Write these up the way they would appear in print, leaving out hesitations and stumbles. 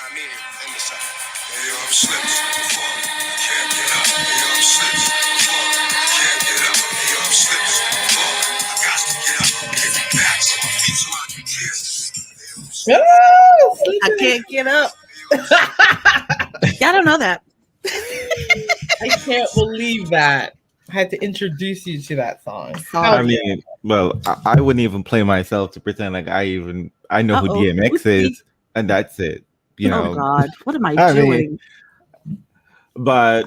I mean it in the second. Hey, yo, I'm slipping, falling, can't get up. Hey, yo, I'm slipping, falling, can't get up. Hey, yo, I'm slipping, falling, I got to get up, get back on my feet so I can get. I can't get up. Yeah, I don't know that. I can't believe that. I had to introduce you to that song. I mean, well, I wouldn't even play myself to pretend like I know who DMX is, and that's it. You know. Oh God, what am I mean, doing? but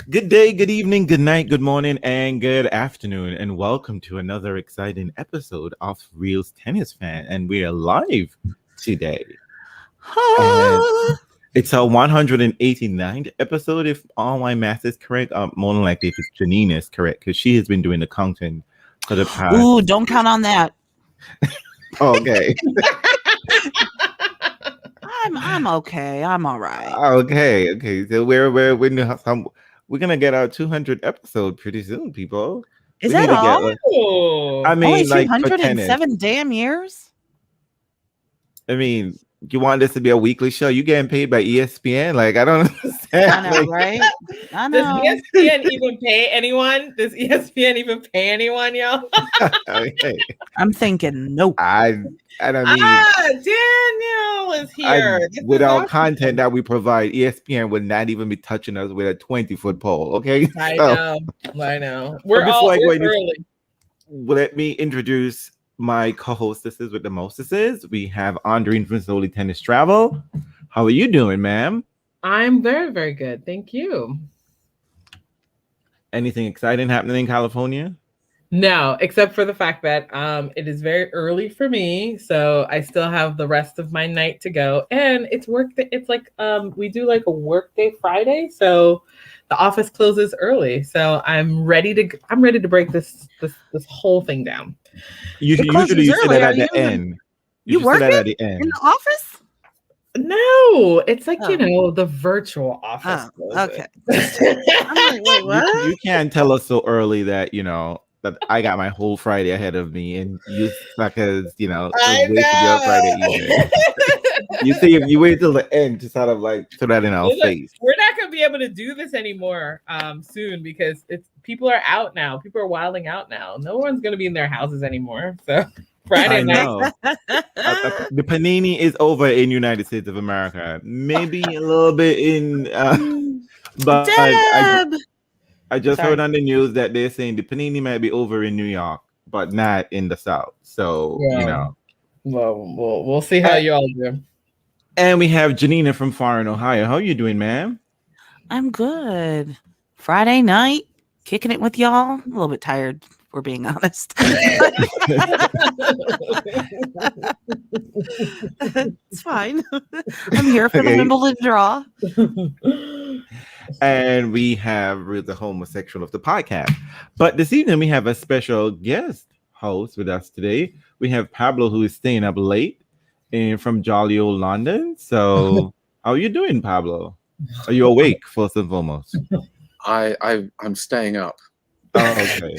good day, good evening, good night, good morning, and good afternoon, and welcome to another exciting episode of Reel's Tennis Fan, and we are live today. It's our 189th episode, if all my math is correct. More than likely, if it's Janine is correct, because she has been doing the counting for the past. Ooh, don't count on that. Okay. I'm okay. I'm all right. Okay. So we're gonna get our 200 episode pretty soon, people. Is that all? I mean, only like 207 damn years. I mean, you want this to be a weekly show? You getting paid by ESPN? Like, I don't understand. I know, right? I know. Does ESPN even pay anyone? Does ESPN even pay anyone, y'all? Okay. I'm thinking nope. I mean, Daniel is here. With our content that we provide, ESPN would not even be touching us with a 20-foot pole. Okay. I know. We're early. Let me introduce my co-hostesses with the mostesses. We have Andreen from Slowly Tennis Travel. How are you doing, ma'am? I'm very, very good. Thank you. Anything exciting happening in California? No, except for the fact that it is very early for me, so I still have the rest of my night to go. And it's work day. It's like we do like a work day Friday, so the office closes early. So I'm ready to break this whole thing down. Usually you say that at the end. You work at the end in the office? No, it's like the virtual office. Okay. I'm like, wait, what? You can't tell us so early that that I got my whole Friday ahead of me, and you suckers, I know. Friday evening. You say you wait till the end to sort of like throw that in our face. We're not gonna be able to do this anymore soon because people are out now. People are wilding out now. No one's gonna be in their houses anymore. So Friday night. The panini is over in United States of America. Maybe a little bit in but I just heard on the news that they're saying the panini might be over in New York, but not in the South. So Well, we'll see how you all do. And we have Janina from Foreign, Ohio. How are you doing, ma'am? I'm good. Friday night, kicking it with y'all. A little bit tired, if we're being honest. It's fine. I'm here for the Wimbledon draw. And we have the homosexual of the podcast. But this evening we have a special guest host with us today. We have Pablo, who is staying up late and from jolly old London. So how are you doing, Pablo? Are you awake, first and foremost? I'm staying up. Oh, okay.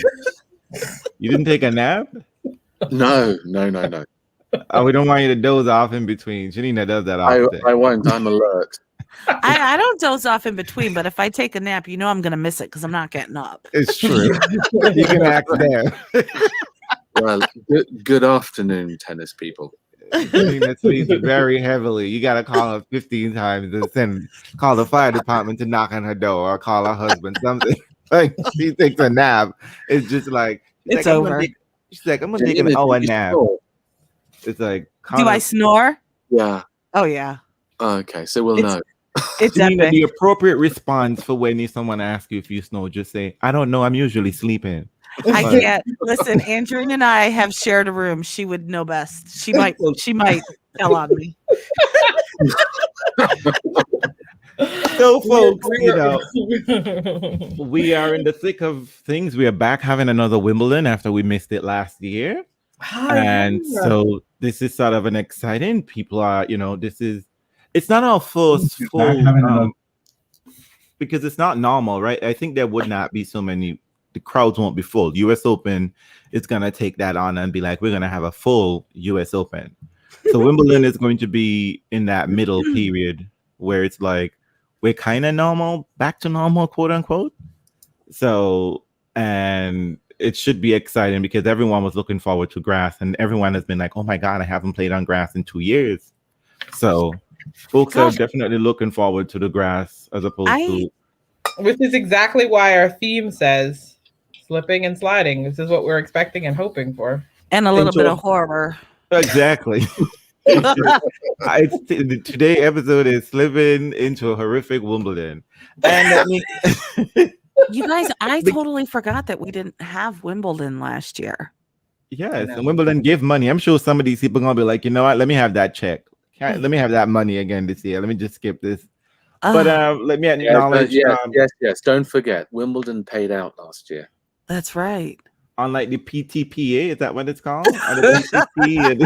You didn't take a nap? No. We don't want you to doze off in between. Janina does that often. I won't. I'm alert. I don't doze off in between, but if I take a nap, I'm going to miss it because I'm not getting up. It's true. You can act there. Well, good afternoon, tennis people. That speaks very heavily. You got to call her 15 times and then call the fire department to knock on her door or call her husband, something. Like she takes a nap. It's just like, it's over. She's like, I'm going to take an hour nap. It's like, do I snore? Yeah. Oh, yeah. Okay, so we'll know. It's epic. The appropriate response for when someone asks you if you snore, just say, I don't know, I'm usually sleeping. I can't. Listen, Andrew and I have shared a room. She would know best. She might tell on me. So, folks, we are in the thick of things. We are back having another Wimbledon after we missed it last year. So this is sort of an exciting. People are, it's not our first full because it's not normal, right? I think there would not be so many. The crowds won't be full. US Open is gonna take that on and be like, we're gonna have a full US Open. So Wimbledon is going to be in that middle period where it's like we're kind of normal, back to normal, quote unquote. So, and it should be exciting because everyone was looking forward to grass, and everyone has been like, "Oh my god, I haven't played on grass in 2 years." So, folks are definitely looking forward to the grass as opposed to. Which is exactly why our theme says slipping and sliding. This is what we're expecting and hoping for. And a little bit of horror. Exactly. Today episode is slipping into a horrific Wimbledon. And you guys, I totally forgot that we didn't have Wimbledon last year. Yes, and Wimbledon give money. I'm sure some of these people are gonna be like, you know what? Let me have that check. Let me have that money again this year. Let me just skip this. But let me acknowledge. Yes. Don't forget, Wimbledon paid out last year. That's right. Unlike the PTPA, is that what it's called? The PTP and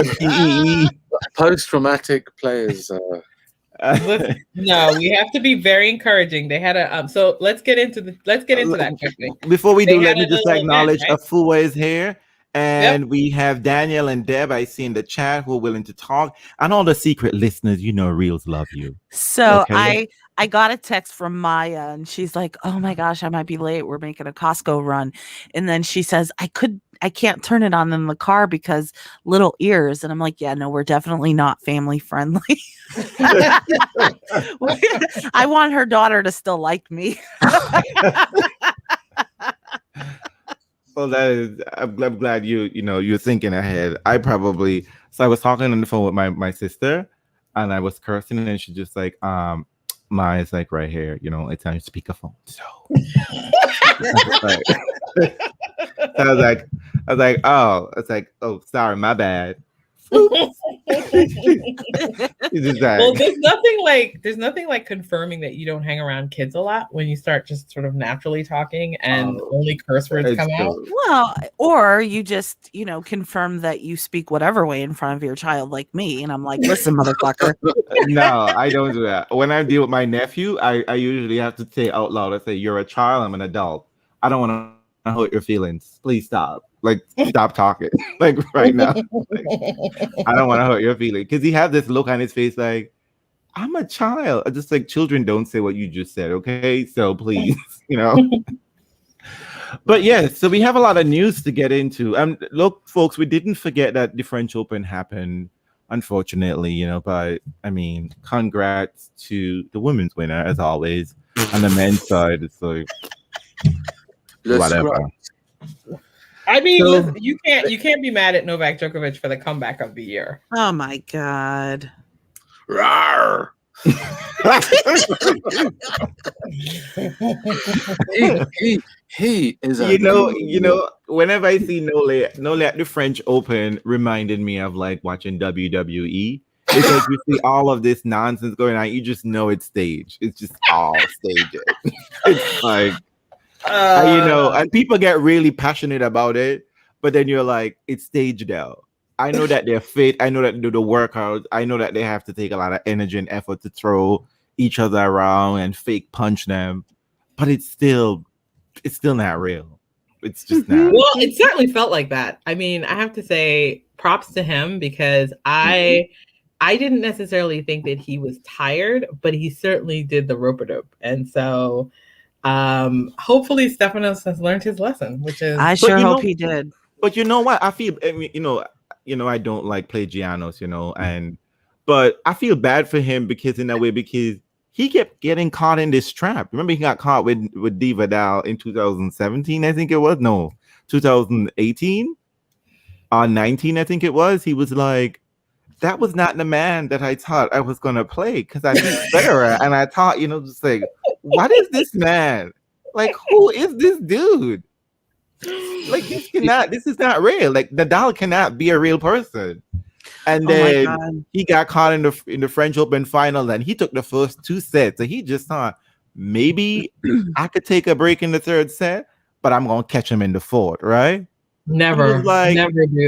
the Post-traumatic players. No, we have to be very encouraging. They had a so let's get into that quickly. Before we do, let me just acknowledge Afua is here. And we have Daniel and Deb, I see in the chat, who are willing to talk. And all the secret listeners, you know, Reels love you. So okay. I got a text from Maya, and she's like, "Oh my gosh, I might be late. We're making a Costco run." And then she says, I can't turn it on in the car because little ears. And I'm like, yeah, no, we're definitely not family friendly. I want her daughter to still like me. Well, I'm glad you're thinking ahead. I was talking on the phone with my sister, and I was cursing, and she just like, Maya's like right here, it's on your speakerphone. So I was like, oh, sorry, my bad. Well, there's nothing like confirming that you don't hang around kids a lot when you start just sort of naturally talking and only curse words come out. Well, or you just, confirm that you speak whatever way in front of your child, like me, and I'm like, listen, motherfucker. No, I don't do that. When I deal with my nephew, I usually have to say out loud, I say, you're a child, I'm an adult. I don't want to hurt your feelings. Please stop. Like, stop talking. Like, right now. Like, I don't want to hurt your feelings. Because he had this look on his face like, I'm a child. Just like, children don't say what you just said, okay? So please, But yeah, so we have a lot of news to get into. Look, folks, we didn't forget that the French Open happened, unfortunately, but I mean, congrats to the women's winner, as always. On the men's side, it's like, whatever. I mean, listen, you can't be mad at Novak Djokovic for the comeback of the year. Oh my god! Rawr. he is. Whenever I see Nole at the French Open, reminded me of like watching WWE. It's like you see all of this nonsense going on. You just know it's staged. It's just all staged. It's like. And people get really passionate about it, but then you're like, it's staged out. I know that they're fit. I know that they do the workouts. I know that they have to take a lot of energy and effort to throw each other around and fake punch them, but it's still not real. It's just not. Well, it certainly felt like that. I mean, I have to say props to him because I didn't necessarily think that he was tired, but he certainly did the rope-a-dope. And so hopefully Stefanos has learned his lesson, which is I sure hope he did. But you know what? I feel I don't like play Giannos, but I feel bad for him because he kept getting caught in this trap. Remember, he got caught with D Vidal in 2017, I think it was. No, 2018 or 19, I think it was. He was like, that was not the man that I thought I was gonna play because I beat Federer, and I thought, just like, what is this man? Like, who is this dude? Like, this is not real. Like, Nadal cannot be a real person. And then he got caught in the French Open final, and he took the first 2 sets, and he just thought, maybe I could take a break in the 3rd set, but I'm gonna catch him in the 4th, right? Never do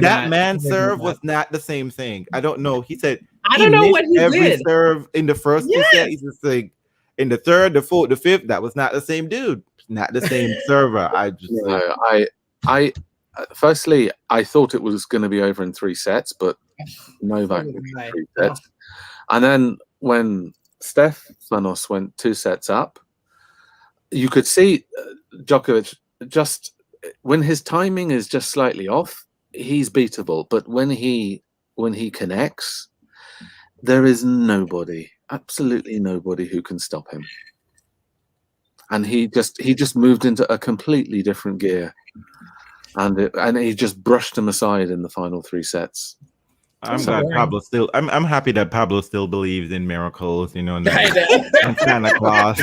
that. Man's serve was not the same thing. I don't know. He said I don't know what he every did. Serve in the first 2 sets. He's just like in the 3rd, the 4th, the 5th. That was not the same dude. Not the same server. Firstly, I thought it was going to be over in 3 sets, but Novak So won was I. 3 sets. And then when Stefanos went 2 sets up, you could see Djokovic just when his timing is just slightly off, he's beatable. But when he connects, there is nobody, absolutely nobody, who can stop him. And he just moved into a completely different gear, and he just brushed him aside in the final 3 sets. I'm So glad boring. Pablo still. I'm happy that Pablo still believes in miracles. You know, and, I know. and Santa Claus.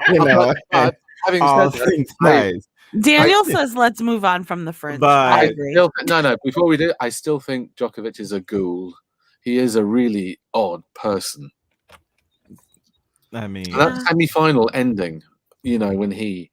You know, But having all said that, things nice. Daniel says, "Let's move on from the French." But- I I agree. still, no. Before we do, I still think Djokovic is a ghoul. He is a really odd person. I mean, And that semi-final ending, you know, when he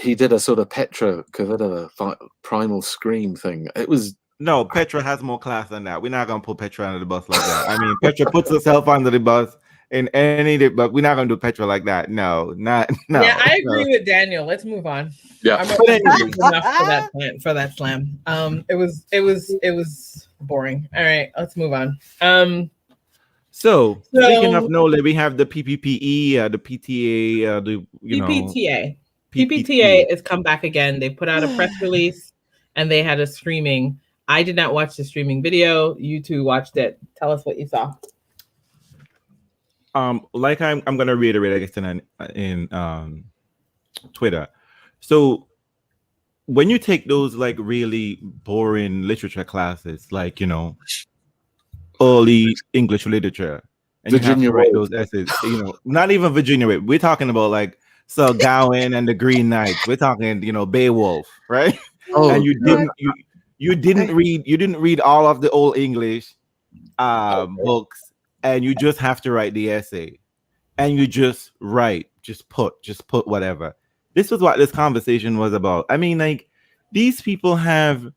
did a sort of Petra Kvitova primal scream thing. It was no, Petra has more class than that. We're not gonna put Petra under the bus like that. I mean, Petra puts herself under the bus in any, but we're not gonna do Petra like that. No, not no. Yeah, I agree no. with Daniel. Let's move on. yeah. I'm But anyway. enough for that slam. It was boring. All right, let's move on. So So- speaking of Nola, we have the PPPE, the PTA, the PPTA. PPTA has come back again. They put out a press release and they had a streaming. I did not watch the streaming video. You two watched it. Tell us what you saw. Like I'm gonna reiterate, I guess, in Twitter. So when you take those like really boring literature classes, like early English literature, and Virginia you have to write Woolf. those essays, not even Virginia Woolf. We're talking about like Sir Gawain and the Green Knights. We're talking, Beowulf, right? Oh, And you didn't read all of the old English books, and you just have to write the essay, and you just put whatever. This was what this conversation was about. I mean, like, these people have,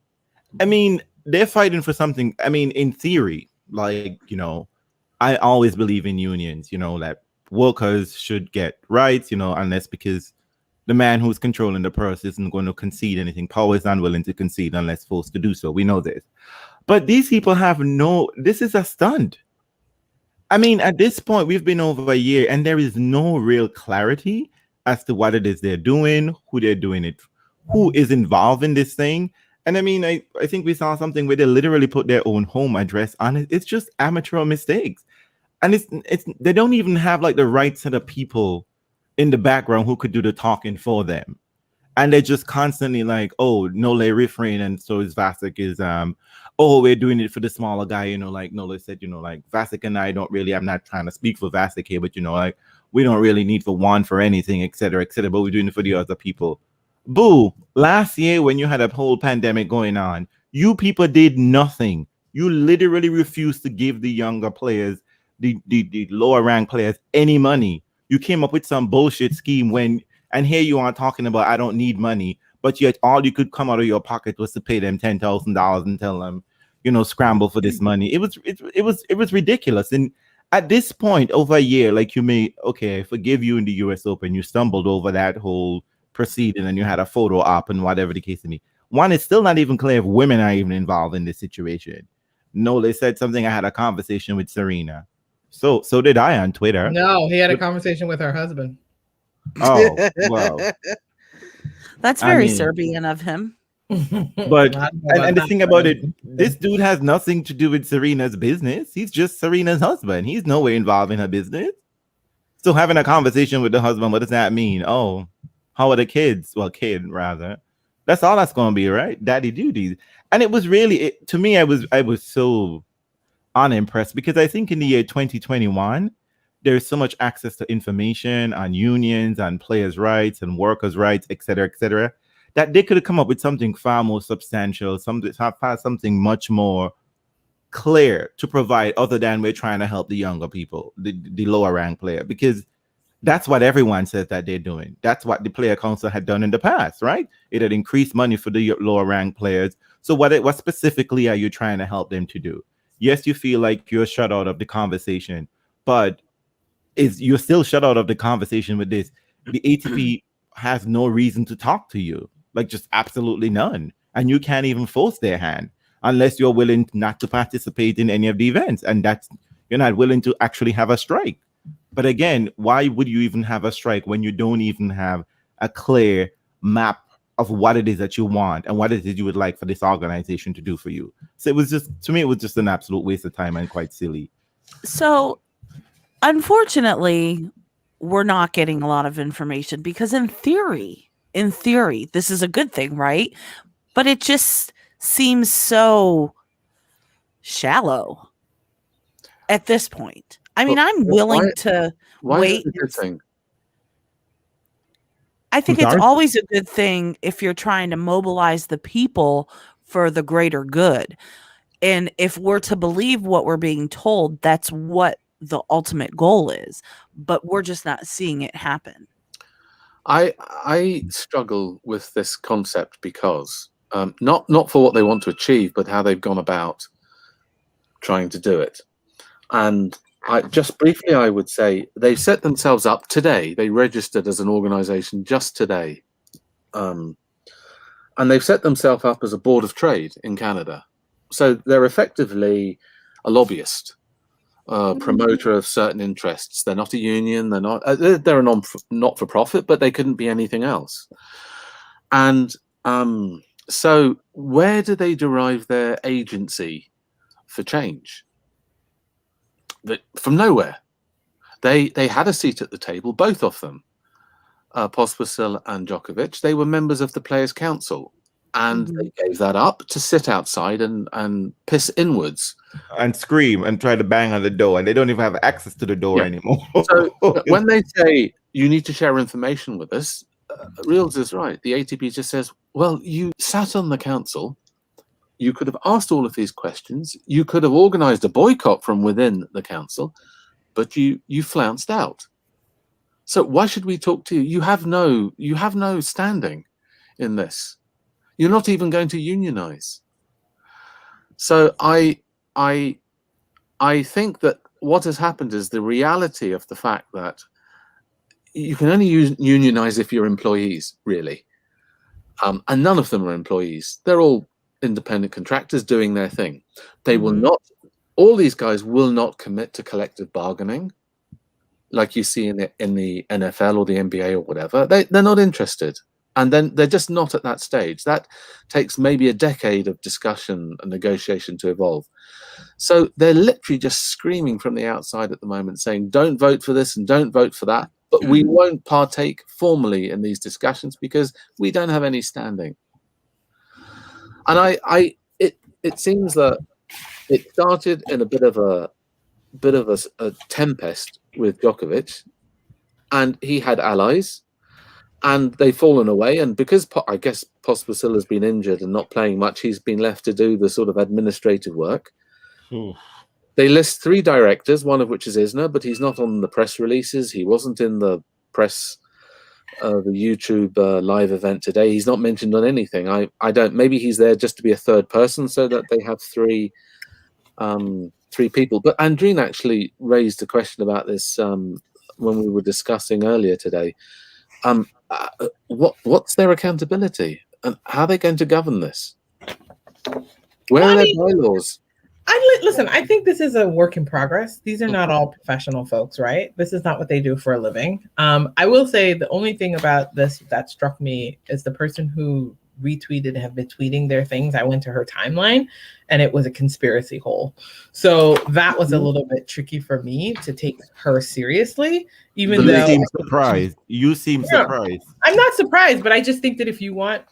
I mean, they're fighting for something. I mean, in theory, like, I always believe in unions, that workers should get rights, unless because the man who's controlling the purse isn't going to concede anything. Power is unwilling to concede unless forced to do so. We know this. But these people have this is a stunt. I mean, at this point, we've been over a year and there is no real clarity as to what it is they're doing, who they're doing it, who is involved in this thing. And I mean, I think we saw something where they literally put their own home address on it. It's just amateur mistakes. And it's they don't even have like the right set of people in the background who could do the talking for them. And they're just constantly like, oh, Nole refrain, and so is Vasek is oh, we're doing it for the smaller guy, like Nole said, like Vasek and I don't really, I'm not trying to speak for Vasek here, but like we don't really need for one for anything, etc., but we're doing it for the other people. Boo, last year when you had a whole pandemic going on, you people did nothing. You literally refused to give the younger players, the lower rank players, any money. You came up with some bullshit scheme and here you are talking about I don't need money, but yet all you could come out of your pocket was to pay them $10,000 and tell them, scramble for this money. It was ridiculous. And at this point, over a year, like I forgive you in the US Open, you stumbled over that whole proceeding and you had a photo op and whatever the case may be. One, it's still not even clear if women are even involved in this situation. No, they said something. I had a conversation with Serena. So did I on Twitter. No, he had a conversation with her husband. Oh, wow. That's very Serbian of him. But and the thing about it, this dude has nothing to do with Serena's business. He's just Serena's husband. He's no way involved in her business. So having a conversation with the husband, what does that mean? Oh, how are the kids? Well, kid rather. That's all that's going to be, right? Daddy duties. And it was really, to me, I was so unimpressed because I think in the year 2021, there's so much access to information on unions, on players' rights and workers' rights, et cetera, that they could have come up with something far more substantial, something much more clear to provide other than we're trying to help the younger people, the lower rank player, because that's what everyone says that they're doing. That's what the player council had done in the past, right? It had increased money for the lower rank players. So what specifically are you trying to help them to do? Yes, you feel like you're shut out of the conversation, but you're still shut out of the conversation with this. The ATP has no reason to talk to you, like just absolutely none. and you can't even force their hand unless you're willing not to participate in any of the events, and that's you're not willing to actually have a strike. But again, why would you even have a strike when you don't even have a clear map of what it is that you want and what it is you would like for this organization to do for you? So it was just, to me, it was just an absolute waste of time and quite silly. So unfortunately, we're not getting a lot of information because in theory, this is a good thing, right? But it just seems so shallow at this point. I mean, I'm willing to wait. Is it a good thing? I think it's always a good thing if you're trying to mobilize the people for the greater good. And if we're to believe what we're being told, that's what the ultimate goal is. But we're just not seeing it happen. I struggle with this concept because not for what they want to achieve, but how they've gone about trying to do it. And just briefly, I would say they set themselves up today. They registered as an organization just today. And they've set themselves up as a board of trade in Canada. So they're effectively a lobbyist, promoter of certain interests. They're not a union. They're a not-for-profit, but they couldn't be anything else. And so where do they derive their agency for change? From nowhere. They had a seat at the table, both of them, Pospisil and Djokovic. They were members of the Players' Council, and they gave that up to sit outside and piss inwards. And scream and try to bang on the door, and they don't even have access to the door anymore. So when they say, you need to share information with us, Reels is right. The ATP just says, well, you sat on the council, you could have asked all of these questions. You could have organized a boycott from within the council, but you flounced out. So why should we talk to you? You have no standing in this. You're not even going to unionize. So I think that what has happened is the reality of the fact that you can only unionize if you're employees, really. And none of them are employees. They're all independent contractors doing their thing. They will not, all these guys will not commit to collective bargaining like you see in the NFL or the NBA or whatever. They're not interested. And then they're just not at that stage. That takes maybe a decade of discussion and negotiation to evolve. So they're literally just screaming from the outside at the moment saying, don't vote for this and don't vote for that. But we won't partake formally in these discussions because we don't have any standing. And it seems that it started in a bit of a tempest with Djokovic, and he had allies, and they've fallen away. And because I guess Pospisil has been injured and not playing much, he's been left to do the sort of administrative work. They list 3 directors, one of which is Isner, but he's not on the press releases. He wasn't in the press. The YouTube live event today. He's not mentioned on anything. I don't. Maybe he's there just to be a third person, so that they have 3 people. But Andreen actually raised a question about this when we were discussing earlier today. What's their accountability, and how are they going to govern this? Where are their bylaws? Listen, I think this is a work in progress. These are not all professional folks, right? This is not what they do for a living. I will say the only thing about this that struck me is the person who retweeted have been tweeting their things. I went to her timeline and it was a conspiracy hole. So that was a little bit tricky for me to take her seriously, even though you seem surprised. You seem surprised. I'm not surprised, but I just think that if you want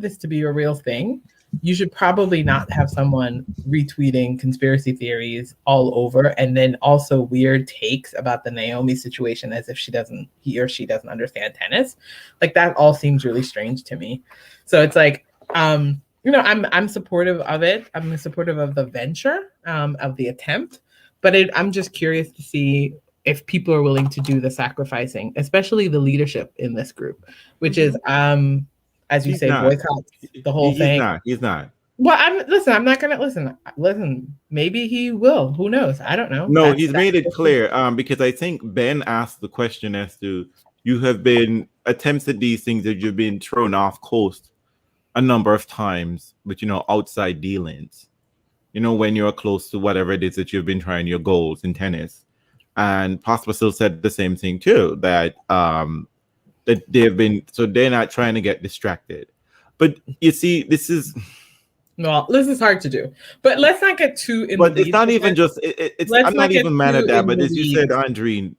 this to be a real thing, you should probably not have someone retweeting conspiracy theories all over, and then also weird takes about the Naomi situation as if he or she doesn't understand tennis. Like, that all seems really strange to me. So it's like, I'm supportive of it. I'm supportive of the venture, of the attempt, but I'm just curious to see if people are willing to do the sacrificing, especially the leadership in this group, which is, as you say, boycott the whole thing. He's not. Well, I'm not gonna listen. Maybe he will. Who knows? I don't know. No, he's made it clear. Because I think Ben asked the question as to, you have been attempts at these things that you've been thrown off course a number of times with, outside dealings, when you're close to whatever it is that you've been trying, your goals in tennis. And Pospisil said the same thing too, that that they're not trying to get distracted. But you see, this is hard to do. But let's not get too in but the it's weeds not with even it. just I'm not even mad at that. But as you said, weeds. Andreen,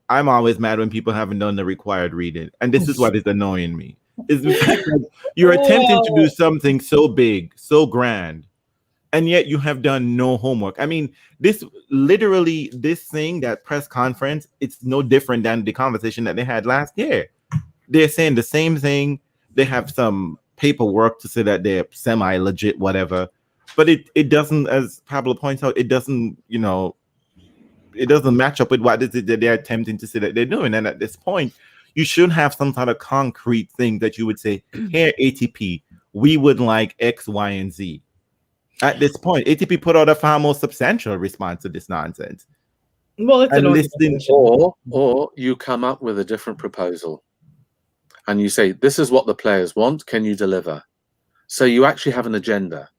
I'm always mad when people haven't done the required reading. And this is what is annoying me. Is the fact that you're attempting to do something so big, so grand, and yet you have done no homework. I mean, this thing, that press conference, it's no different than the conversation that they had last year. They're saying the same thing. They have some paperwork to say that they're semi-legit, whatever. But it doesn't, as Pablo points out, it doesn't, it doesn't match up with what it is that they're attempting to say that they're doing. And at this point, you should have some sort of concrete thing that you would say, here, ATP, we would like X, Y, and Z. At this point, ATP put out a far more substantial response to this nonsense. Well, it's an listening, or you come up with a different proposal, and you say, "This is what the players want. Can you deliver?" So you actually have an agenda,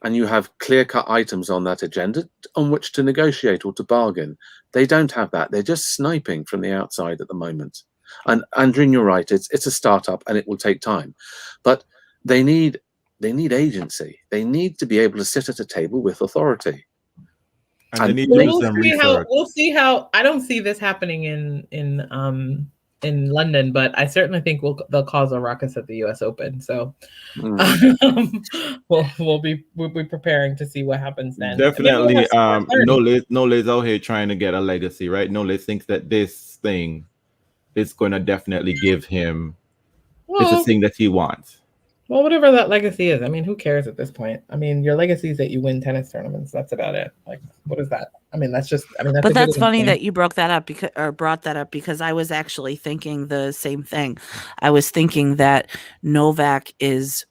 and you have clear-cut items on that agenda on which to negotiate or to bargain. They don't have that. They're just sniping from the outside at the moment. And Andreen, you're right. It's a startup, and it will take time, but they need agency. They need to be able to sit at a table with authority. And they need to do some research. We'll see how. I don't see this happening in London, but I certainly think they'll cause a ruckus at the U.S. Open. So we'll be preparing to see what happens then. Definitely, Knowles out here trying to get a legacy, right? Knowles thinks that this thing is going to definitely give him. It's a thing that he wants. Well, whatever that legacy is, I mean, who cares at this point? I mean, your legacy is that you win tennis tournaments. That's about it. Like, what is that? I mean, that's just. I mean, that's. But that's funny that you brought that up because I was actually thinking the same thing. I was thinking that Novak is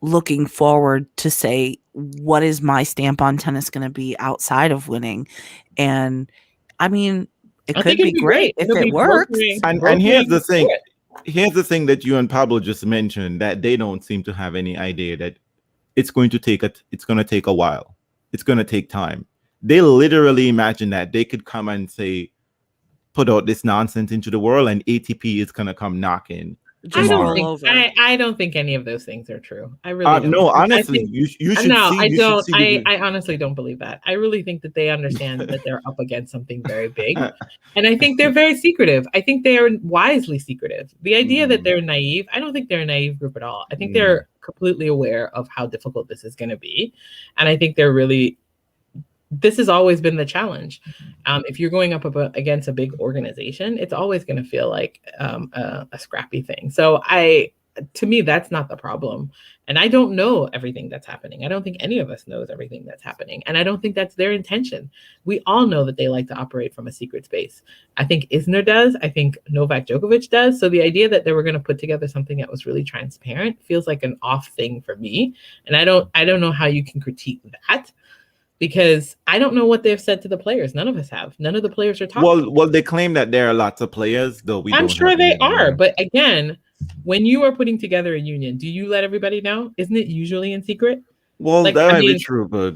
looking forward to say, what is my stamp on tennis going to be outside of winning? And I mean, it could be great if it works. And here's the thing. Here's the thing that you and Pablo just mentioned, that they don't seem to have any idea that it's going to take a while. It's going to take time. They literally imagine that they could come and say, put out this nonsense into the world, and ATP is going to come knocking. I don't think any of those things are true. I really don't. No, honestly, you should. No, I don't. I honestly don't believe that. I really think that they understand that they're up against something very big, and I think they're very secretive. I think they are wisely secretive. The idea that they're naive, I don't think they're a naive group at all. I think they're completely aware of how difficult this is going to be, and I think they're really. This has always been the challenge. If you're going up against a big organization, it's always going to feel like a scrappy thing. So to me, that's not the problem. And I don't know everything that's happening. I don't think any of us knows everything that's happening. And I don't think that's their intention. We all know that they like to operate from a secret space. I think Isner does. I think Novak Djokovic does. So the idea that they were going to put together something that was really transparent feels like an off thing for me. And I don't know how you can critique that. Because I don't know what they've said to the players. None of us have. None of the players are talking. Well, they claim that there are lots of players, though I'm sure they are. But again, when you are putting together a union, do you let everybody know? Isn't it usually in secret? Well, that might be true, but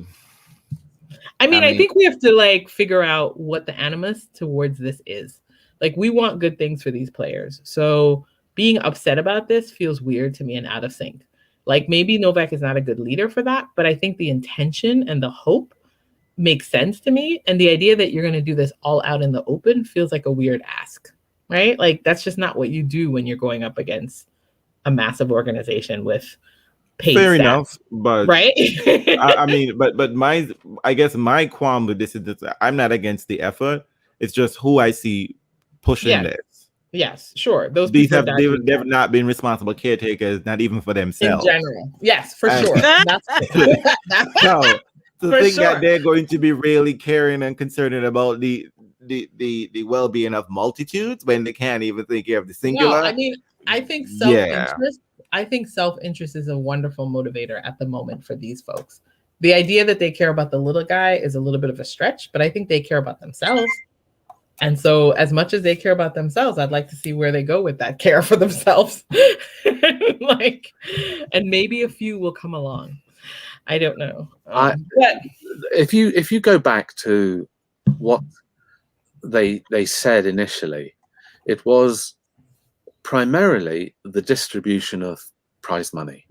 I think we have to figure out what the animus towards this is. Like, we want good things for these players. So being upset about this feels weird to me and out of sync. Like, maybe Novak is not a good leader for that, but I think the intention and the hope makes sense to me. And the idea that you're going to do this all out in the open feels like a weird ask, right? Like, that's just not what you do when you're going up against a massive organization with paid fair staff, enough, but right? I guess my qualm with this is that I'm not against the effort. It's just who I see pushing this. These they've not been responsible caretakers, not even for themselves. In general, yes, for sure. To think that they're going to be really caring and concerned about the well-being of multitudes when they can't even take care of the singular. No, I mean, I think self-interest. I think self-interest is a wonderful motivator at the moment for these folks. The idea that they care about the little guy is a little bit of a stretch, but I think they care about themselves. And so as much as they care about themselves, I'd like to see where they go with that care for themselves. Like, and maybe a few will come along. I don't know. But if you go back to what they said initially, it was primarily the distribution of prize money,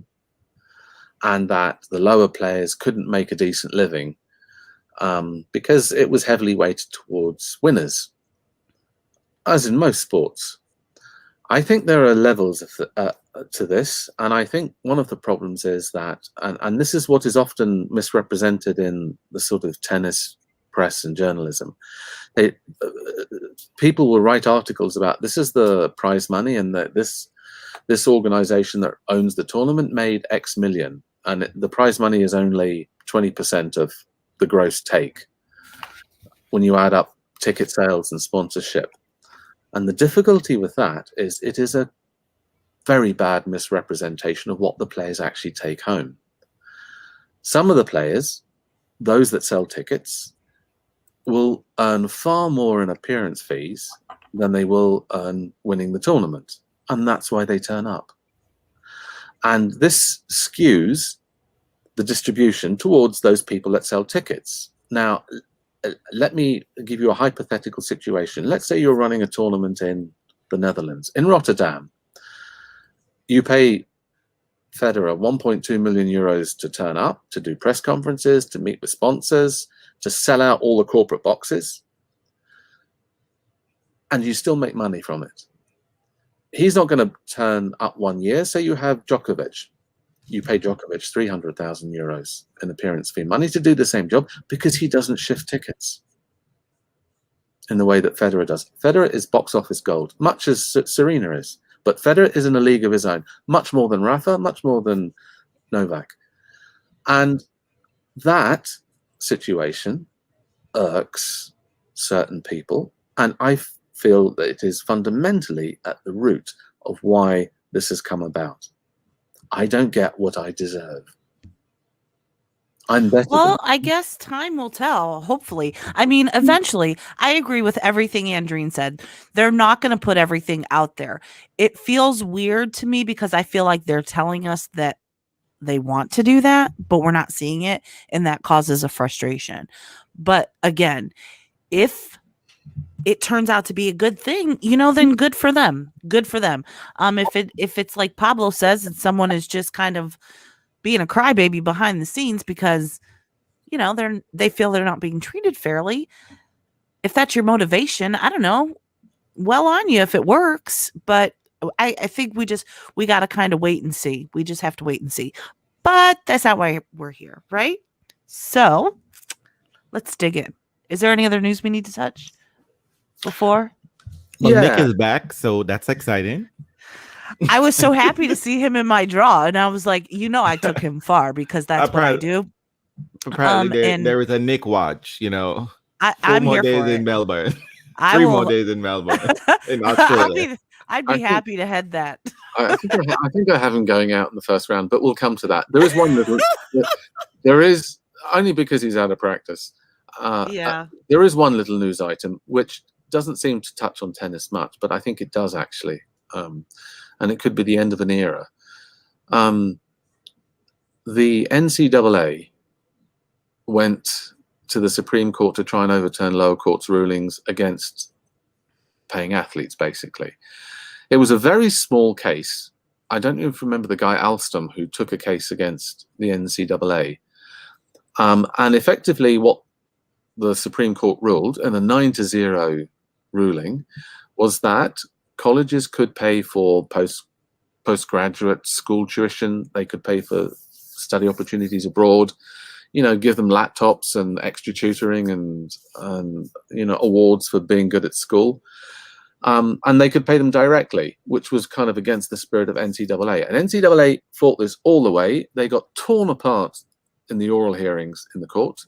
and that the lower players couldn't make a decent living because it was heavily weighted towards winners, as in most sports. I think there are levels of to this, and I think one of the problems is that, and this is what is often misrepresented in the sort of tennis press and journalism. People will write articles about this is the prize money, and that this organization that owns the tournament made X million, and the prize money is only 20% of the gross take when you add up ticket sales and sponsorship. And the difficulty with that is it is a very bad misrepresentation of what the players actually take home. Some of the players, those that sell tickets, will earn far more in appearance fees than they will earn winning the tournament. And that's why they turn up. And this skews the distribution towards those people that sell tickets. Now, let me give you a hypothetical situation. Let's say you're running a tournament in the Netherlands, in Rotterdam. You pay Federer 1.2 million euros to turn up, to do press conferences, to meet with sponsors, to sell out all the corporate boxes, and you still make money from it. He's not going to turn up 1 year. Say you have Djokovic. You pay Djokovic 300,000 euros in appearance fee money to do the same job because he doesn't shift tickets in the way that Federer does. Federer is box office gold, much as Serena is. But Federer is in a league of his own, much more than Rafa, much more than Novak. And that situation irks certain people. And I feel that it is fundamentally at the root of why this has come about. I don't get what I deserve. I'm better. Well, I guess time will tell, hopefully. I mean, eventually, I agree with everything Andreen said. They're not going to put everything out there. It feels weird to me because I feel like they're telling us that they want to do that, but we're not seeing it, and that causes a frustration. But again, if it turns out to be a good thing, then good for them. Good for them. If it's like Pablo says, and someone is just kind of being a crybaby behind the scenes because, they feel they're not being treated fairly. If that's your motivation, I don't know. Well on you if it works, but I think we got to kind of wait and see. We just have to wait and see. But that's not why we're here, right? So let's dig in. Is there any other news we need to touch before? Well, Nick is back, so that's exciting. I was so happy to see him in my draw, and I was like, I took him far because that's what I do. Apparently, there is a Nick watch. I'm more here days for in it. Melbourne. 3 more days in Melbourne. In Australia. I'd be happy to head that. I think I have him going out in the first round, but we'll come to that. There is one little. There is only because he's out of practice. There is one little news item which doesn't seem to touch on tennis much, but I think it does actually, and it could be the end of an era. The NCAA went to the Supreme Court to try and overturn lower courts' rulings against paying athletes, basically. It was a very small case. I don't even remember the guy, Alstom, who took a case against the NCAA. And effectively what the Supreme Court ruled in a 9-0 ruling was that colleges could pay for postgraduate school tuition. They could pay for study opportunities abroad, give them laptops and extra tutoring and awards for being good at school. And they could pay them directly, which was kind of against the spirit of NCAA. And NCAA fought this all the way. They got torn apart in the oral hearings in the court.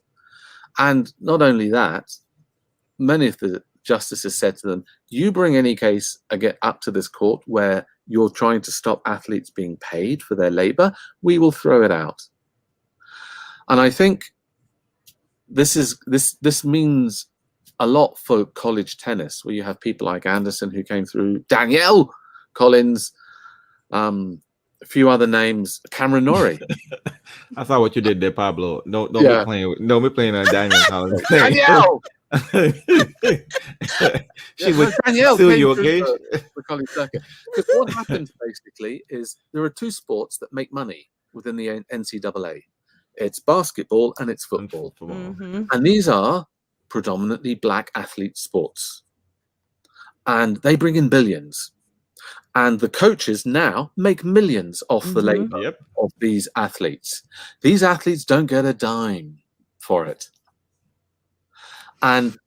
And not only that, many of the justices said to them, you bring any case up to this court where you're trying to stop athletes being paid for their labor, we will throw it out. And I think this means a lot for college tennis, where you have people like Anderson who came through, Danielle Collins, a few other names, Cameron Norrie. I saw what you did there, Pablo. Don't Yeah. be playing. Don't be playing on Daniel Collins. Danielle. She would Danielle sue came you, through okay? the college circuit. Because what happens basically is there are two sports that make money within the NCAA. It's basketball and it's football. Mhm. And these are predominantly black athlete sports. And they bring in billions. And the coaches now make millions off the labor Yep. of these athletes. These athletes don't get a dime for it. And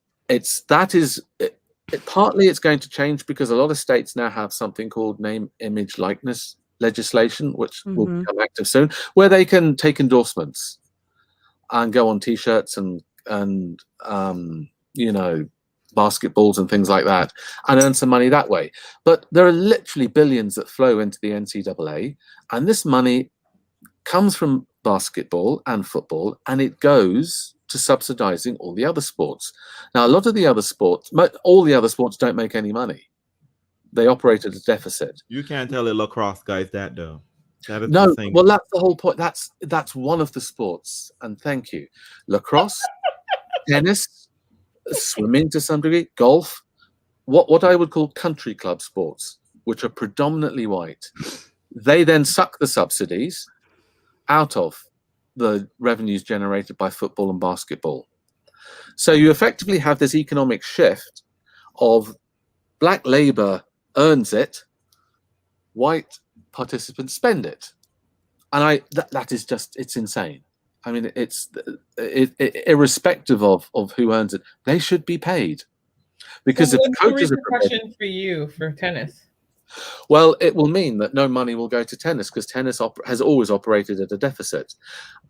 partly it's going to change because a lot of states now have something called name, image, likeness legislation, which will become active soon, where they can take endorsements and go on T-shirts and basketballs and things like that and earn some money that way. But there are literally billions that flow into the NCAA, and this money comes from basketball and football, and it goes to subsidizing all the other sports. Now, a lot of the other sports, all the other sports don't make any money. They operate at a deficit. You can't tell the lacrosse guys that, though. That is No, the thing. well, that's the whole point. That's one of the sports, and thank you. Lacrosse, tennis, swimming to some degree, golf, what I would call country club sports, which are predominantly white. They then suck the subsidies out of the revenues generated by football and basketball. So you effectively have this economic shift of black labor earns it, white participants spend it. And that is just, it's insane. I mean, it's irrespective of who earns it, they should be paid. Because so if what's the coaches are prepared, repercussion for you for tennis? well, it will mean that no money will go to tennis because tennis has always operated at a deficit.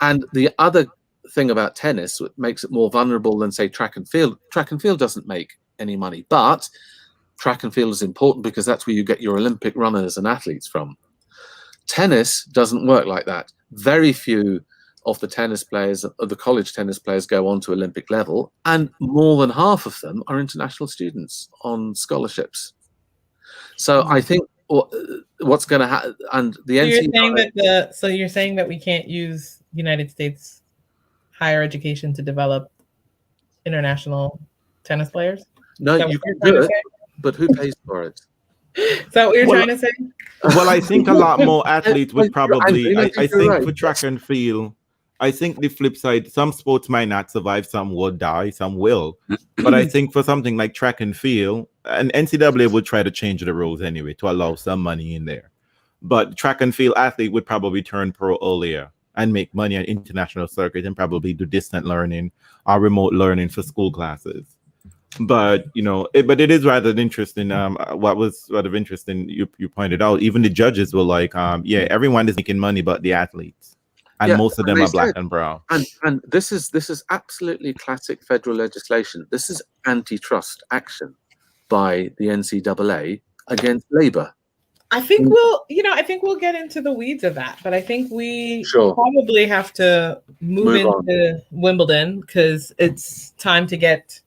And the other thing about tennis, what makes it more vulnerable than, say, track and field doesn't make any money, but track and field is important because that's where you get your Olympic runners and athletes from. Tennis doesn't work like that. Very few of the tennis players, of the college tennis players, go on to Olympic level, and more than half of them are international students on scholarships. So I think what's going to happen, and the NCAA. So you're saying that we can't use United States higher education to develop international tennis players? No, you can do it, but who pays for it? Is that what you're trying to say? Well, I think a lot more athletes would probably. I think right. for track and field, I think the flip side, some sports might not survive, some will die, some will. But I think for something like track and field, and NCAA would try to change the rules anyway to allow some money in there. But track and field athlete would probably turn pro earlier and make money on international circuit and probably do distant learning or remote learning for school classes. But but it is rather interesting. What was sort of interesting, you pointed out, even the judges were like, everyone is making money but the athletes, and most of them are black and brown. And this is absolutely classic federal legislation. This is antitrust action by the NCAA against labor. I think we'll get into the weeds of that, but I think we probably have to move into Wimbledon because it's time to get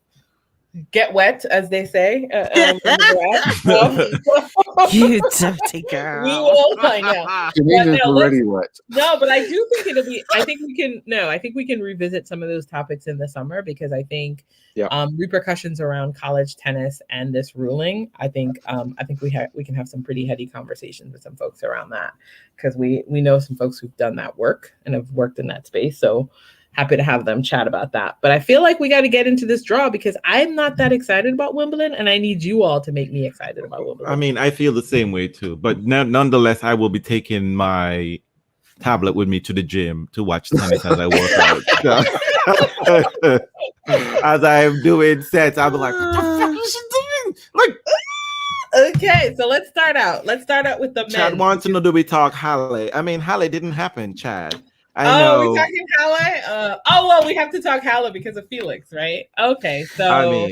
wet, as they say. You dirty girl. We will find out. Janina's already wet. No, but I do think it'll be. I think we can revisit some of those topics in the summer because I think repercussions around college tennis and this ruling. I think we can have some pretty heady conversations with some folks around that because we know some folks who've done that work and have worked in that space. So happy to have them chat about that. But I feel like we got to get into this draw because I'm not that excited about Wimbledon, and I need you all to make me excited about Wimbledon. I mean, I feel the same way too. But nonetheless, I will be taking my tablet with me to the gym to watch tennis as I work out. As I'm doing sets, I'll be like, what the fuck is she doing? Like, okay, so let's start out. With the men. Chad wants to know, do we talk Halle? I mean, Halle didn't happen, Chad. I know. We're talking Halle? We have to talk Halle because of Felix, right? Okay, so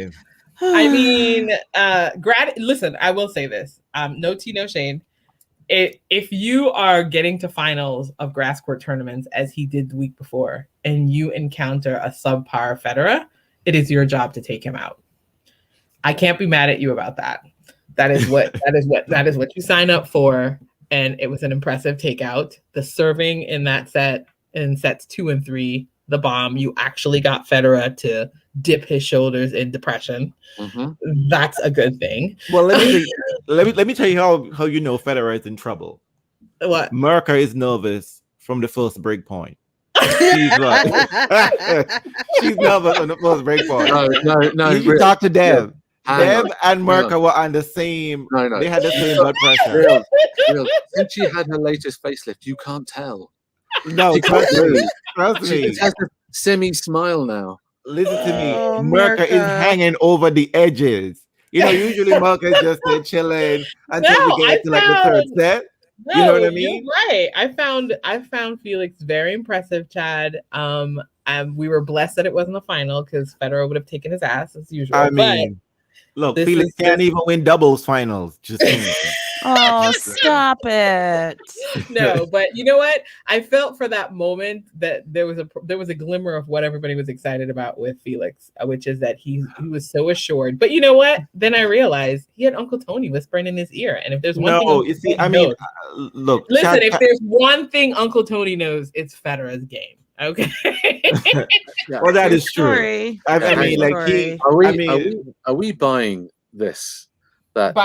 listen, I will say this. No tea, no shade. If you are getting to finals of grass court tournaments as he did the week before, and you encounter a subpar Federer, it is your job to take him out. I can't be mad at you about that. That is what you sign up for. And it was an impressive takeout. The serving in that set, in sets 2 and 3, the bomb, you actually got Federer to dip his shoulders in depression. That's a good thing. Well, let me tell you how you know Federer is in trouble. What? Merker is nervous from the first break point. She's like, she's nervous on the first break point. No. You talk to Dev. Yeah. Dev and Merker were on the same. No. They had the same blood pressure. Real. Since she had her latest facelift, you can't tell. No, trust me. She just has a semi-smile now. Listen to me. Oh, Merker is hanging over the edges. You know, usually Merker is just there chilling until we get to like the third set. No, you know what I mean? You're right. I found Felix very impressive, Chad. We were blessed that it wasn't a final because Federer would have taken his ass as usual. I mean, look, Felix can't even win doubles finals. Just oh, stop it. No, but you know what? I felt for that moment that there was a glimmer of what everybody was excited about with Felix, which is that he was so assured. But you know what? Then I realized he had Uncle Tony whispering in his ear. And if there's one thing you see, I mean, look, listen, if there's one thing Uncle Tony knows, it's Federer's game. Okay. Well, that is true. I mean, like are we buying this? That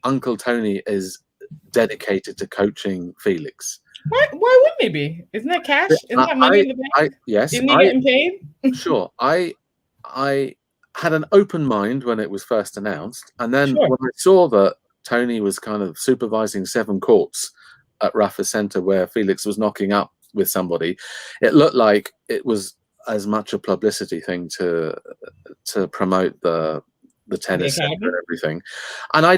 Uncle Tony is dedicated to coaching Felix. Why wouldn't he be? Isn't that cash? Isn't that money in the bank? Yes. Isn't he getting paid? Sure. I had an open mind when it was first announced, and then when I saw that Tony was kind of supervising 7 courts at Rafa Center where Felix was knocking up with somebody, it looked like it was as much a publicity thing to promote the tennis center and everything. And I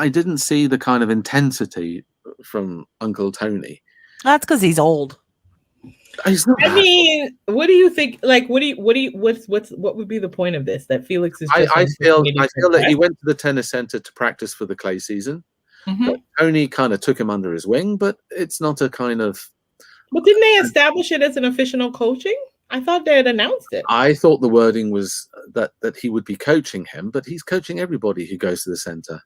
didn't see the kind of intensity from Uncle Tony. That's because he's old. I mean, what do you think? Like, what would be the point of this? That Felix is. I feel that he went to the tennis center to practice for the clay season. But Tony kind of took him under his wing, but it's not a kind of. Well, didn't they establish it as an official coaching? I thought they had announced it. I thought the wording was that he would be coaching him, but he's coaching everybody who goes to the center.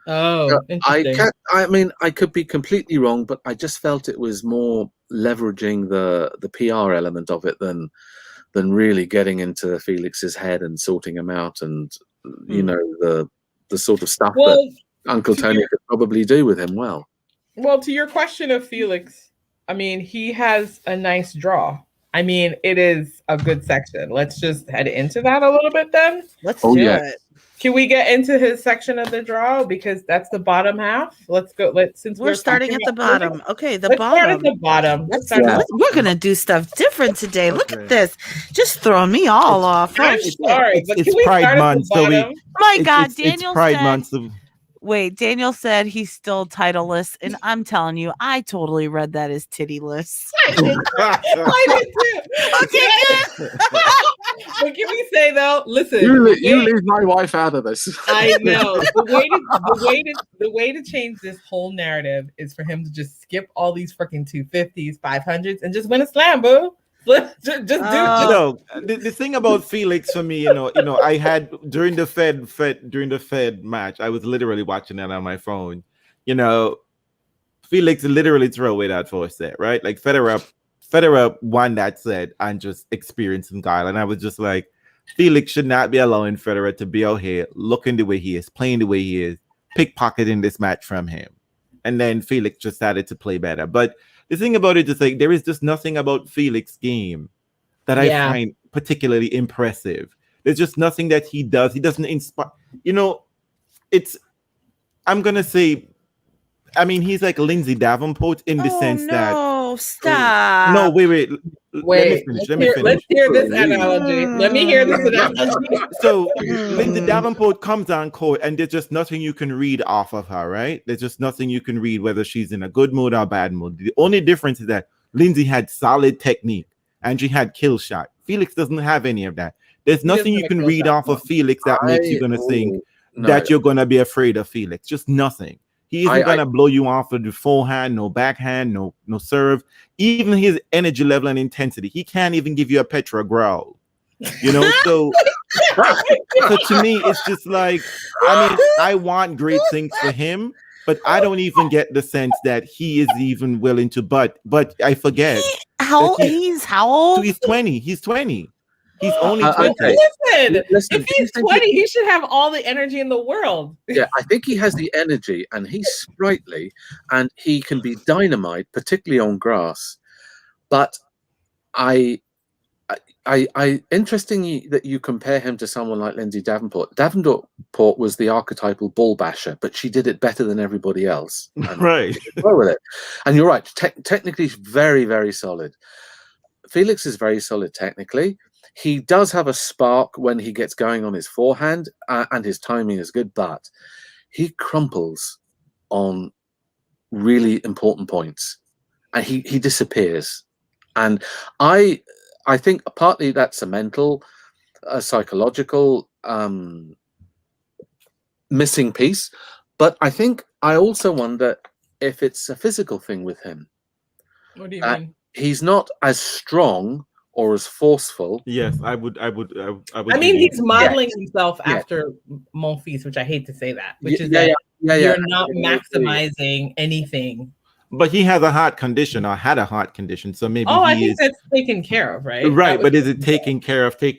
Oh, interesting. I mean, I could be completely wrong, but I just felt it was more leveraging the PR element of it than really getting into Felix's head and sorting him out, and you know the sort of stuff that Uncle Tony could probably do with him well. Well, to your question of Felix, I mean, he has a nice draw. I mean, it is a good section. Let's just head into that a little bit then. Let's do it. Can we get into his section of the draw? Because that's the bottom half. Let's go. Since we're starting at the bottom. Okay, let's start at the bottom. We're going to do stuff different today. Look at this. Just throwing me all off. I'm sorry, but it's Pride Month, so my God, Daniel Pride Month. Wait, Daniel said he's still titleless, and I'm telling you, I totally read that as tittyless. I did too. Okay, but can we say though? Listen, you leave my wife out of this. I know the way to change this whole narrative is for him to just skip all these freaking 250s, 500s, and just win a slam, boo. Just do it. You know, the thing about Felix for me, you know, I had during the Fed match, I was literally watching that on my phone. You know, Felix literally threw away that first set, right? Like Federer won that set and just experienced some guile, and I was just like, Felix should not be allowing Federer to be out here looking the way he is, playing the way he is, pickpocketing this match from him, and then Felix just started to play better, but. The thing about it is like there is just nothing about Felix's game that I find particularly impressive. There's just nothing that he does. He doesn't inspire. You know, I'm gonna say, I mean, he's like Lindsay Davenport in the sense that. Stop. No, wait. Let me finish. Let's hear this analogy. Let me hear this analogy. So Lindsay Davenport comes on court, and there's just nothing you can read off of her, right? There's just nothing you can read whether she's in a good mood or a bad mood. The only difference is that Lindsay had solid technique and she had kill shot. Felix doesn't have any of that. There's nothing you can read off of Felix that makes you gonna think that you're gonna be afraid of Felix. Just nothing. He isn't gonna blow you off with the forehand, no backhand, no serve. Even his energy level and intensity, he can't even give you a Petra growl. You know, so So to me, it's just like, I mean, I want great things for him, but I don't even get the sense that he is even willing to. But I forget. How old? So he's 20. He's 20. He's only Okay. 20. Listen, If he's 20, he should have all the energy in the world. Yeah, I think he has the energy, and he's sprightly, and he can be dynamite, particularly on grass. But I interesting that you compare him to someone like Lindsay Davenport. Davenport was the archetypal ball basher, but she did it better than everybody else. And Right. go with it. And you're right. Technically, very, very solid. Felix is very solid technically. He does have a spark when he gets going on his forehand, and his timing is good, but he crumples on really important points, and he disappears. And I think partly that's a mental, psychological missing piece, but I think I also wonder if it's a physical thing with him. What do you mean? He's not as strong or as forceful. Yes, I would. I mean, he's modeling himself Yeah. after Monfils, which I hate to say that, which is Yeah, that yeah, you're not maximizing anything. But he has a heart condition, or had a heart condition, so maybe I think that's taken care of, right? Right, but is it taken care of? You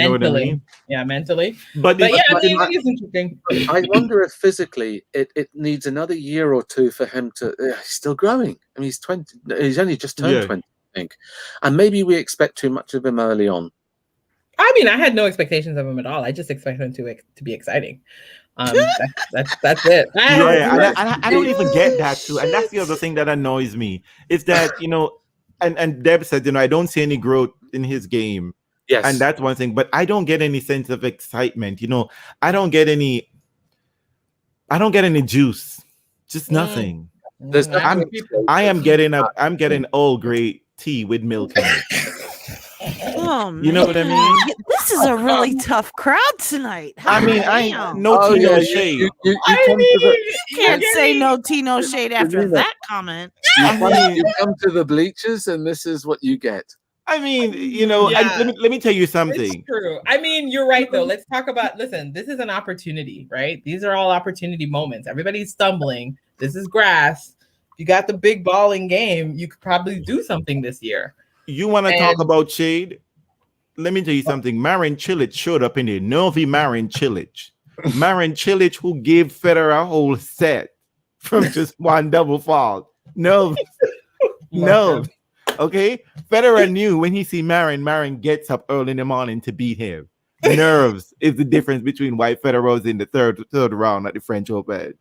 know what I mean? Yeah, mentally. But yeah, I mean, it is interesting. I wonder if physically it needs another year or two for him to. He's still growing. I mean, he's 20. He's only just turned 20, I think, and maybe we expect too much of him early on. I mean, I had no expectations of him at all. I just expected him to be exciting. That's it. I don't even get that too, and that's the other thing that annoys me is that and Deb said I don't see any growth in his game. Yes, and that's one thing, but I don't get any sense of excitement. I don't get any juice, just nothing. There's I'm getting Earl Grey tea with milk in it. Oh, man. You know what I mean? This is a really tough crowd tonight. No tea, no shade. You can't say no tea, no shade after that comment. You come to the bleachers, and this is what you get. I mean, and let me tell you something. It's true. I mean, you're right, though. Let's talk about, listen, this is an opportunity, right? These are all opportunity moments. Everybody's stumbling. This is grass. If you got the big balling game, you could probably do something this year. You want to talk about shade? Let me tell you something. Marin Cilic showed up in there. Novi Marin Cilic. Marin Cilic, who gave Federer a whole set from just one double fault. No. Okay? Federer knew when he see Marin gets up early in the morning to beat him. Nerves is the difference between why Federer was in the third round at the French Open.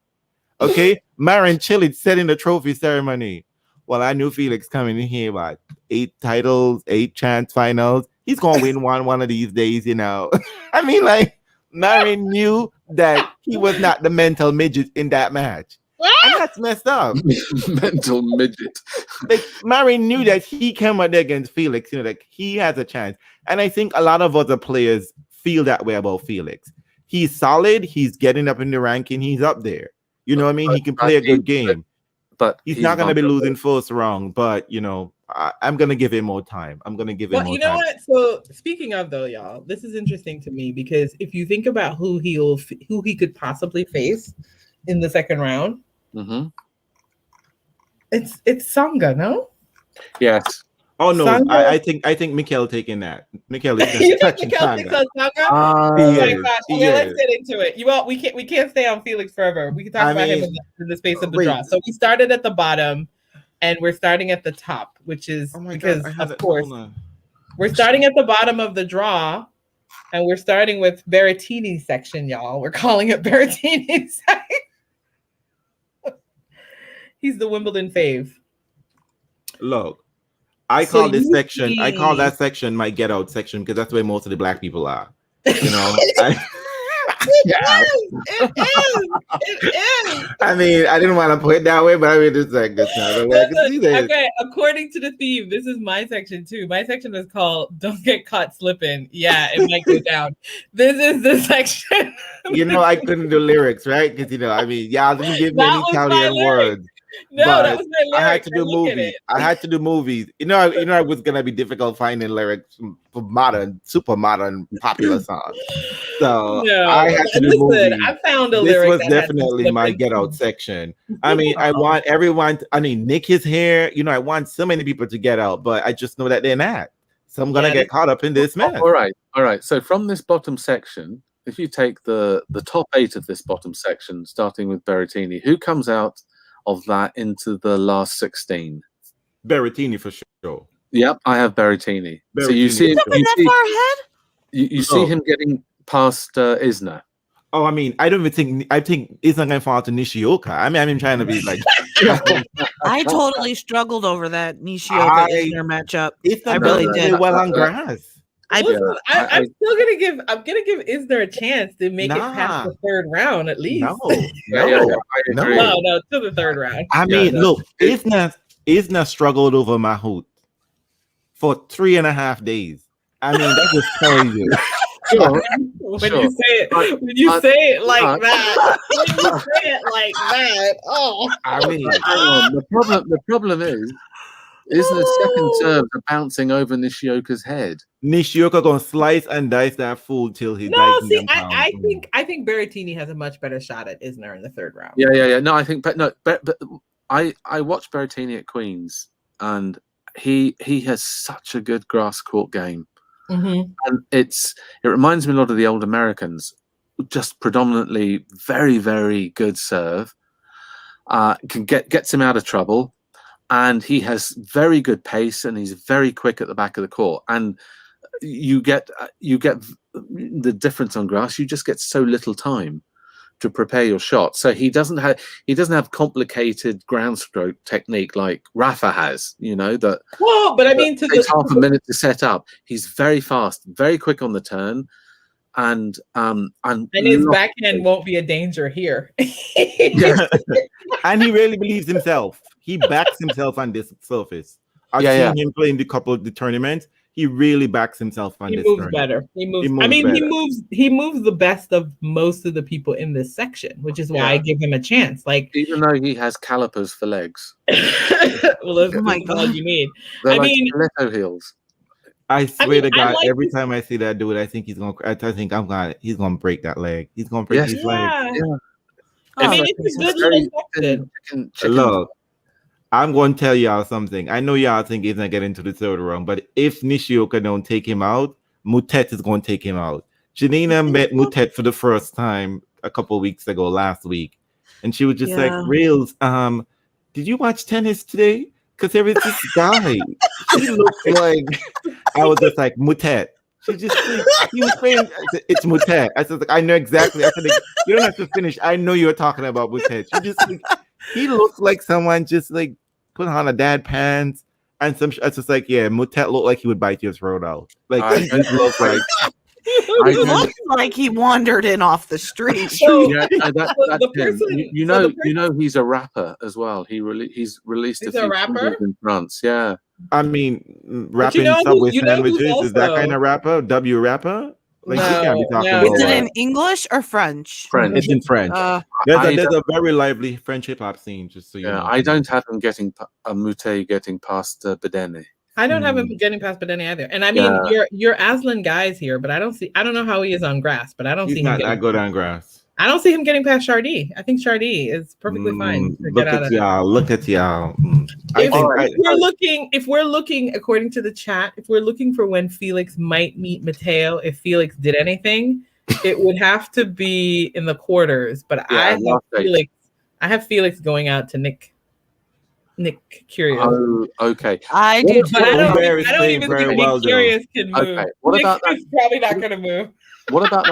Okay? Marin Cilic said in the trophy ceremony, well, I knew Felix coming in here about 8 titles, 8 chance finals. He's going to win one of these days, I mean, like, Marin knew that he was not the mental midget in that match. And that's messed up. Mental midget. Like, Marin knew that he came out there against Felix, like, he has a chance. And I think a lot of other players feel that way about Felix. He's solid. He's getting up in the ranking. He's up there. You know what I mean? He can play a good game. But he's not going to be losing first round. But I'm going to give him more time. I'm going to give him more time. You know what? So speaking of though, y'all, this is interesting to me because if you think about who he could possibly face in the second round, it's Tsonga, no? Yes. Oh no, I think Mikhail taking that. Mikhail is you think Mikhail takes on Tsonga? Oh my gosh! Okay, let's get into it. We can't stay on Felix forever. We can talk about him in the space of the draw. So we started at the bottom, and we're starting at the top, which is because of course we're starting at the bottom of the draw, and we're starting with Berrettini's section, y'all. We're calling it Berrettini's section. He's the Wimbledon fave. Look. I call that section my get out section because that's where most of the black people are. It is. I mean, I didn't want to put it that way, but I mean, it's like that's not the way I can see that. Okay, according to the theme, this is my section too. My section is called "Don't Get Caught Slipping." Yeah, it might go down. This is the section. I couldn't do lyrics, right? Because I mean, y'all didn't give me any Italian words. No, but that was my I had lyrics. to do Look at movies. it. I had to do movies. It was gonna be difficult finding lyrics for modern, super modern, popular songs. So No, I had to do listen, movies. I found a This lyric was that had some definitely my flippin'- get out section. I mean, I want everyone. Nick is here. I want so many people to get out, but I just know that they're not. So I'm gonna get caught up in this mess. All right. So from this bottom section, if you take the top 8 of this bottom section, starting with Berrettini, who comes out of that into the last 16? Berrettini for sure. Yep, I have Berrettini. So Berrettini you see, for sure. That far ahead? you see him getting past Isner. Oh, I mean, I don't even think. I think it's not going to fall to Nishioka. I mean, I'm trying to be like. I totally struggled over that Nishioka Isner matchup. It's not I really going to did. play well on grass. I'm still gonna give. I'm gonna give Isner a chance to make it past the third round at least. No, no, to the third round. I mean, look, Isner struggled over Mahout for 3.5 days. I mean, that was telling you. When you say it like that, oh, I mean, the problem is the second serves are bouncing over Nishioka's head. Nishioka gonna slice and dice that fool till he dies. See, I think Berrettini has a much better shot at Isner in the third round. Yeah. No, I think, but I watched Berrettini at Queens, and he has such a good grass court game. Mm-hmm. And it reminds me a lot of the old Americans, just predominantly very, very good serve. Gets him out of trouble, and he has very good pace, and he's very quick at the back of the court. And you get the difference on grass. You just get so little time to prepare your shot. So he doesn't have complicated ground stroke technique like Rafa has, but I mean, takes half a minute to set up. He's very fast, very quick on the turn, and his backhand won't be a danger here. And he really believes himself. He backs himself on this surface. I've seen him play in the couple of the tournaments. He really backs himself on this. He moves better. He moves the best of most of the people in this section, which is why I give him a chance. Like, even though he has calipers for legs. Well, that's all you need. They're stiletto heels. I swear to God, every time I see that dude, I think he's gonna break that leg. He's gonna break his leg. Yeah. I mean, it's a good little section. Look, I'm going to tell y'all something. I know y'all think he's not getting into the third round, but if Nishioka don't take him out, Mutet is going to take him out. Janina met Mutet for the first time a couple of weeks ago, last week, and she was just like, "Reels, did you watch tennis today? Because there was this guy. He looked like." I was just like, Mutet. She just he was saying it's Mutet. I said, I know exactly. I said, you don't have to finish. I know you're talking about Mutet. She just he looked like someone just like put on a dad pants and some. It's just like, yeah, Mutet looked like he would bite your throat out. Like he just looked like. He looked like he wandered in off the street. He's a rapper as well. He's released a few rapper in France. Yeah, I mean, rapping Subway sandwiches is that kind of rapper? W rapper? Like you can't be talking about. Is it in English or French? French. It's in French. There's a very lively French hip hop scene. Just so you know. I don't have him getting getting past Bedene. I don't have him getting past Bedene either. And I mean, your Aslan guy's here, but I don't know how he is on grass, but I don't see him. He's not that good on grass. I don't see him getting past Chardy. I think Chardy is perfectly fine to look get out at of y'all. Look at y'all. If we're looking according to the chat, if we're looking for when Felix might meet Mateo, if Felix did anything, it would have to be in the quarters. But I have Felix going out to Nick Curious. Oh, okay. I do too. But I don't even think Nick Curious can move. Okay. What about that? He's probably not going to move. What about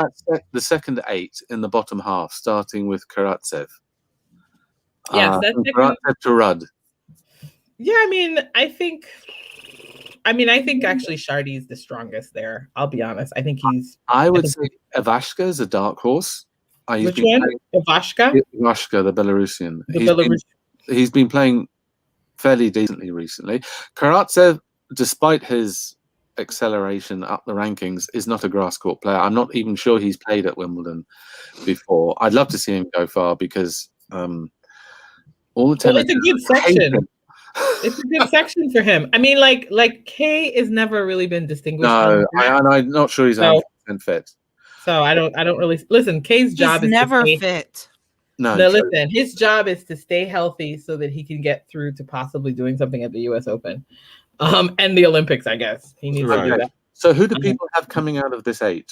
the second 8 in the bottom half, starting with Karatsev? Yes, that's Karatsev to Rudd. Yeah, I think actually Chardy is the strongest there. I'll be honest. I think he's. I would say Ivashka is a dark horse. Which one? Ivashka? Ivashka, the Belarusian. He's been playing fairly decently recently. Karatsev, despite his acceleration up the rankings, is not a grass court player. I'm not even sure he's played at Wimbledon before. I'd love to see him go far because All the Well, tennis. it's a good section. It's a good section for him. I mean, like Kay has never really been distinguished. No, I'm not sure he's 100% fit. So I don't really listen. Kay's job is never to stay, fit. No, listen. His job is to stay healthy so that he can get through to possibly doing something at the U.S. Open, and the Olympics. I guess he needs to do that. So who do people have coming out of this 8?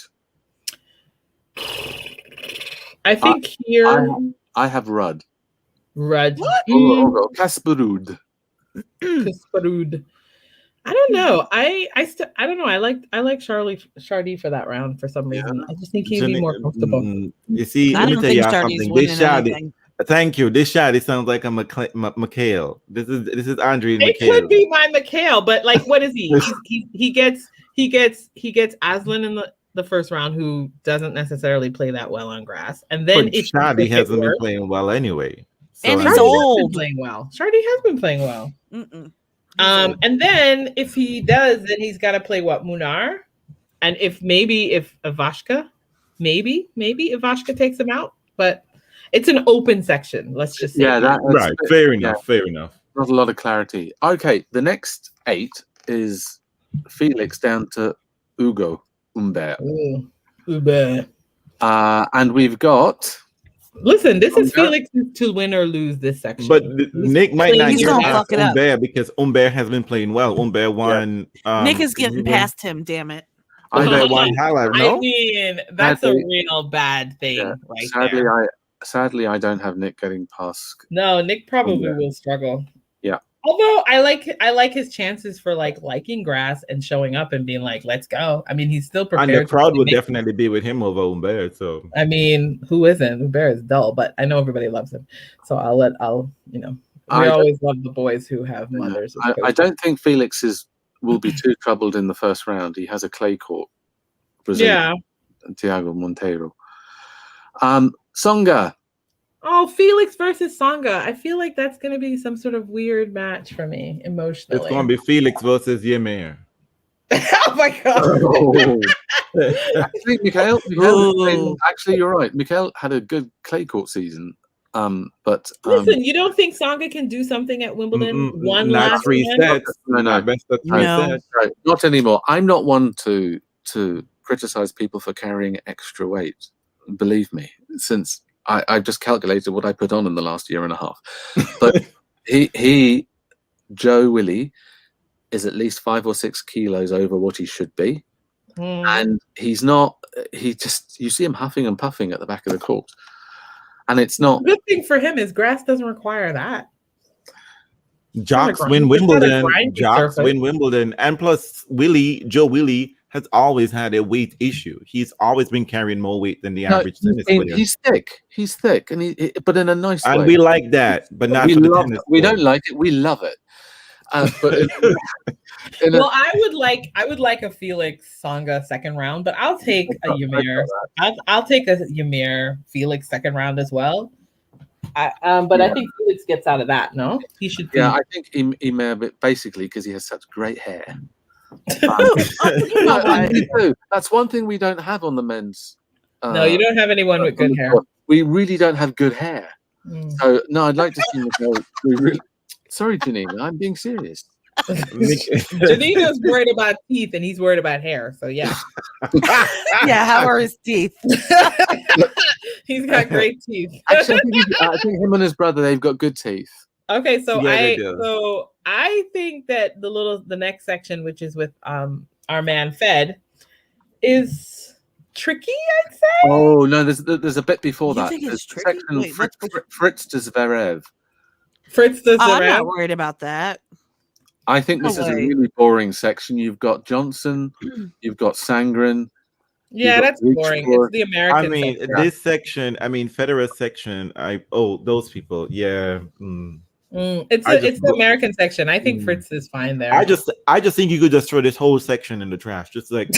I think I have Rudd. Rudd. Kasparud. Kasparud. I don't know. I don't know. I like Chardy for that round for some reason. I just think he'd be more comfortable. You see, I don't think Chardy's winning anything. Thank you. This Shadi sounds like a Mikhail. This is Andre and It Mikhail. could be my Mikhail, but like, what is he? He gets Aslan in the first round, who doesn't necessarily play that well on grass, and then but Shadi hasn't been playing well anyway. So and he's old. Playing well. Chardy has been playing well. And then if he does, then he's got to play Munar, and if Ivashka, maybe Ivashka takes him out, but it's an open section. Let's just say right. Fair enough. Fair enough. Not a lot of clarity. Okay, the next 8 is Felix down to Hugo Humbert. And we've got. Listen, this is Felix to win or lose this section. But Nick might not get past Humbert because Humbert has been playing well. Humbert won. Nick is getting past him. Damn it. Humbert won highlight. No, I mean that's a real bad thing, right? Sadly, I don't have Nick getting past. No, Nick probably will struggle. Yeah. Although I like his chances for liking grass and showing up and being like, let's go. I mean, he's still prepared. And the crowd would definitely be with him over Humbert. So I mean, who isn't? Humbert is dull, but I know everybody loves him. So we always love the boys who have mothers. I don't think Felix will be too troubled in the first round. He has a clay court. Brazilian, Thiago Monteiro. Tsonga. Oh, Felix versus Tsonga. I feel like that's going to be some sort of weird match for me emotionally. It's going to be Felix versus Yemir. Oh my god! Actually, Mikhail, actually, you're right. Mikhail had a good clay court season. But listen, you don't think Tsonga can do something at Wimbledon? Not 3 sets. No. Best of 3 sets. Right. Not anymore. I'm not one to criticize people for carrying extra weight. Believe me, since I've just calculated what I put on in the last year and a half. But Joe Willie, is at least 5 or 6 kilos over what he should be. And he's not, you see him huffing and puffing at the back of the court. And it's not. The good thing for him is grass doesn't require that. Jocks win Wimbledon. And plus, Joe Willie has always had a weight issue. He's always been carrying more weight than the average tennis player. He's thick, and but in a nice way. And we like that, but not for the tennis. We don't like it. We love it. But I would like a Felix Tsonga second round, but I'll take a Yamir. I'll take a Yamir Felix second round as well. But I think Felix gets out of that. No, he should. Yeah, I think Yamir basically because he has such great hair. That's one thing we don't have on the men's. No, you don't have anyone with good hair. We really don't have good hair. So no, I'd like to see Nicole. Sorry, Janina, I'm being serious. Janina's worried about teeth, and he's worried about hair. So yeah, yeah. How are his teeth? He's got great teeth. Actually, I think him and his brother—they've got good teeth. Okay, so I think that the next section, which is with our man Fed, is tricky. I'd say. Oh no, there's a bit before that. Think it's there's tricky? section Fritz to Zverev. Fritz to Zverev. I'm not worried about that. I think this is a really boring section. You've got Johnson, you've got Sangren. Yeah, that's boring. It's the American section. This section, Federer's section, those people, yeah. It's the American section. I think Fritz is fine there. I just think you could just throw this whole section in the trash. Just like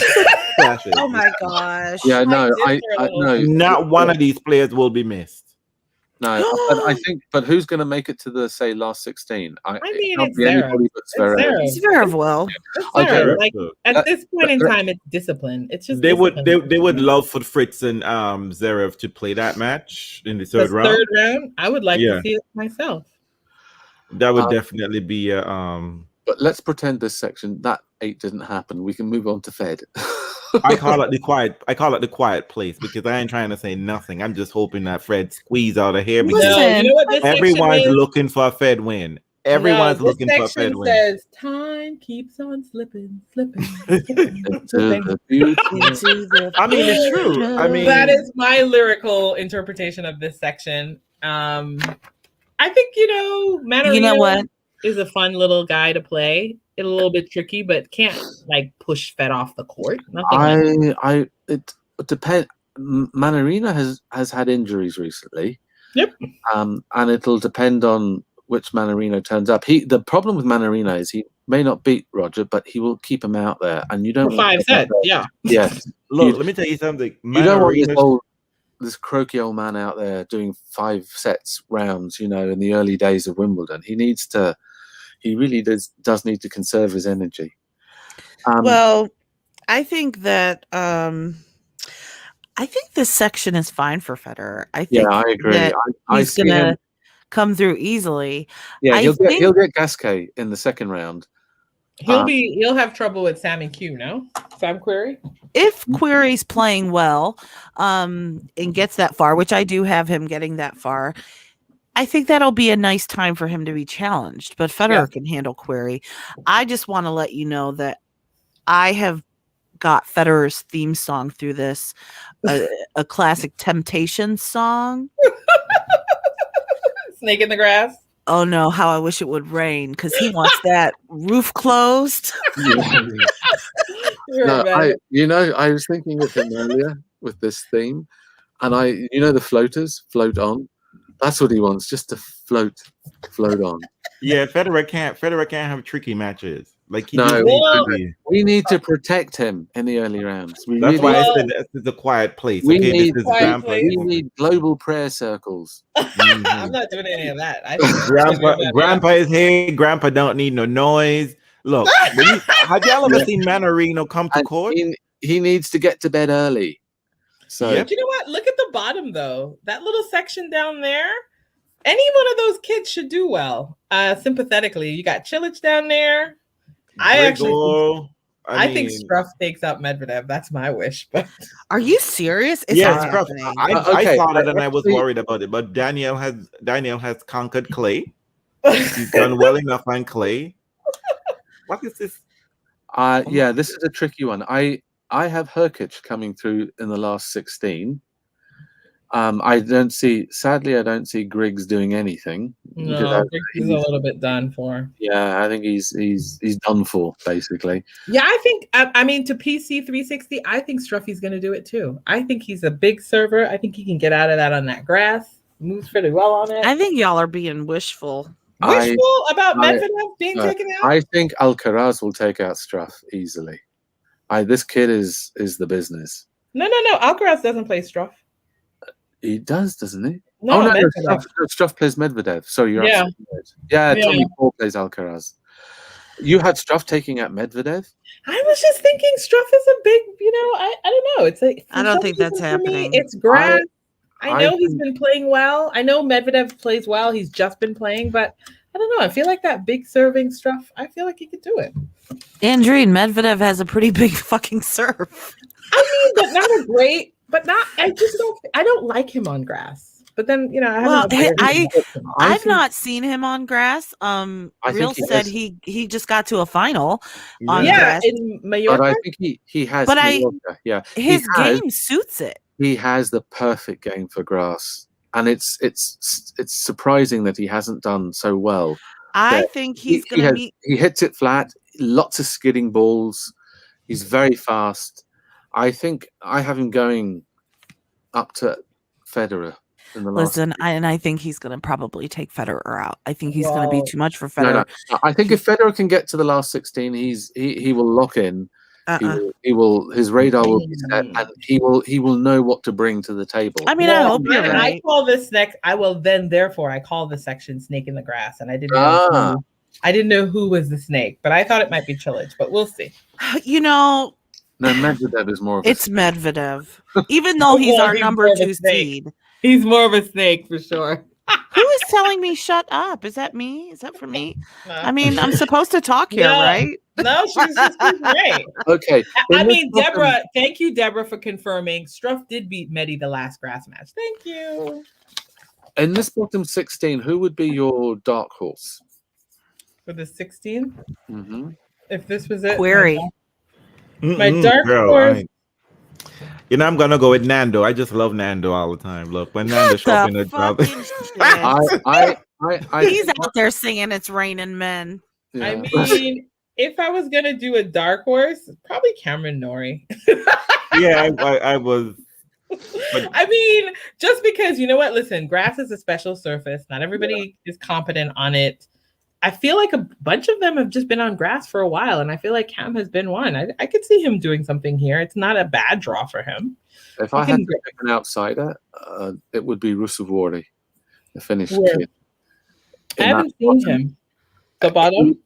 trash it. Oh my gosh. Yeah, no, I no. Not one of these players will be missed. No, but who's going to make it to the last 16? It's Zverev. Zverev will. At this point in time, it's discipline. It's just they would love for Fritz and Zverev to play that match in the third round. I would like to see it myself. That would definitely be a But let's pretend this section that 8 didn't happen. We can move on to Fed. I call it the quiet place because I ain't trying to say nothing. I'm just hoping that Fred squeeze out of here because No, you know what this everyone's section is? looking for a Fed win. Everyone's No, this looking for a Fed section win. says time keeps on slipping. Into the future. I mean, it's true. I mean, that is my lyrical interpretation of this section. I think Manarino You know what? is a fun little guy to play. It's a little bit tricky, but can't like push Fed off the court. Nothing. It depends. Manarino has had injuries recently. Yep. And it'll depend on which Manarino turns up. The problem with Manarino is he may not beat Roger, but he will keep him out there, and you don't For 5 sets. Yeah. Yes. Look, let me tell you something. You don't want this croaky old man out there doing 5 sets rounds. In the early days of Wimbledon, he really does need to conserve his energy. Well, I think that I think this section is fine for Federer. I think I agree. that he's see gonna him. come through easily. Yeah, I he'll think- get Gasquet in the second round. He'll have trouble with Sammy Q, no? Sam Querrey? If Querrey's playing well, and gets that far, which I do have him getting that far, I think that'll be a nice time for him to be challenged. But Federer can handle Querrey. I just want to let you know that I have got Federer's theme song through this, a classic Temptations song. Snake in the grass. Oh no, how I wish it would rain, because he wants that roof closed. I was thinking of him earlier with this theme, and the floaters float on. That's what he wants, just to float on. Yeah, Federer can't have tricky matches. Like we need to protect him in the early rounds. That's why I said this is a quiet place. We need global prayer circles. I'm not doing any of that. Grandpa is here. Grandpa don't need no noise. Look, have y'all ever seen Manarino come to court? He needs to get to bed early. So You know what? Look at the bottom though. That little section down there. Any one of those kids should do well. Sympathetically, you got Chilich down there. I think Struff takes out Medvedev. That's my wish. But are you serious? It's Struff. I thought it and I was worried about it. But Daniel has conquered clay. He's done well enough on clay. What is this? This is a tricky one. I have Herkic coming through in the last 16. I don't see Griggs doing anything. No, Griggs is a little bit done for. Yeah, I think he's done for, basically. Yeah, I think, to PC 360, I think Struffy's going to do it too. I think he's a big server. I think he can get out of that on that grass. Moves pretty well on it. I think y'all are being wishful. Wishful about Medvedev being taken out? I think Alcaraz will take out Struff easily. This kid is the business. No. Alcaraz doesn't play Struff. He does, doesn't he? No, Struff plays Medvedev. Sorry, you're Yeah. absolutely right. Yeah, Tommy Paul plays Alcaraz. You had Struff taking out Medvedev? I was just thinking Struff is a big, I don't know. It's like I don't think that's happening. It's grass. I know he's been playing well. I know Medvedev plays well. He's just been playing, but I don't know. I feel like that big serving Struff, I feel like he could do it. Andreen, Medvedev has a pretty big fucking serve. I mean, but not a great, but not, I don't like him on grass. But then, I've not seen him on grass. Real said he just got to a final on grass. In Mallorca. But I think he has. But Mallorca. His game suits it. He has the perfect game for grass, and it's surprising that he hasn't done so well. I think he's going to meet. He hits it flat. Lots of skidding balls. He's very fast. I think I have him going up to Federer. I think he's going to probably take Federer out. I think he's going to be too much for Federer. No. I think if Federer can get to the last 16, he will lock in. He will. His radar will be set, and he will know what to bring to the table. I mean, I hope you're right. I call this next. I call this section "Snake in the Grass," and I didn't know who was the snake, but I thought it might be Chilich. But we'll see. No, Medvedev is more of It's Medvedev. Even though he's our number 2 seed. He's more of a snake for sure. Who is telling me shut up? Is that me? Is that for me? No. I mean, I'm supposed to talk here, No. right? No, she's right. Okay. I in this mean, bottom- Deborah, thank you, Deborah, for confirming. Struff did beat Medi the last grass match. Thank you. In this bottom 16, who would be your dark horse? For the 16, Mm-hmm. if this was it. Query. My dark horse. I'm gonna go with Nando. I just love Nando all the time. Look, when Nando show up in a job, fucking shit. I He's out there singing "It's Raining Men." yeah. I mean, if I was gonna do a dark horse, probably Cameron Norrie. yeah, I was. But- I mean, just because you know what? Listen, grass is a special surface. Not everybody is competent on it. I feel like a bunch of them have just been on grass for a while, and I feel like Cam has been one. I could see him doing something here. It's not a bad draw for him. If I had to pick an outsider, it would be Rusevori, the Finnish Where? kid. I In haven't that seen bottom- him. The bottom?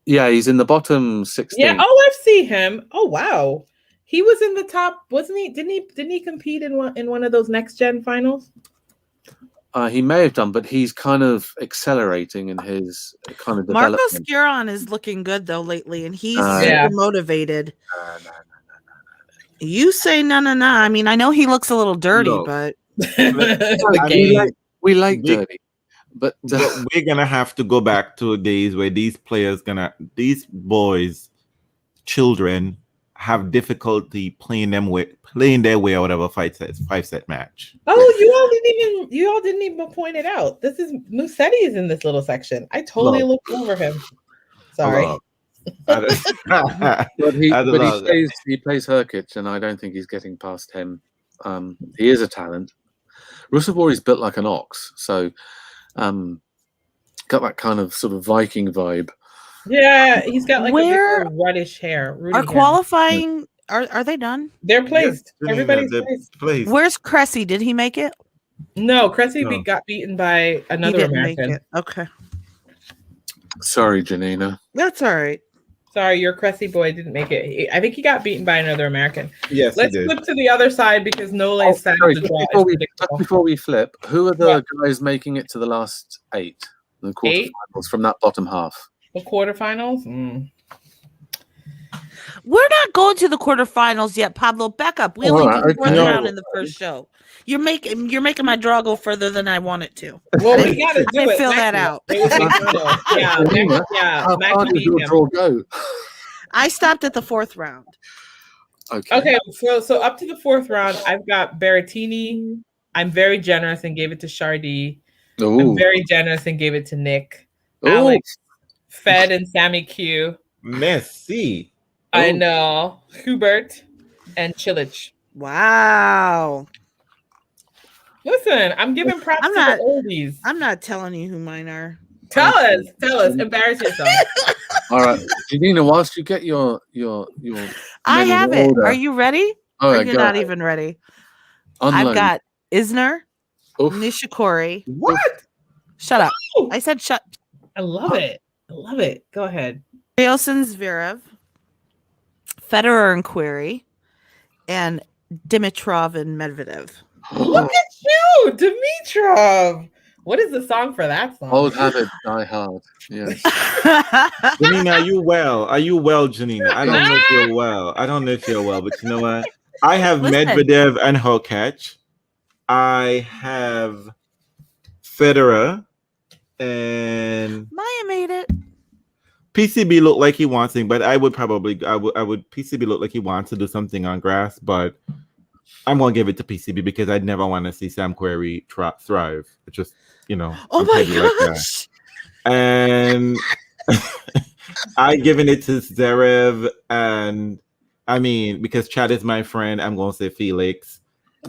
Yeah, he's in the bottom 16. Yeah. Oh, I've seen him. Oh, wow. He was in the top, wasn't he? Didn't he compete in one of those next gen finals? He may have done, but he's kind of accelerating in his kind of Marco development. Skiron is looking good though lately, and he's Yeah. super motivated. No. You say no. I mean, I know he looks a little dirty, No. but The I game. mean, We like We- dirty, but But we're gonna have to go back to days where these boys, children, have difficulty playing their way out of a 5-set match. Oh, you all didn't even point it out. This is Musetti is in this little section. I totally Love. looked over him. Sorry. Love. I But he I love it. plays Herkic, and I don't think he's getting past him. He is a talent. Rusevori's built like an ox, so got that kind of sort of Viking vibe. Yeah, he's got like Where a bit of reddish hair. Rudy are hair. qualifying? Are they done? They're placed. Yes, Everybody's the placed. place. Where's Cressy? Did he make it? No, Cressy No. got beaten by He another didn't American. make it. Okay, Sorry, Janina. that's all right. Sorry, your Cressy boy didn't make it. I think he got beaten by another American. Yes, Let's he did. flip to the other side because Nole's side Sorry, of the just draw before is we, predictable. before we flip, who are the guys making it to the last 8, the Eight? quarterfinals from that bottom half? The quarterfinals? Mm. We're not going to the quarterfinals yet, Pablo. Back up. We All only right, did the fourth okay. round in the first show. You're making my draw go further than I want it to. Well, I we got to do didn't it. fill that Mackie. out. It was McDonald's. Yeah, Janina, yeah. How far Mackie did your beat him. draw go? I stopped at the fourth round. Okay, so up to the fourth round, I've got Berrettini. I'm very generous and gave it to Shardy. I'm Ooh. very generous and gave it to Nick. Ooh. Alex, Fed, and Sammy Q. Messi. I Ooh. know. Hubert and Chilich. Wow. Listen, I'm giving props I'm to not- the oldies. I'm not telling you who mine are. Tell us. Embarrass yourself. All right, Janina. Whilst you get your I Middle have it. order. Are you ready? all Or right, you're go not ahead. even ready? Unload. I've got Isner, Oof. Nishikori. What? Shut up. I said shut. I love it. I love it. Go ahead. Jailson Zverev, Federer and Query, and Dimitrov and Medvedev. Look at you, Dimitrov. What is the song for that song? Old habit die hard. Yes. Janina, are you well? Are you well, Janina? I don't know if you're well. I don't know if you're well, but you know what? I have Listen. Medvedev and Hokach. I have Federer and Maya made it. PCB look like he wants it, but I would PCB look like he wants to do something on grass, but I'm gonna give it to PCB because I'd never want to see Sam Querrey thrive. It's just, Oh I'm my petty like that. gosh. And I given it to Zverev, and I mean, because Chad is my friend, I'm gonna say Felix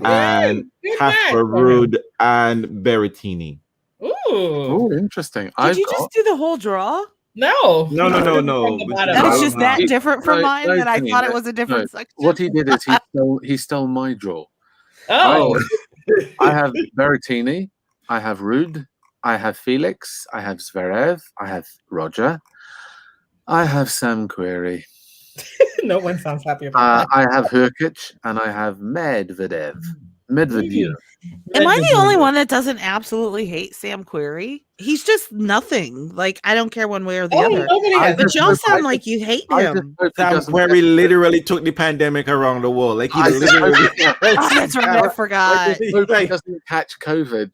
and Good Casper match. Ruud and Berrettini. Ooh. Oh, interesting. Did I've you got. just do the whole draw? No. No. From the But bottom. That was bottom just that half. different from No, mine no, that I Janine, thought it was a different section. What he did is he stole my draw. Oh. I have Berrettini, I have Ruud, I have Felix, I have Zverev, I have Roger, I have Sam Querrey, No one sounds happy about that. I have Herkic, and I have Medvedev. Medvedev. Am I the only one that doesn't absolutely hate Sam Querrey? He's just nothing. Like, I don't care one way or the other. Nobody has. But y'all sound like you hate him. Sam Querrey literally took the pandemic around the world. Like he literally. Oh, that's right. I forgot. I just hope he doesn't catch COVID.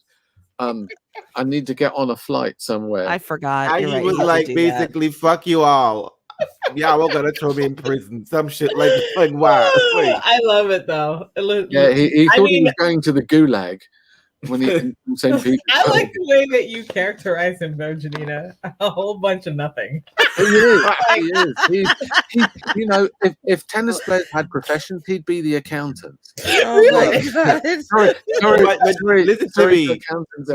I need to get on a flight somewhere. I forgot. And You're he right, was you have to like, do basically, fuck you all. Yeah, we're gonna throw me in prison. Some shit like wow. Wait. I love it though. Yeah, he thought he was going to the gulag when he from St. Petersburg. I like the way that you characterize him though, Janina. A whole bunch of nothing. He is. He is. He, you know, if tennis players had professions, he'd be the accountant. Oh my God. Sorry, listen to me.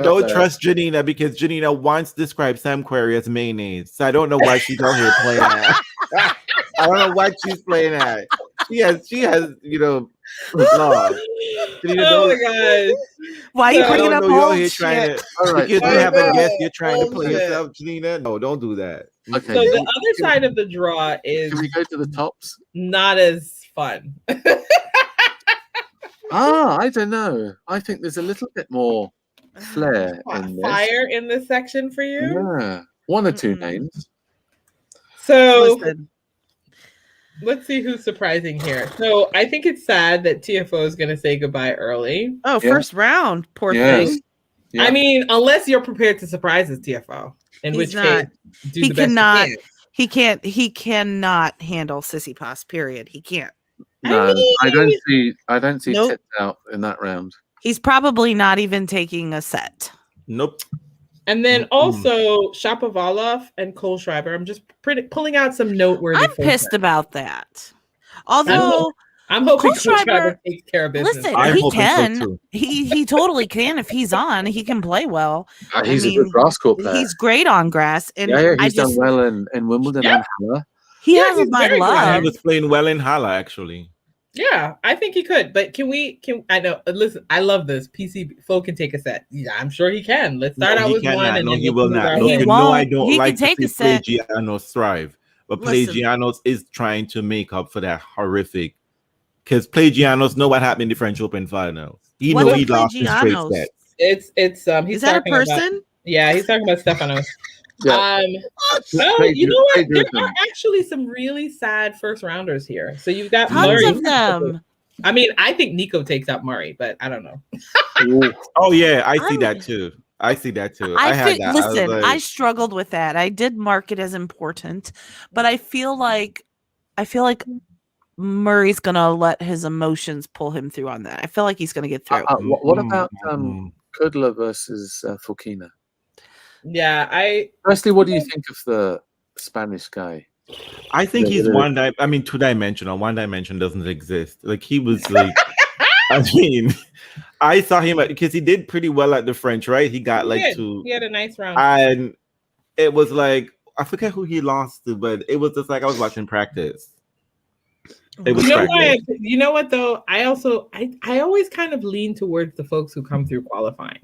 Don't trust Janina because Janina once described Sam Querrey as mayonnaise. So I don't know why she's out here playing that. I don't know why she's playing that. She has, you know, laws. Janina, Oh my God. Why are you So- bringing up you're old here shit? trying to, All right. because you have a guest, you're trying to play Bullshit. yourself, Janina. No, don't do that. Okay. So the other side of the draw is Can we go to the tops? not as fun. I don't know. I think there's a little bit more flair in this. Fire in this section for you. Yeah. One or two Mm-mm. names. So Listen, let's see who's surprising here. So I think it's sad that TFO is going to say goodbye early. oh, Yeah. first round. Poor Yes. thing. Yeah. I mean, unless you're prepared to surprise us, TFO. In He's which not. case, do He the best you cannot. can. He cannot handle Sissipas, period. He can't. No, I mean- don't see Nope. tits out in that round. He's probably not even taking a set. Nope. And then also Shapovalov and Cole Schreiber. I'm just pulling out some noteworthy. I'm folks pissed there. about that. Although, I'm hoping Cole Cole Schreiber Schreiber- takes care of business. listen, I'm he hoping so, can. too. He totally can if he's on. He can play well. He's a mean, good grass court player. He's great on grass, and yeah, I he's just done well in Wimbledon Yeah. and Halle. he Yeah, has he's my very good. He love. was playing well in Hala, actually. Yeah, I think he could. But can I know, listen, I love this. PC Fo can take a set. Yeah, I'm sure he can. Let's start out he with one. cannot. And No, then he we'll will move not. our No, way. He you know I won't. don't He like can to take a see set. Plagianos thrive. But Listen. Plagianos is trying to make up for that horrific. Because Plagianos know what happened in the French Open finals. He What know is he lost his straight Plagianos? sets. It's he's Is that a talking about- person? yeah, he's talking about Stefanos. Yeah. No, you know what? There Plagiarism. are actually some really sad first rounders here. So you've got Tons Murray. of them. I mean, I think Nico takes out Murray, but I don't know. Ooh. Oh yeah, I see I'm- that too. I see that too. I had think. that. Listen, was I like, struggled with that. I did mark it as important, but I feel like Murray's gonna let his emotions pull him through on that. I feel like he's gonna get through. What about mm. Kudla versus Fokina? Yeah, Firstly, what do you think of the Spanish guy? I think Yeah, he's it is. two-dimensional. One dimension doesn't exist. Like he was like, I mean, I saw him because he did pretty well at the French, right? He got like did. two, He had a nice round. and it was like I forget who he lost to, but it was just like I was watching practice. It was You know practice. what? You know what though? I always kind of lean towards the folks who come through qualifying,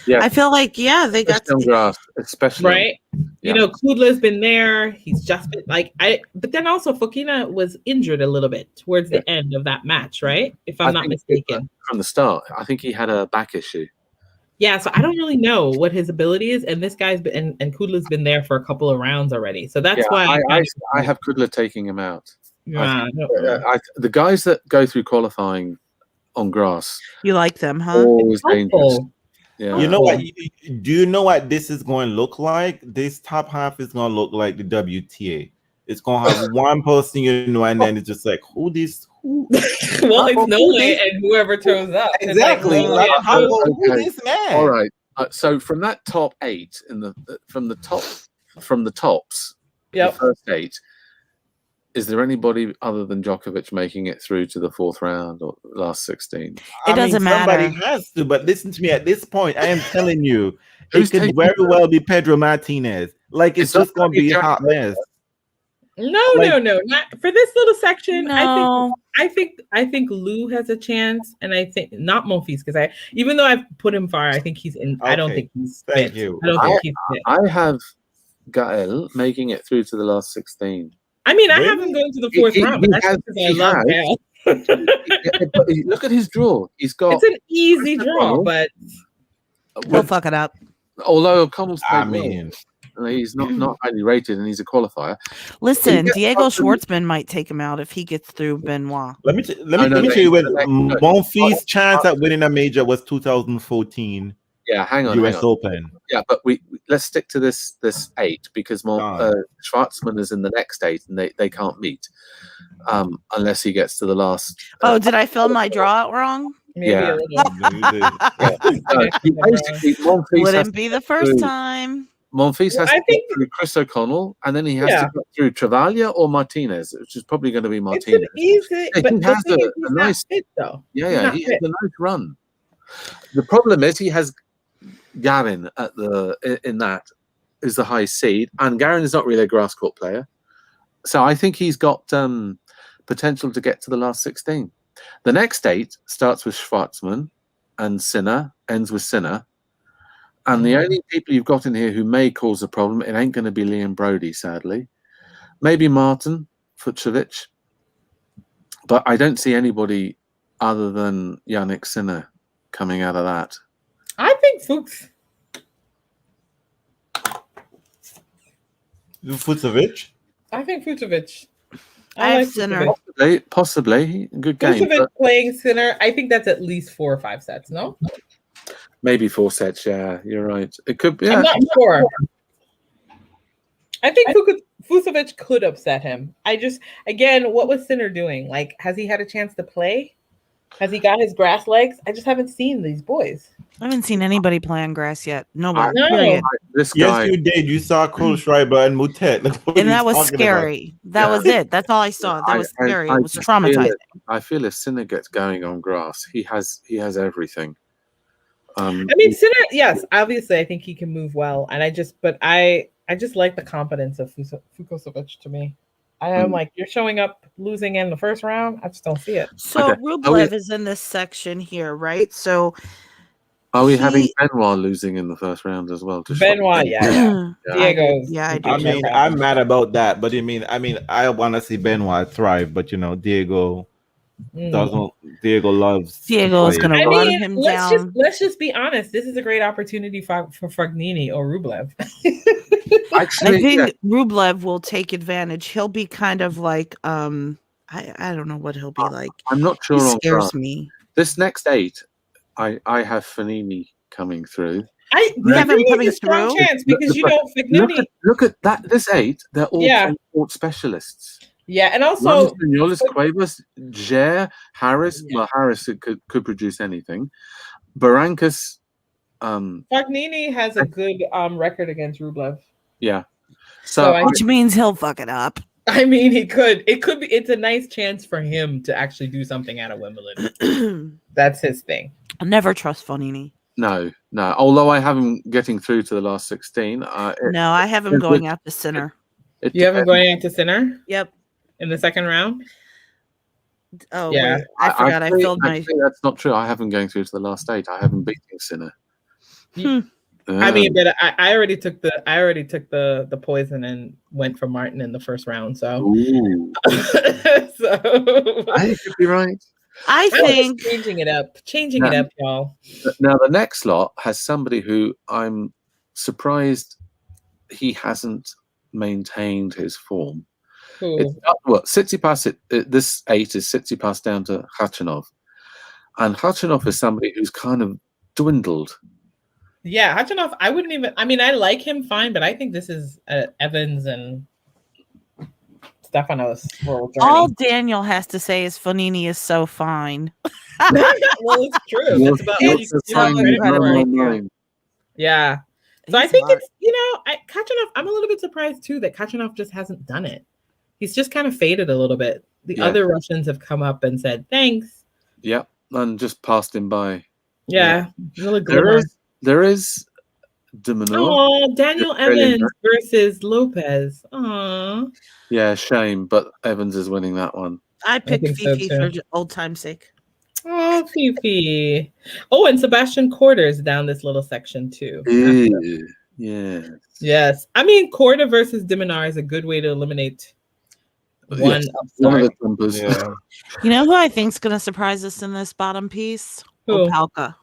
Yeah, I feel like they got especially on grass, especially. right? Yeah. You know, Kudla's been there. He's just been but then also Fokina was injured a little bit towards the end of that match, right? If I'm I not think, mistaken. From the start, I think he had a back issue. Yeah, so I don't really know what his ability is, and this guy's been and Kudla's been there for a couple of rounds already. So that's Yeah, why I have Kudla taking him out. Yeah, no. The guys that go through qualifying on grass you like them, huh? always dangerous. Helpful. Yeah, You know what? Do you know what this is going to look like? This top half is going to look like the WTA. It's going to have one person, you know, and then it's just like, who this? Who? Well, it's Nolan and whoever turns up. It's Exactly. Like, Like, yeah, who Okay. this man? All right. So from that top eight from the tops, Yep. the first eight, is there anybody other than Djokovic making it through to the fourth round or last 16? It doesn't Somebody matter. has to, but listen to me. At this point, I am telling you, it Who's could taking very it? well be Pedro Martinez. Like it's It's not just going to be a gonna be hot mess. No, Like- no, not for this little section. No. I think Lou has a chance, and I think not Monfils because even though I've put him far, I think he's in. I don't Okay. think he's Thank fit. you. I don't think he's fit. I have Gael making it through to the last 16. I mean, I Really? have him going to the fourth He- round, but he that's has- because I he love has. Gael. But look at his draw. He's got. It's an easy Chris draw, O'Connell, but He'll fuck it up. although O'Connell's I played well, mean, he's not highly rated, and he's a qualifier. Listen, Yeah, Diego but- Schwartzman might take him out if he gets through Benoit. let me No, tell you when no. Monfils' chance at winning a major was 2014 Yeah, hang on. US Open. Yeah, but let's stick to this 8 because Schwartzman is in the next 8 and they can't meet unless he gets to the last. Oh, did I fill my draw out wrong? maybe Yeah. a little. Basically, Monfils has Wouldn't to be the get first through- time. Monfils has I to get through Chris O'Connell, and then he has to get through Travaglia or Martinez, which is probably going to be It's Martinez. an easy, He but the has thing is, a he's nice- not fit though. Yeah, He's yeah, not he fit. has a nice run. The problem is he has Garin in that is the high seed, and Garin is not really a grass court player, so I think he's got potential to get to the last 16. The next 8 starts with Schwartzman and Sinner, ends with Sinner, and the only people you've got in here who may cause a problem, it ain't going to be Liam Brody, sadly. Maybe Martin Fucsovic, but I don't see anybody other than Yannick Sinner coming out of that. I think Fuchs. Fucsovic. I think Fucsovic. I have like Sinner. Fucsovic. Possibly. Good game. Fucsovic But playing Sinner. I think that's at least 4 or 5 sets. No, maybe 4 sets. Yeah, you're right. It could be. Yeah. I'm not sure. I think Fucsovic could upset him. Again, what was Sinner doing? Like, has he had a chance to play? Has he got his grass legs? I just haven't seen these boys. I haven't seen anybody play on grass yet. Nobody. No. Period. This guy. Yes, you did. You saw Kohlschreiber and Mutet. And that was scary. That was it. That's all I saw. That was scary. It was just traumatizing. I feel if Sinner gets going on grass, he has everything. I mean, Sinner, yes, obviously, I think he can move well, and I just like the confidence of Fucsovic to me. I am like, you're showing up losing in the first round. I just don't see it. So Okay. Rublev is in this section here, right? So Are we having Benoit losing in the first round as well? Benoit, yeah. Diego's. I do. I mean, I'm mad about that, but I want to see Benoit thrive, but Diego doesn't. Diego loves. Diego is going to run him down. Let's just be honest. This is a great opportunity for Fognini or Rublev. Actually, I think Rublev will take advantage. He'll be kind of like I don't know what he'll be like. I'm not sure. He on scares grass. me. This next 8, I have Fognini coming through. You have him coming a strong through? chance because Fognini. Look at that. This 8, they're all court specialists. Yeah, and also Yolis, Cuevas, Jair, Harris. Yeah. Well, Harris could produce anything. Barrancas. Fognini has a good record against Rublev. Yeah. So which means he'll fuck it up. I mean, he could. It could be. It's a nice chance for him to actually do something out of Wimbledon. That's his thing. I'll never trust Fognini. No. Although I have him getting through to the last 16. No, I have him going out to Sinner. You have him going into Sinner? Yep. In the second round? Oh, yeah. Wait, I forgot. I filled my. That's not true. I have him going through to the last 8. I have him beating Sinner. I mean, but I already took the poison and went for Martin in the first round. So, I could be right. I think changing it up, y'all. Now the next lot has somebody who I'm surprised he hasn't maintained his form. It's not, Tsitsipas. This 8 is Tsitsipas down to Khachanov, and Khachanov is somebody who's kind of dwindled. Yeah, Khachanov. I wouldn't even. I mean, I like him fine, but I think this is Evans and Stefanos. All Daniel has to say is Fognini is so fine. Well, it's true. It's about incredible. Yeah. So I think it's Khachanov. I'm a little bit surprised too that Khachanov just hasn't done it. He's just kind of faded a little bit. The other Russians have come up and said thanks. Yeah, and just passed him by. Yeah. Really there is Demonor. Oh, Daniel Evans versus Lopez. Aww. Yeah, shame, but Evans is winning that one. I picked Fifi for old time's sake. Oh, Fifi. Oh, and Sebastian Korda is down this little section too. Yeah. Yes. I mean, Korda versus Diminar is a good way to eliminate one Yes, upstart. one of the jumpers. Yeah. You know who I think's going to surprise us in this bottom piece? Who? Opelka.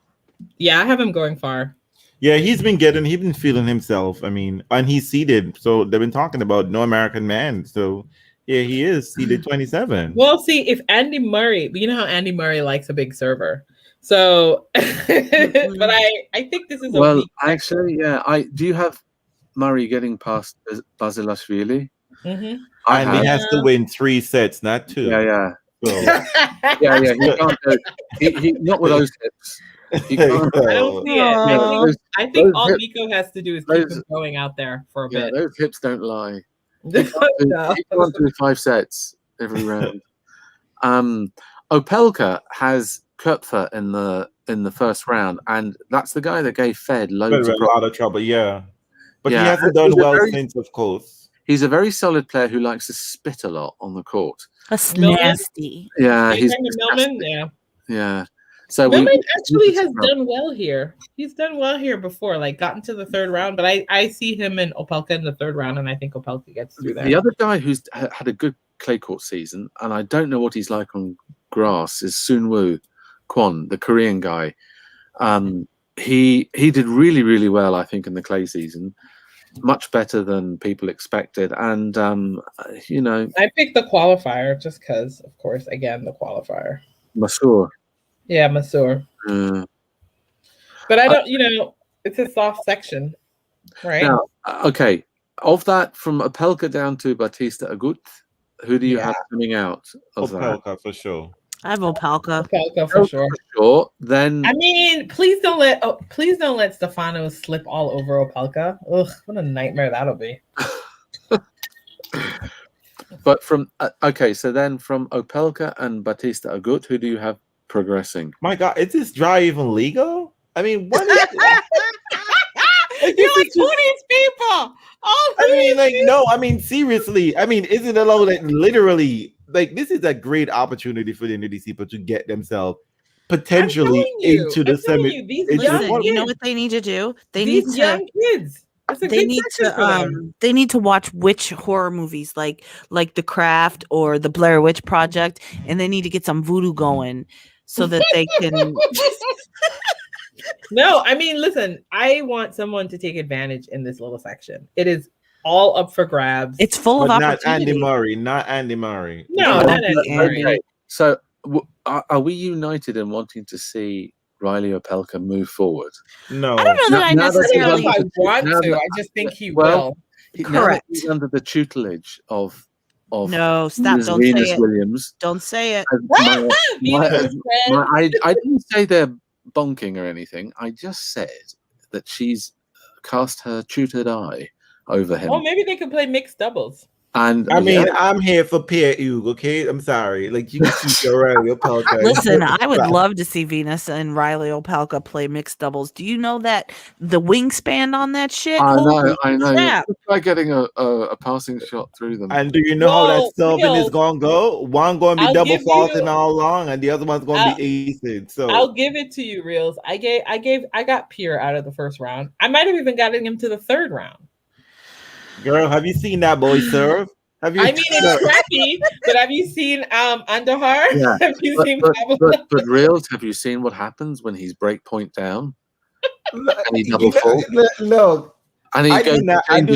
Yeah, I have him going far. Yeah, he's been feeling himself. I mean, and he's seeded. So they've been talking about no American man. So yeah, he is seeded 27. Well, see, if Andy Murray, you know how Andy Murray likes a big server. So, but I think this is a Well, weak actually, yeah. Do you have Murray getting past Basilashvili? Mm-hmm. I And have. he has to win 3 sets, not 2. Yeah. So, Yeah. He can't go. He not with those hips. He can't. I don't see it. Aw. I think those all hips- Nico has to do is keep those- him going out there for a Yeah, bit. those hips don't lie. No. He can't do 5 sets every round. Opelka has Köpfer in the first round, and that's the guy that gave Fed loads a of lot of trouble, yeah. But Yeah, he hasn't done he's a well very- since, of course. He's a very solid player who likes to spit a lot on the court. That's Millman? nasty. Yeah, Are you he's talking to Millman? disgusting. Yeah. Yeah. So Millman we actually has scrub. done well here. He's done well here before, like gotten to the third round. But I see him and Opelka in the third round, and I think Opelka gets through there. The other guy who's had a good clay court season, and I don't know what he's like on grass, is Soonwoo Kwon, the Korean guy. He did really, really well, I think, in the clay season. Much better than people expected. And, I picked the qualifier just because, of course, again, the qualifier. Masur. Yeah, Masur. But I don't, it's a soft section, right? Now, okay. Of that, from Opelka down to Batista Agut, who do you have coming out of that? Opelka for sure. I have Opelka. Opelka for sure. Sure. Then I mean, please don't let Stefano slip all over Opelka. Ugh, what a nightmare that'll be. but from so then from Opelka and Batista Agut, who do you have progressing? My God, is this dry even legal? I mean, what is You're like, who these people? Oh, I mean, like, no, I mean, seriously. I mean, isn't it alone that literally, like, this is a great opportunity for the these people to get themselves potentially into the semi. Listen, you know what they need to do? They need to young kids. They need to watch witch horror movies like The Craft or the Blair Witch Project, and they need to get some voodoo going so that they can. No, I mean, listen, I want someone to take advantage in this little section. It is all up for grabs. It's full of opportunity. Not Andy Murray. No, not Andy Murray. Okay. So are we united in wanting to see Riley Opelka move forward? No. I don't know that I necessarily I want to. I just think he will. Correct. He's under the tutelage of no, stop! Ms. Don't Venus say it. Williams. Don't say it. I didn't say they're bonking or anything. I just said that she's cast her tutored eye over him. Well, maybe they could play mixed doubles. And I mean, I'm here for Pierre Hugues, okay? I'm sorry. Like, you can keep your Riley Opelka. Listen, I would love to see Venus and Riley Opelka play mixed doubles. Do you know that the wingspan on that shit? I know. Crap. Try getting a passing shot through them. And do you know how that serving is going to go? One going to be double faulting all along, and the other one's going to be acing. So I'll give it to you, Reels. I got Pierre out of the first round. I might have even gotten him to the third round. Girl, have you seen that boy serve? Have you? I mean, it's crappy, but have you seen Andahar? Yeah. Have you seen Pablo? But Reels, have you seen what happens when he's break point down? And he double fault? Look, and he I do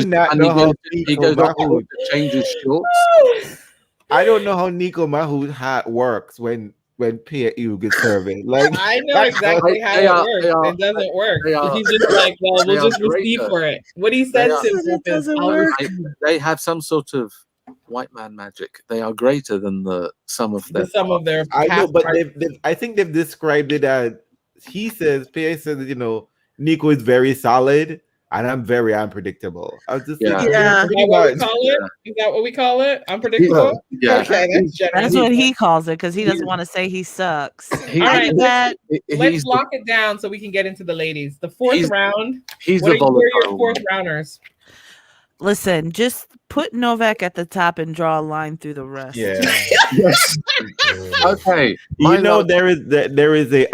not know how he goes off to change his shorts. I don't know how Nico Mahut hat works when Pierre Hugues is serving. Like, I know exactly how it works. It doesn't work. He's just like, well, we'll just receive for it. What he says is, doesn't work. They have some sort of white man magic. They are greater than the sum of their. I know, but I think they've described it as Pierre says that Nico is very solid and I'm very unpredictable. I was just thinking, Is that what we call it? Unpredictable? Yeah. Okay, that's what he calls it because he doesn't want to say he sucks. All right, let's lock it down so we can get into the ladies. The fourth round. What are your fourth rounders? Listen, just put Novak at the top and draw a line through the rest. Yeah. Yes. Okay. There is a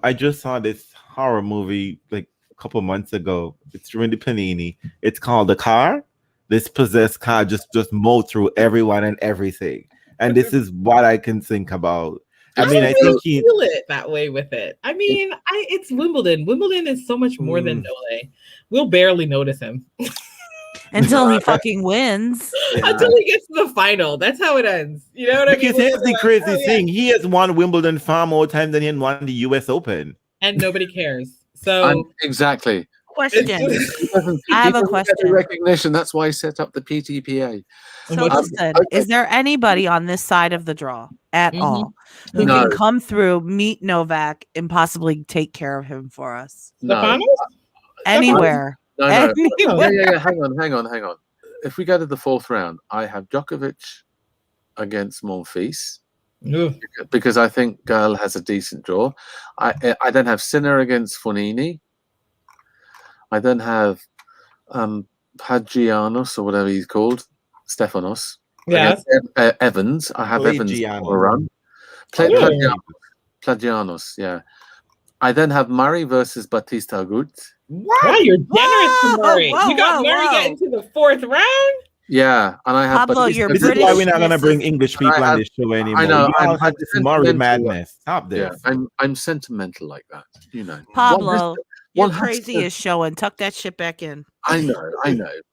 I just saw this horror movie like a couple months ago. It's during the Panini. It's called The Car, this possessed car just mowed through everyone and everything. And this is what I can think about. I mean, I think he feel it that way with it. I mean, it's Wimbledon. Wimbledon is so much more than Nole. We'll barely notice him until he fucking wins. Until he gets to the final. That's how it ends. You know what I mean? Because here's the crazy thing: he has won Wimbledon far more times than he won the U.S. Open, and nobody cares. So exactly. Question. I have a question. Recognition. That's why he set up the PTPA. So listen, is there anybody on this side of the draw at all who can come through, meet Novak, and possibly take care of him for us? No. Anywhere. No. Yeah. Hang on. If we go to the fourth round, I have Djokovic against Monfils. Because I think Girl has a decent draw. I then have Sinner against Fognini. I then have Pagianos or whatever he's called, Stefanos. Yes. Evans. I have Evans for a run. Plagianos, yeah. I then have Murray versus Batista Agut. Wow, you're generous to Murray. You got Murray getting to the fourth round? Yeah, and I have Pablo, Batista. This is why we're not going to bring English people on this show anymore. I know. I'm this Murray madness. Stop this. Yeah, I'm sentimental like that. You know. Pablo, your crazy is showing. Tuck that shit back in. I know.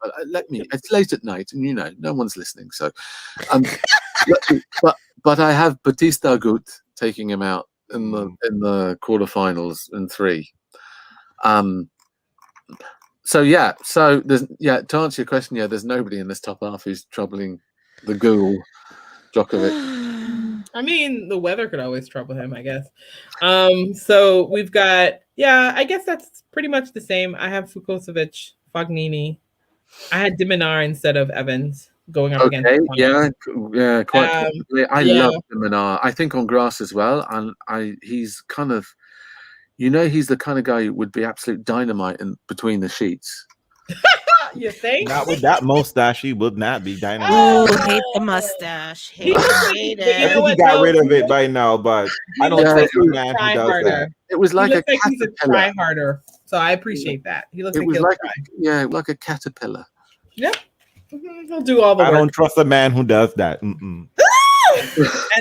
But it's late at night, and you know, no one's listening. So, but I have Batista Agut taking him out in the quarterfinals in 3. So there's to answer your question, there's nobody in this top half who's troubling the ghoul Djokovic. I mean, the weather could always trouble him, I guess. So we've got I guess that's pretty much the same. I have Fukosevic, Fognini. I had Diminar instead of Evans going up against. Yeah, quite. I love Diminar. I think on grass as well, and he's kind of. You know, he's the kind of guy who would be absolute dynamite between the sheets. You think? Not with that mustache, he would not be dynamite. Oh, hate the mustache. Hate it. I think he got rid of it by now, but I don't trust the man who does that. It was like he's a try harder, so I appreciate that. He looks like he'll try. Like a caterpillar. Yep. He'll do all the work. I don't trust a man who does that. And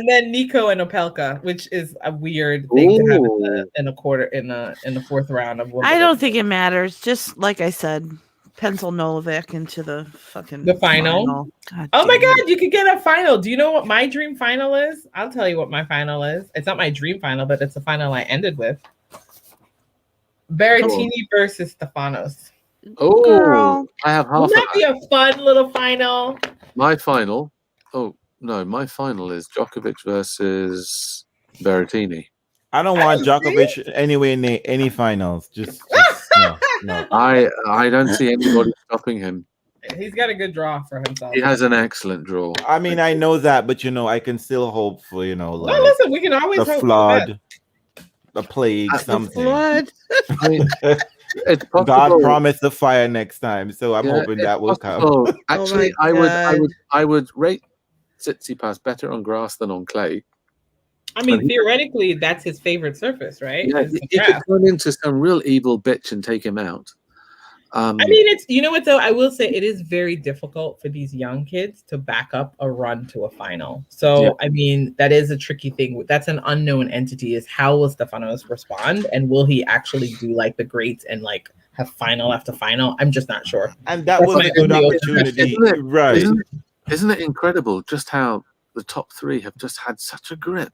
then Nico and Opelka, which is a weird thing to have in the fourth round of Wimbledon. I don't think it matters. Just like I said, pencil Novak into the final. Oh my God, you could get a final. Do you know what my dream final is? I'll tell you what my final is. It's not my dream final, but it's the final I ended with. Berrettini versus Stefanos. Oh, girl. I have half. Wouldn't that be a fun little final? My final. Oh no, my final is Djokovic versus Berrettini. I don't want Djokovic anywhere in any finals. Just no. I don't see anybody stopping him. He's got a good draw for himself. He has an excellent draw. I mean, I know that, but I can still hope for like listen, we can always the hope flood, the plague, something. Flood. I mean, it's possible. God promised the fire next time, so I'm hoping that will come. Actually, I would rate Tsitsipas better on grass than on clay. I mean, theoretically, that's his favorite surface, right? Yeah, he could turn into some real evil bitch and take him out. I mean, it's what though, I will say it is very difficult for these young kids to back up a run to a final. So I mean, that is a tricky thing. That's an unknown entity. Is how will Stefanos respond, and will he actually do like the greats and like have final after final? I'm just not sure. And that was a good opportunity, right? Isn't it incredible just how the top 3 have just had such a grip?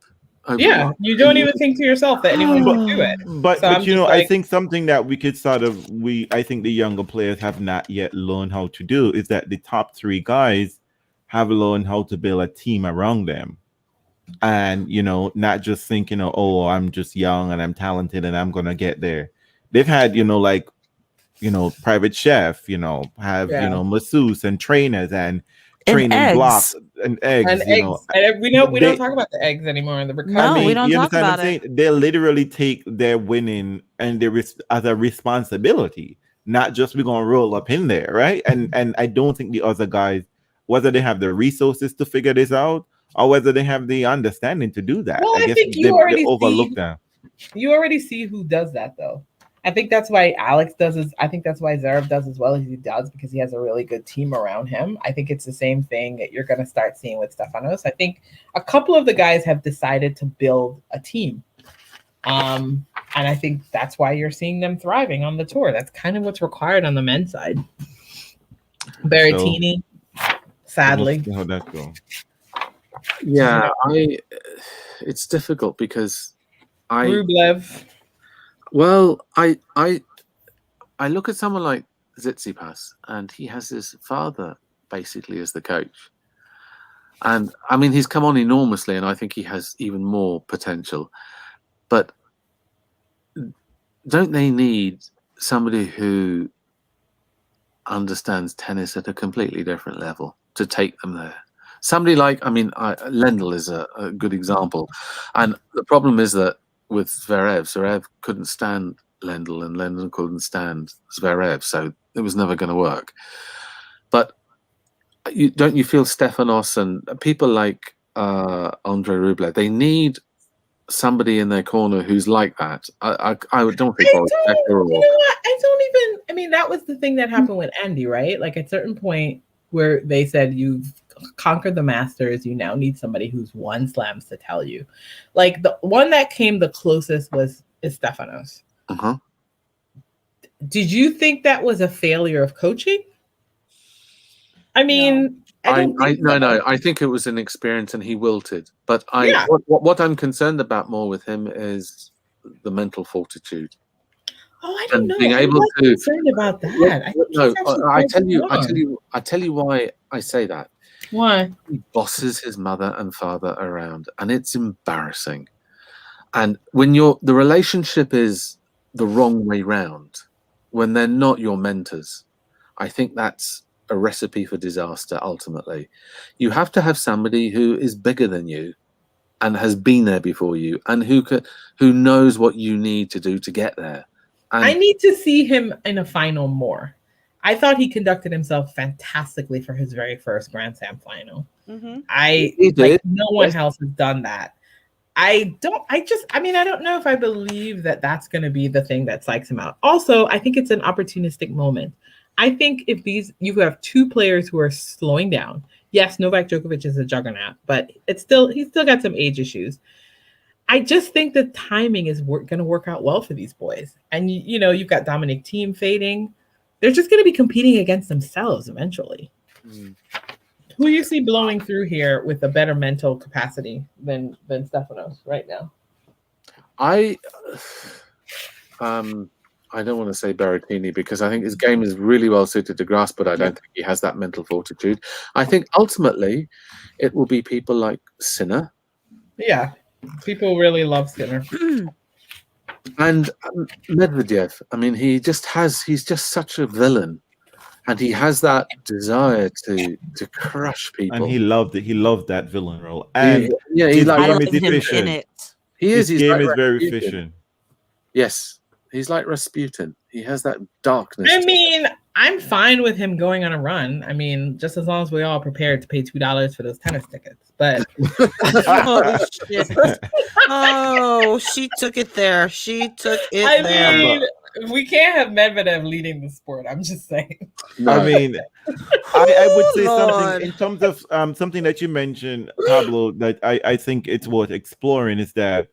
You don't even think to yourself that anyone can do it. But I think something that we could I think the younger players have not yet learned how to do is that the top 3 guys have learned how to build a team around them. And, not just thinking, oh, I'm just young and I'm talented and I'm going to get there. They've had, private chef, masseuse and trainers and training blocks and eggs. And we don't talk about the eggs anymore in the recovery. No, we don't talk about it. They literally take their winning and as a responsibility, not just we're gonna roll up in there, right? And I don't think the other guys, whether they have the resources to figure this out or whether they have the understanding to do that. Well, I guess think they overlook that. You already see who does that though. I think that's why Alex does I think that's why Zverev does as well as he does, because he has a really good team around him. I think it's the same thing that you're going to start seeing with Stefanos. I think a couple of the guys have decided to build a team. And I think that's why you're seeing them thriving on the tour. That's kind of what's required on the men's side. Berrettini, sadly. How'd that go? Yeah, it's difficult because Rublev. Well, I look at someone like Tsitsipas, and he has his father basically as the coach. And I mean, he's come on enormously, and I think he has even more potential. But don't they need somebody who understands tennis at a completely different level to take them there? Somebody like, Lendl is a good example. And the problem is that with Zverev couldn't stand Lendl, and Lendl couldn't stand Zverev, so it was never going to work. But don't you feel Stefanos and people like Andre Rublev, they need somebody in their corner who's like that? I don't think. I mean, that was the thing that happened with Andy, right? Like at a certain point where they said you've conquered the Masters, you now need somebody who's won slams to tell you. Like the one that came the closest is Stefanos. Uh-huh. Did you think that was a failure of coaching? I mean, no. I think it was an experience, and he wilted. But what I'm concerned about more with him is the mental fortitude. Oh, I don't know. Being able to concerned about that. I tell you why I say that. Why? He bosses his mother and father around, and it's embarrassing. And when the relationship is the wrong way round, when they're not your mentors, I think that's a recipe for disaster. Ultimately, you have to have somebody who is bigger than you and has been there before you, and who knows what you need to do to get there. And I need to see him in a final more. I thought he conducted himself fantastically for his very first Grand Slam final. Mm-hmm. No one else has done that. I don't know if I believe that that's going to be the thing that psychs him out. Also, I think it's an opportunistic moment. I think if you have two players who are slowing down. Yes, Novak Djokovic is a juggernaut, but he's still got some age issues. I just think the timing is going to work out well for these boys. And, you've got Dominic Thiem fading. They're just going to be competing against themselves eventually. Mm. Who you see blowing through here with a better mental capacity than Stefanos right now? I don't want to say Berrettini, because I think his game is really well suited to grass, but I don't think he has that mental fortitude. I think ultimately it will be people like Sinner. Yeah. People really love Sinner. And Medvedev. I mean, he's just such a villain, and he has that desire to crush people. And he loved it. He loved that villain role. And he's like, I love him in it. His game is very efficient. Yes, he's like Rasputin. He has that darkness. I mean, I'm fine with him going on a run. I mean, just as long as we're all prepared to pay $2 for those tennis tickets. But oh, shit. Oh, she took it there. I mean, we can't have Medvedev leading the sport. I'm just saying. No. I mean, I would say something in terms of something that you mentioned, Pablo, that I think it's worth exploring is that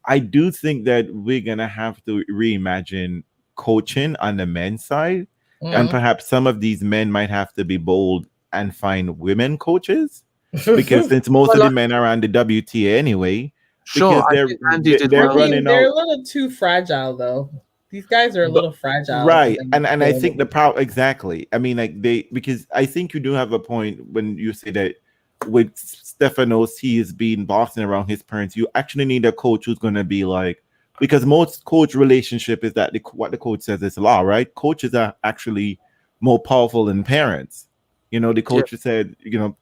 I do think that we're going to have to reimagine coaching on the men's side. Mm-hmm. And perhaps some of these men might have to be bold and find women coaches, because since most of the men are on the WTA anyway, sure, they're running out. They're a little too fragile, though. These guys are a little fragile, right? And I think the problem exactly. I mean, because I think you do have a point when you say that with Stefanos, he is being bossing around his parents. You actually need a coach who's going to be like. Because most coach relationship is that what the coach says is law, right? Coaches are actually more powerful than parents. The coach said,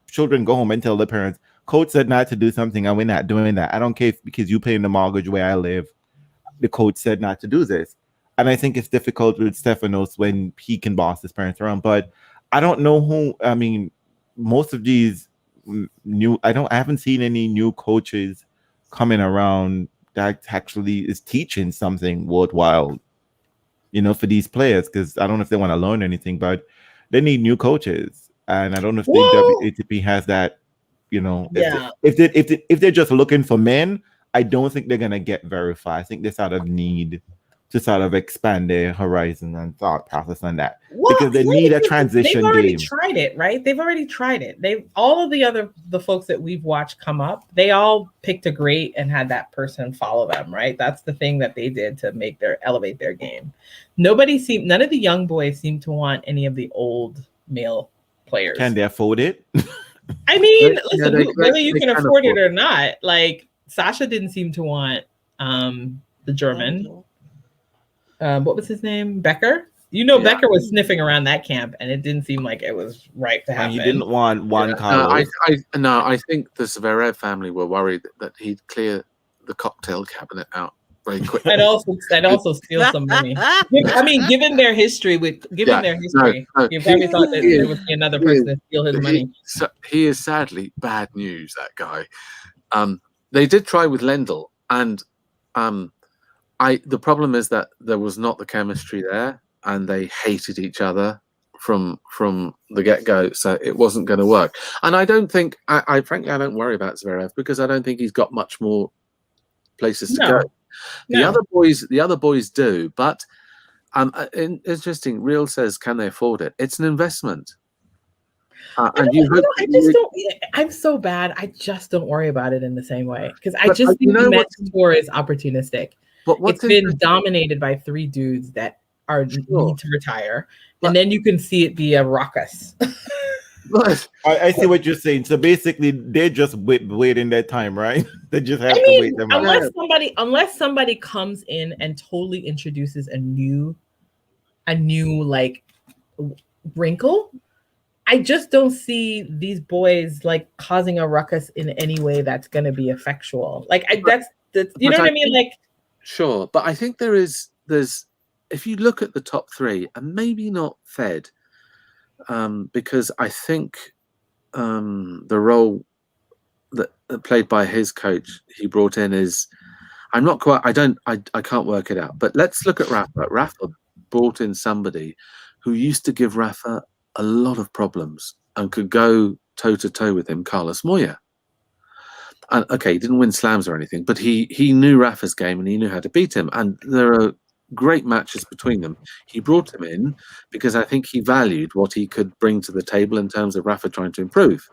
children go home and tell their parents, coach said not to do something and we're not doing that. I don't care because you paying the mortgage where I live. The coach said not to do this. And I think it's difficult with Stefanos when he can boss his parents around. But I don't know who, I mean, most of these I haven't seen any new coaches coming around that actually is teaching something worthwhile. for these players, because I don't know if they want to learn anything, but they need new coaches, and I don't know if the Well, WATP has that. yeah. If they're just looking for men, I don't think they're gonna get very far. I think they sort of need to sort of expand their horizon and thought process on that, Well, because they need a transition they've already game. tried it, right? They've already tried it. All of the folks that we've watched come up, they all picked a great and had that person follow them, right? That's the thing that they did to elevate their game. None of the young boys seem to want any of the old male players. Can they afford it? I mean, listen, they whether you can afford it afford or not, like Sasha didn't seem to want the German. What was his name? Becker? Yeah. Becker was sniffing around that camp, and it didn't seem like it was right to happen. And he didn't want Juan Yeah. Carlos. I think the Zverev family were worried that he'd clear the cocktail cabinet out very quickly. I'd also steal some money. I mean, given their history, you probably thought that there would be another person to steal his money. He is sadly bad news, that guy. They did try with Lendl, and the problem is that there was not the chemistry there, and they hated each other from the get-go, so it wasn't going to work. And I don't think, frankly, I don't worry about Zverev, because I don't think he's got much more places to go. The other boys do, but interesting. Real says, can they afford it? It's an investment. I'm so bad. I just don't worry about it in the same way, because I just think the men's tour is opportunistic. But it's been dominated by 3 dudes that need to retire, and then you can see it be a ruckus. I see what you're saying. So basically, they're just waiting their time, right? They just have to wait them out. Unless somebody comes in and totally introduces a new like wrinkle, I just don't see these boys like causing a ruckus in any way that's going to be effectual. Like that's you know what I mean? Like, sure, but I think there's if you look at the top 3, and maybe not Fed, because I think the role that played by his coach he brought in is, I can't work it out. But let's look at Rafa. Rafa brought in somebody who used to give Rafa a lot of problems and could go toe to toe with him, Carlos Moya. And okay, he didn't win slams or anything, but he knew Rafa's game and he knew how to beat him. And there are great matches between them. He brought him in because I think he valued what he could bring to the table in terms of Rafa trying to improve.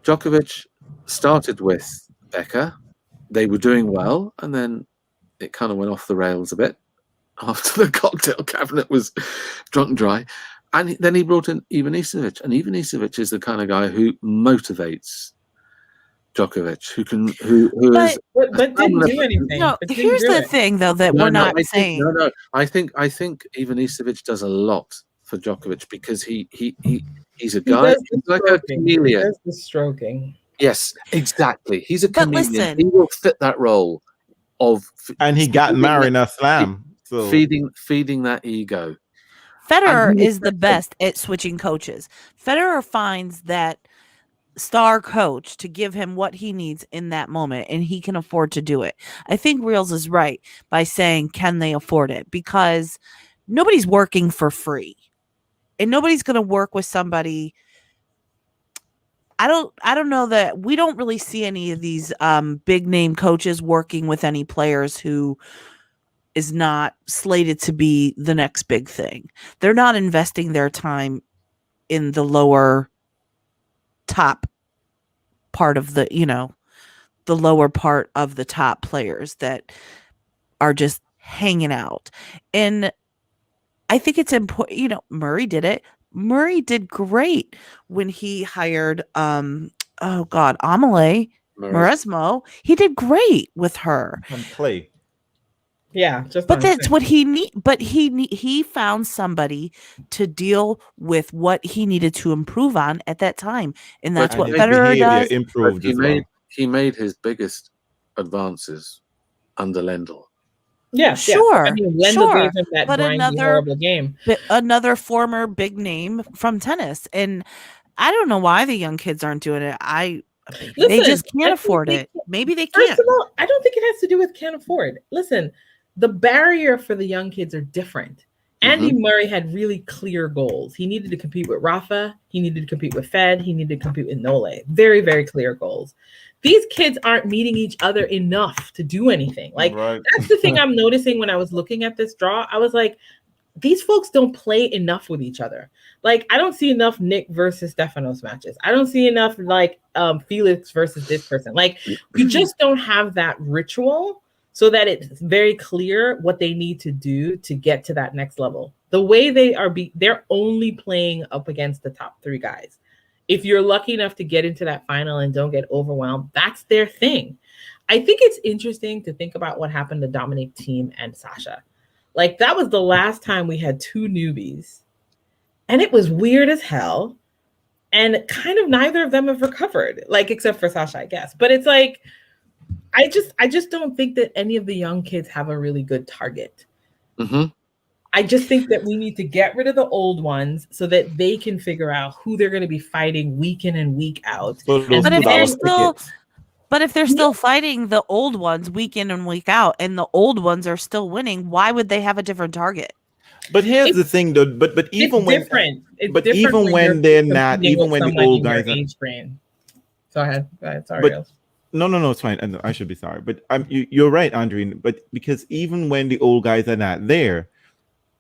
Djokovic started with Becker. They were doing well, and then it kind of went off the rails a bit after the cocktail cabinet was drunk and dry. And then he brought in Ivan Isavic, and Ivan Isavic is the kind of guy who motivates Djokovic, who didn't do anything. No, here's the thing, though, that we're not saying. I think Ivan Isavic does a lot for Djokovic, because he's a guy, he's like a chameleon. He does the stroking. Yes, exactly. He's a chameleon. Listen, he will fit that role of. And he got married in a slam. So Feeding that ego. Federer is the best at switching coaches. Federer finds that star coach to give him what he needs in that moment, and he can afford to do it. I think Reels is right by saying, can they afford it? Because nobody's working for free, and nobody's going to work with somebody. I don't know that we don't really see any of these big name coaches working with any players who is not slated to be the next big thing. They're not investing their time in the lower top part of the lower part of the top players that are just hanging out. And I think it's important, Murray did it. Murray did great when he hired Amelie Mauresmo. He did great with her. And play. Yeah, but that's what he need. But he found somebody to deal with what he needed to improve on at that time, and that's what Federer does. Improved he made his biggest advances under Lendl. Yeah, sure. I mean, Lendl gave him that but grindy, horrible game. Another former big name from tennis, and I don't know why the young kids aren't doing it. They just can't afford it. Maybe they can't. First of all, I don't think it has to do with can't afford. Listen, the barrier for the young kids are different. Andy Murray had really clear goals. He needed to compete with Rafa. He needed to compete with Fed. He needed to compete with Nole. Very, very clear goals. These kids aren't meeting each other enough to do anything. Like, that's the thing I'm noticing when I was looking at this draw. I was like, these folks don't play enough with each other. Like, I don't see enough Nick versus Stefanos matches. I don't see enough like Felix versus this person. Like, we just don't have that ritual so that it's very clear what they need to do to get to that next level. The way they're only playing up against the top 3 guys. If you're lucky enough to get into that final and don't get overwhelmed, that's their thing. I think it's interesting to think about what happened to Dominic Thiem and Sasha. Like, that was the last time we had 2 newbies. And it was weird as hell. And kind of neither of them have recovered, like, except for Sasha, I guess. But it's like, I just don't think that any of the young kids have a really good target. I just think that we need to get rid of the old ones so that they can figure out who they're going to be fighting week in and week out. But if they're still fighting the old ones week in and week out, and the old ones are still winning, why would they have a different target? But here's the thing, though. But even when different. Even when they're not, even when the old guys are age brain. Go ahead. Sorry. No, it's fine. I should be sorry, but you're right, Andre. But because even when the old guys are not there,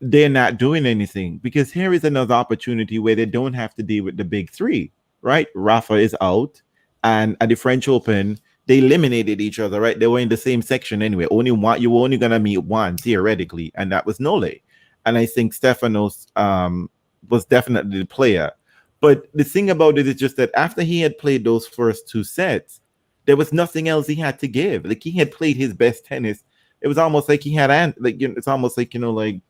they're not doing anything. Because here is another opportunity where they don't have to deal with the big 3, right? Rafa is out, and at the French Open, they eliminated each other, right? They were in the same section anyway. You were only gonna meet one theoretically, and that was Nole. And I think Stefanos was definitely the player. But the thing about it is just that after he had played those first 2 sets, there was nothing else he had to give. Like, he had played his best tennis. It was almost like it's almost like, like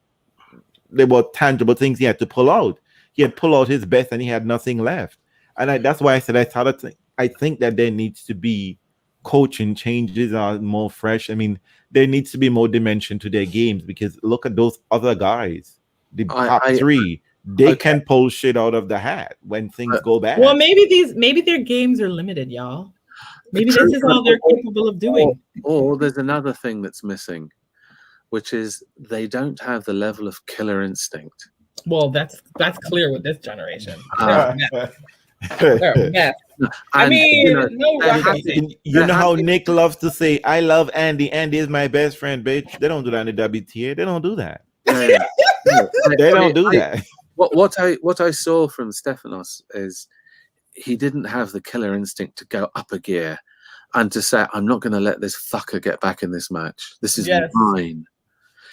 there were tangible things he had to pull out. He had pulled out his best and he had nothing left. And that's why I said I think that there needs to be coaching changes are more fresh. I mean, there needs to be more dimension to their games, because look at those other guys, the top 3. They can pull shit out of the hat when things go bad. Well, maybe their games are limited, y'all. Maybe this is all they're capable of doing. Or there's another thing that's missing, which is they don't have the level of killer instinct. Well, that's clear with this generation. I mean, you know how Nick loves to say, "I love Andy. Andy is my best friend, bitch." They don't do that in the WTA. They don't do that. They don't do that. What I saw from Stefanos is he didn't have the killer instinct to go up a gear and to say, "I'm not going to let this fucker get back in this match. This is mine."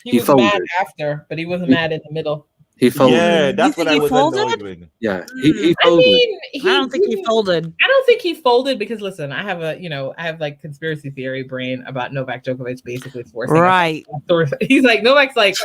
He was folded. mad after, but he wasn't mad in the middle. He folded. Yeah, that's what I was folded? annoyed with. Yeah, he folded. I don't think he folded. I don't think he folded because, listen, I have like conspiracy theory brain about Novak Djokovic basically forcing. Right. He's like, Novak's like,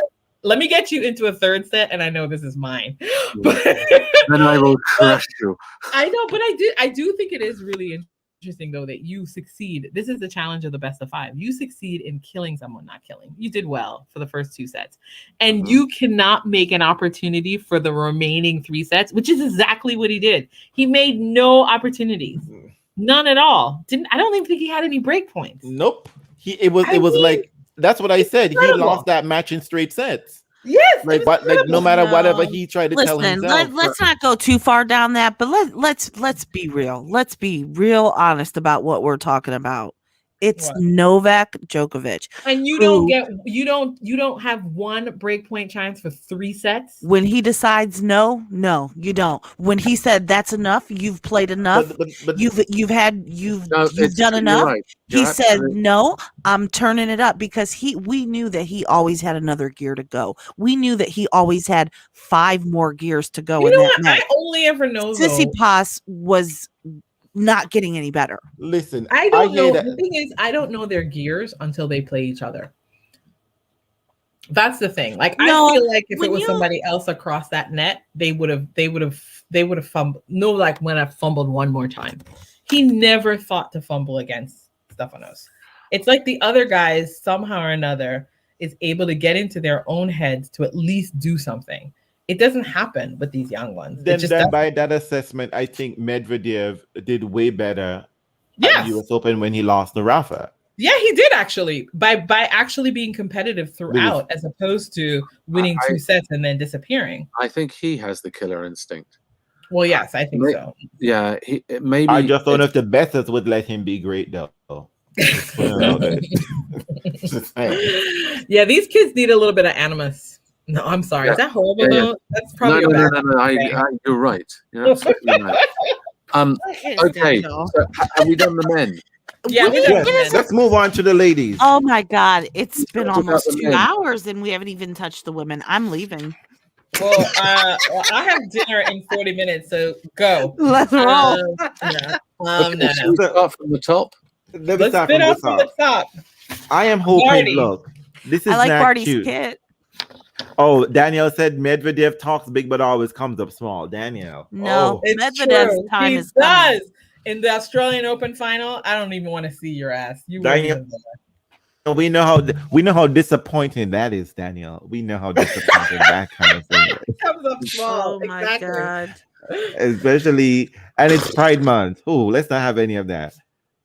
let me get you into a 3rd set, and I know this is mine. But then I will crush you. I know, but I do think it is really interesting, though, that you succeed. This is the challenge of the best of 5. You succeed in killing someone, not killing. You did well for the first 2 sets, and you cannot make an opportunity for the remaining 3 sets, which is exactly what he did. He made no opportunities, none at all. I don't even think he had any break points. Nope. It was like, that's what I said. Incredible. He lost that match in straight sets. Yes, like no matter whatever he tried to tell himself. Let's not go too far down that, but let's be real. Let's be real honest about what we're talking about. It's Novak Djokovic. And you don't have one breakpoint chance for 3 sets. When he decides no, you don't. When he said that's enough, you've played enough, but you've done enough. Right. He said no, I'm turning it up, because we knew that he always had another gear to go. We knew that he always had 5 more gears to go. You know what? I only ever know Tsitsipas was not getting any better. Listen, I don't know. The thing is, I don't know their gears until they play each other. That's the thing. Like, I feel like if it was somebody else across that net, they would have fumbled. No, like when I fumbled one more time. He never thought to fumble against Stefanos. It's like the other guys somehow or another is able to get into their own heads to at least do something. It doesn't happen with these young ones. Then by that assessment, I think Medvedev did way better at the US Open when he lost to Rafa. Yeah, he did actually by actually being competitive throughout, as opposed to winning 2 sets and then disappearing. I think he has the killer instinct. Well, yes, I think so. Yeah, maybe. I just don't know if the Bethers would let him be great though. Yeah, these kids need a little bit of animus. No, I'm sorry. Yeah. Is that horrible Yeah, yeah. though? That's probably no. You're right. You're absolutely right. Okay, so have we done the men? Yeah, we Yes, done let's move on to the ladies. Oh my God, it's been Talk about almost the 2 men. hours and we haven't even touched the women. I'm leaving. Well, I have dinner in 40 minutes, so go. Let's roll. Yeah. Okay, No. should we start from the top? Let me Let's start spit from out the from the top. top. I am hoping. Barty. Look, this is I like not Barty's cute. kit. Oh, Danielle said Medvedev talks big but always comes up small. Danielle. No, Oh. It's Medvedev's true. time He is coming. does. In the Australian Open final, I don't even want to see your ass. You Daniel- won't even there. We know how disappointing that is, Danielle. We know how disappointing that kind of thing is. It comes up small. Oh my exactly. God. Especially, and it's Pride Month. Oh, let's not have any of that.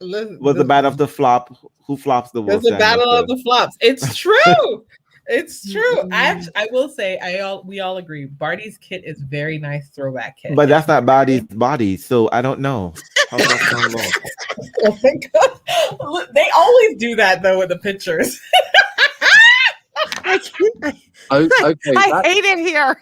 Listen, Was the battle of the flop? Who flops the There's most? a battle of the flops. It's true. It's true. Mm. I will say, we all agree. Barty's kit is very nice throwback kit. But that's not Body's body, so I don't know. How does that sound wrong? Oh my God. Look, they always do that though with the pictures. Okay, I hate it here.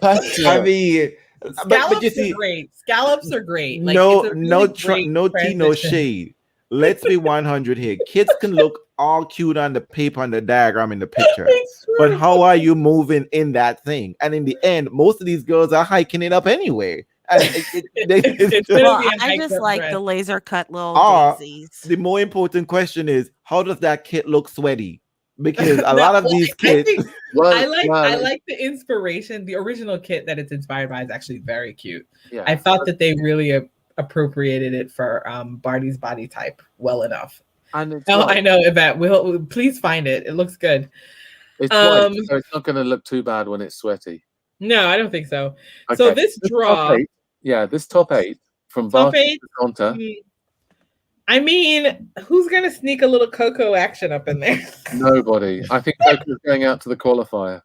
I mean, but you Scallops see, are great. Scallops are great. Like, no, it's a really no, great no tea, no transition. shade. Let's be 100 here. Kids can look all cute on the paper, on the diagram, in the picture. It's true. But how are you moving in that thing? And in the end, most of these girls are hiking it up anyway. And It's Well, gonna be a I hiked just up like dress. the laser cut little Ah, daisies. the more important question is, how does that kit look sweaty? Because a lot of these I kids, think I like the inspiration. The original kit that it's inspired by is actually very cute. Yeah. I thought that they really appropriated it for Barty's body type well enough. And it's Oh, white. I know, Yvette. We'll please find it. It looks good. It's white, so it's not going to look too bad when it's sweaty. No, I don't think so. Okay. So this draw, this top eight from top Barty eight. to Conta. I mean, who's gonna sneak a little Coco action up in there? Nobody. I think Coco's going out to the qualifier.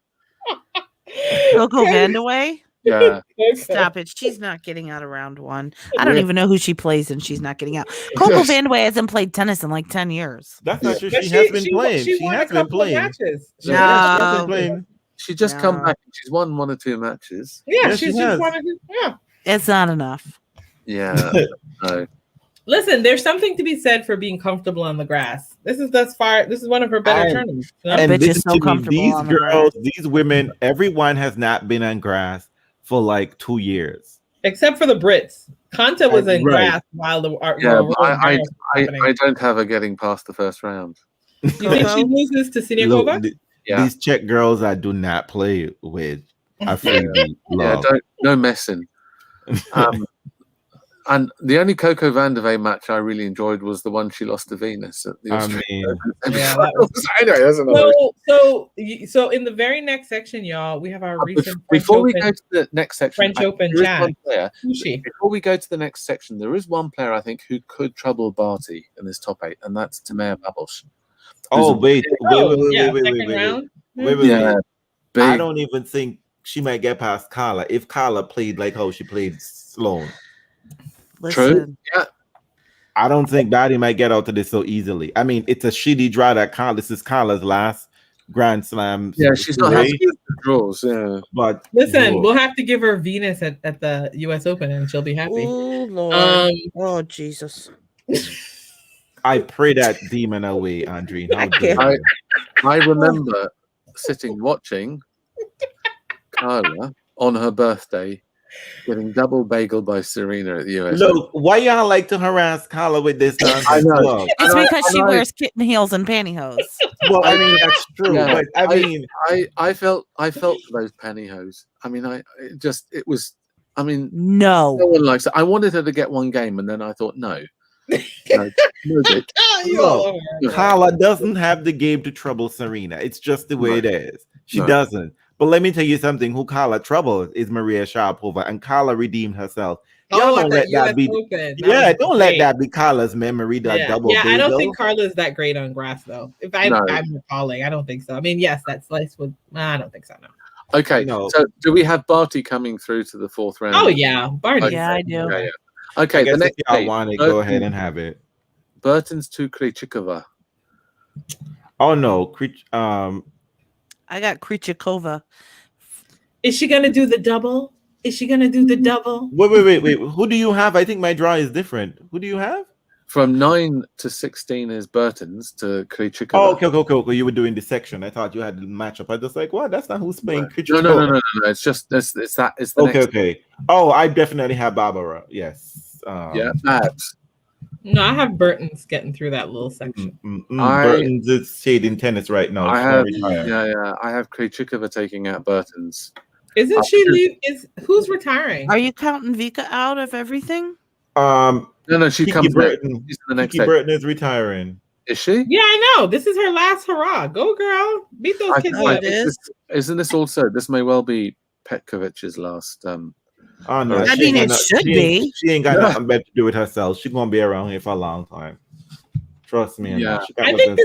Coco Vandaway? Yeah. Stop it. She's not getting out of round 1. I don't even know who she plays and she's not getting out. Coco Vandaway hasn't played tennis in like 10 years. that's not true. But She has been playing. She She won has a been couple of playing. matches. She has been No. playing. She just come No. back. She's won 1 or 2 matches. Yeah, Yeah, she's she just has. one of his. Yeah. It's not enough. Yeah. No. Listen, there's something to be said for being comfortable on the grass. This is one of her better tournaments. You know? And And bitch is listen so to me, comfortable these on the girls, these women, everyone has not been on grass for like 2 years. Except for the Brits. Conta was in Right. grass while the Yeah, World but I Finals was happening. don't have her getting past the first round. You think she loses to Look, Siniakova? Yeah. these Czech girls I do not play with. I freely Yeah, love. no messing. And the only Coco Vandeweghe match I really enjoyed was the one she lost to Venus at the I Australian mean, Open. Yeah, that was- Anyway, that's another. So in the very next section, y'all, we have our recent Before we French go to the next section, French Open there is chat. one player. Who's she? Before we go to the next section, there is one player I think who could trouble Barty in this top 8, and that's Tamea Babos. oh wait, Yeah, wait. second round. Yeah, big. I don't even think she might get past Carla if Carla played like how she played Sloane. True. Listen, Yeah, I don't think Barty might get out of this so easily. I mean, it's a shitty draw that Carla. This is Carla's last Grand Slam. yeah, she's not today, happy with the draws. Yeah, but Listen, whoa. we'll have to give her Venus at the U.S. Open, and she'll be happy. oh Lord, oh Jesus. I pray that demon away, Andre. How dare you. I remember sitting watching Carla on her birthday getting double bageled by Serena at the US. Look, why y'all like to harass Carla with this nonsense? I know. Look, It's And because she I- wears kitten heels and pantyhose. well, I mean that's true, Yeah, but I mean, I felt for those pantyhose. I mean, it was. I mean, No. no one likes it. I wanted her to get one game, and then I thought, no, no, bitch. You all over her. Carla doesn't have the game to trouble Serena. It's just the way Right. it is. She No. doesn't. But let me tell you something. Who Carla troubles is Maria Sharapova, and Carla redeemed herself. Oh, at don't that let that US be. Open. Yeah, was don't let great. that be Carla's memory. That Yeah, double yeah. I don't bagel. think Carla's that great on grass, though. If I'm recalling, I don't think so. I mean, yes, that slice would. I don't think so. No. Okay, No. so do we have Barty coming through to the fourth round? Oh yeah, Barney. Yeah, I do. Yeah, yeah. I Okay, guess the if next y'all eight. want it, go ahead and have it. Burton's to Krejcikova. Oh no, I got Krejcikova. Is she gonna do the double? Is she gonna do the double? Wait. Who do you have? I think my draw is different. Who do you have? From 9 to 16 is Burton's to Krejcikova. Oh, okay. You were doing the section. I thought you had the matchup. I was just like, what? That's not who's playing Krejcikova. No. It's just it's the next. Okay. Oh, I definitely have Barbara. Yes. Yeah, Babs. No, I have Burton's getting through that little section. Burton's is shading tennis right now. I have I have Krejcikova taking out Burton's. Isn't she who's retiring? Are you counting Vika out of everything? No, she comes Burton. She's the next Kiki Burton is retiring. Is she? Yeah, I know. This is her last hurrah. Go, girl. Beat those kids up. Isn't this also? This may well be Petkovic's last. Oh no! I mean, it should be. She ain't got nothing better to do with herself. She's gonna be around here for a long time. Trust me. Yeah. I think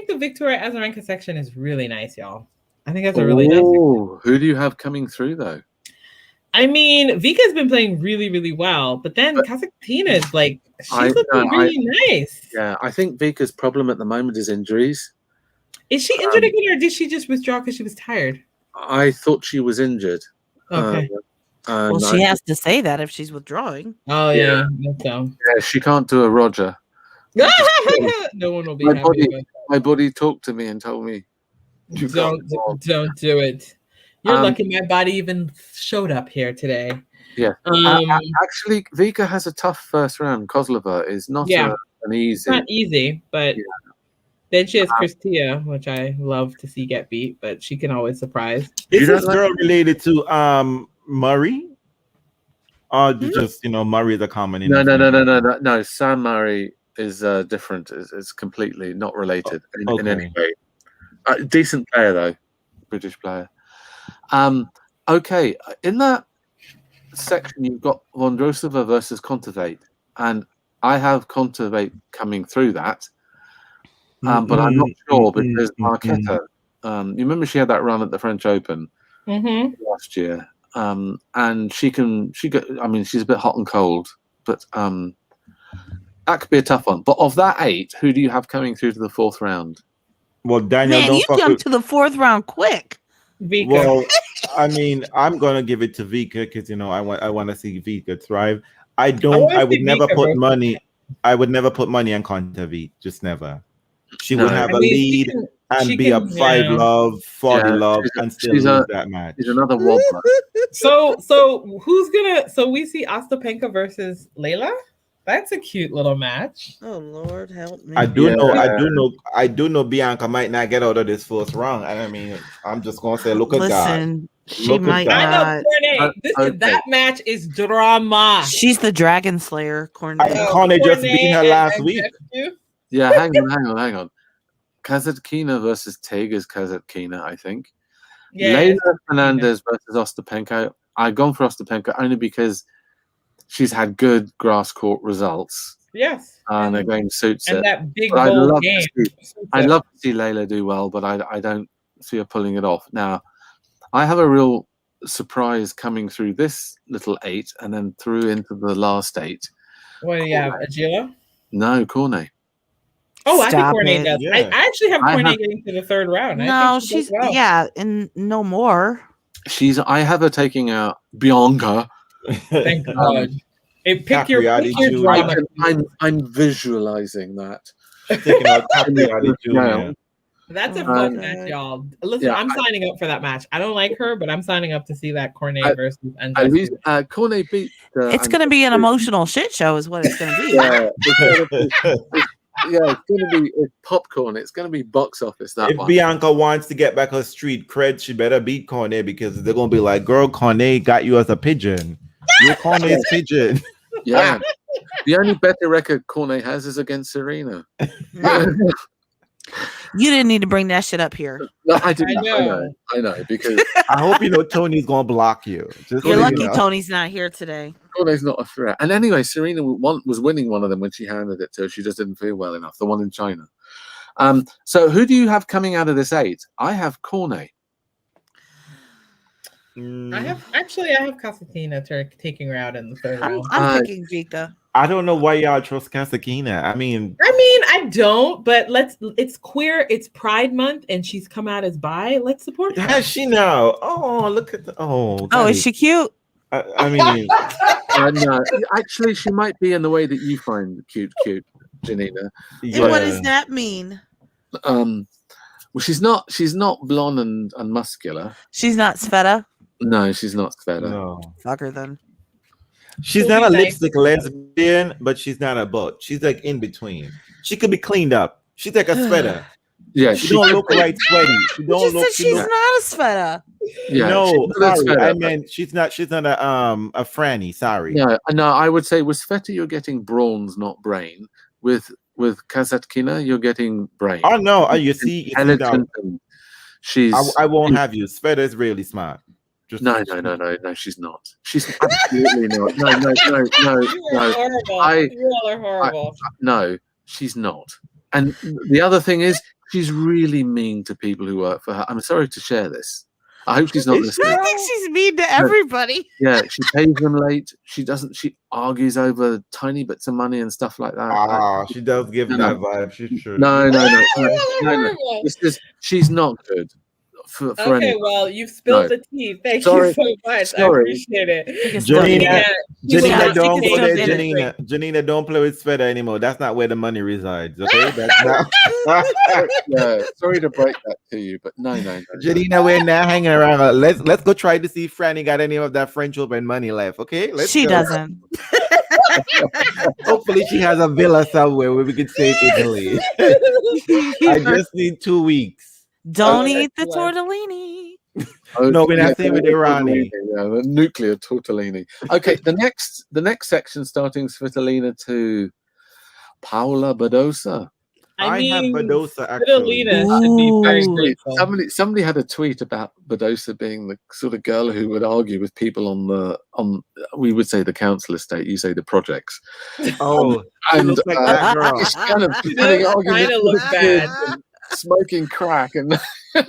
the Victoria Azarenka section is really nice, y'all. I think that's a really nice section. Who do you have coming through though? I mean, Vika's been playing really, really well, but then Kazakhstina is like she's looking really nice. Yeah, I think Vika's problem at the moment is injuries. Is she injured again, or did she just withdraw because she was tired? I thought she was injured. Okay. Well, she has to say that if she's withdrawing. Oh yeah. Yeah, she can't do a Roger. No one will be happy. My body talked to me and told me, don't do it. You're lucky my body even showed up here today. Yeah. Actually, Vika has a tough first round. Kozlova is not an easy. It's not easy, but then she has Kristia, which I love to see get beat, but she can always surprise. Is this girl related to Murray? Or just Murray is a common name? No. Sam Murray is different. Is completely not related in any way. Decent player though, British player. Okay, in that section you've got Vondrousova versus Kontaveit, and I have Kontaveit coming through that, but I'm not sure because Marketa. You remember she had that run at the French Open last year, and she's a bit hot and cold, but that could be a tough one. But of that 8, who do you have coming through to the 4th round? Well, Daniel, man, you jumped to the 4th round quick. Vika. Well, I mean, I'm gonna give it to Vika because I want to see Vika thrive. I would never put money on Kontaveit. Just never. She would have a lead and be up 5-love, 40-love, and still lose that match. She's another wobbler. So who's gonna? So we see Ostapenko versus Layla. That's a cute little match. Oh Lord, help me! I do know. Bianca might not get out of this 4th round, and I mean, I'm just gonna say, look at God. She might not. That match is drama. She's the Dragon Slayer, Cornet. Cornet just beat her last week. Yeah, hang on. Kazatkina versus Tega's Kazatkina, I think. Yeah. Leyla Fernandez versus Ostapenko. I've gone for Ostapenko only because she's had good grass court results. Yes. And the game suits and it. That big bold game. I'd love to see Leyla do well, but I don't see her pulling it off. Now, I have a real surprise coming through this little 8 and then through into the last 8. What do you have, Agila? No, Cornet. Oh, I think Cornet does. Yeah. I actually have Cornet getting to the 3rd round. No, she's and no more. I have her taking out Bianca. Thank God. Pick your drama. I'm visualizing that. That's a fun match, y'all. Listen, I'm signing up for that match. I don't like her, but I'm signing up to see that Cornet versus Andrews. Cornet beat. It's going to be an emotional shit show, is what it's going to be. It's going to be popcorn. It's going to be box office. If Bianca wants to get back her street cred, she better beat Cornet because they're going to be like, "Girl, Cornet got you as a pigeon. You're Cornet's pigeon." Yeah. The only better record Cornet has is against Serena. You didn't need to bring that shit up here. No, I didn't. I know because I hope Tony's gonna block you. You're lucky Tony's not here today. Cornet's not a threat. And anyway, Serena was winning one of them when she handed it to her. She just didn't feel well enough. The one in China. So who do you have coming out of this 8? I have Cornet. I have Kasatkina taking her out in the third round. I'm picking Vika. I don't know why y'all trust Kasatkina. I mean, I don't, but it's queer, it's Pride Month, and she's come out as bi. Let's support her. has she now? Oh, look at Is she cute? I mean, No, actually, she might be in the way that you find cute, Janina. And what does that mean? Well, she's not blonde and muscular. She's not Sveta. No, she's not Sveta. no. Fuck her then. She's not a lipstick lesbian, but she's not a butt. She's like in between. She could be cleaned up. She's like a sweater. Yeah, she don't look right sweaty. She don't look. She's not a Sveta. Yeah, no, sorry. Sveta, I meant she's not a Franny. Sorry. No. I would say with Sveta you're getting bronze, not brain. With Kasatkina you're getting brain. Oh no! You see, she's. I won't have you. Sveta is really smart. No, she's not. She's absolutely not. No. You all are horrible. No, she's not. And the other thing is, she's really mean to people who work for her. I'm sorry to share this. I hope she's not listening. I think she's mean to everybody. Yeah, she pays them late. She argues over tiny bits of money and stuff like that. She does give that vibe. She's true. No. She's not good. For okay, anyone. well, you've spilled the tea. Thank you so much. I appreciate it. Janina, don't go there, Janina. Janina, don't play with Sveta anymore. That's not where the money resides, okay? That's not. Yeah, sorry to break that to you, but no. Janina, we're now hanging around. Let's go try to see if Franny got any of that French Open money left, okay? She doesn't. Hopefully she has a villa somewhere where we can save Italy. I just need 2 weeks. Don't eat the tortellini. No, we're not saying with Irani. Yeah, the nuclear tortellini. Okay, the next section starting Svitolina to Paula Badosa. I have Badosa actually. Svitolina should be very grateful. Somebody had a tweet about Badosa being the sort of girl who would argue with people on we would say the council estate, you say the projects. Oh, and like that girl. it's kind of look bad. Smoking crack and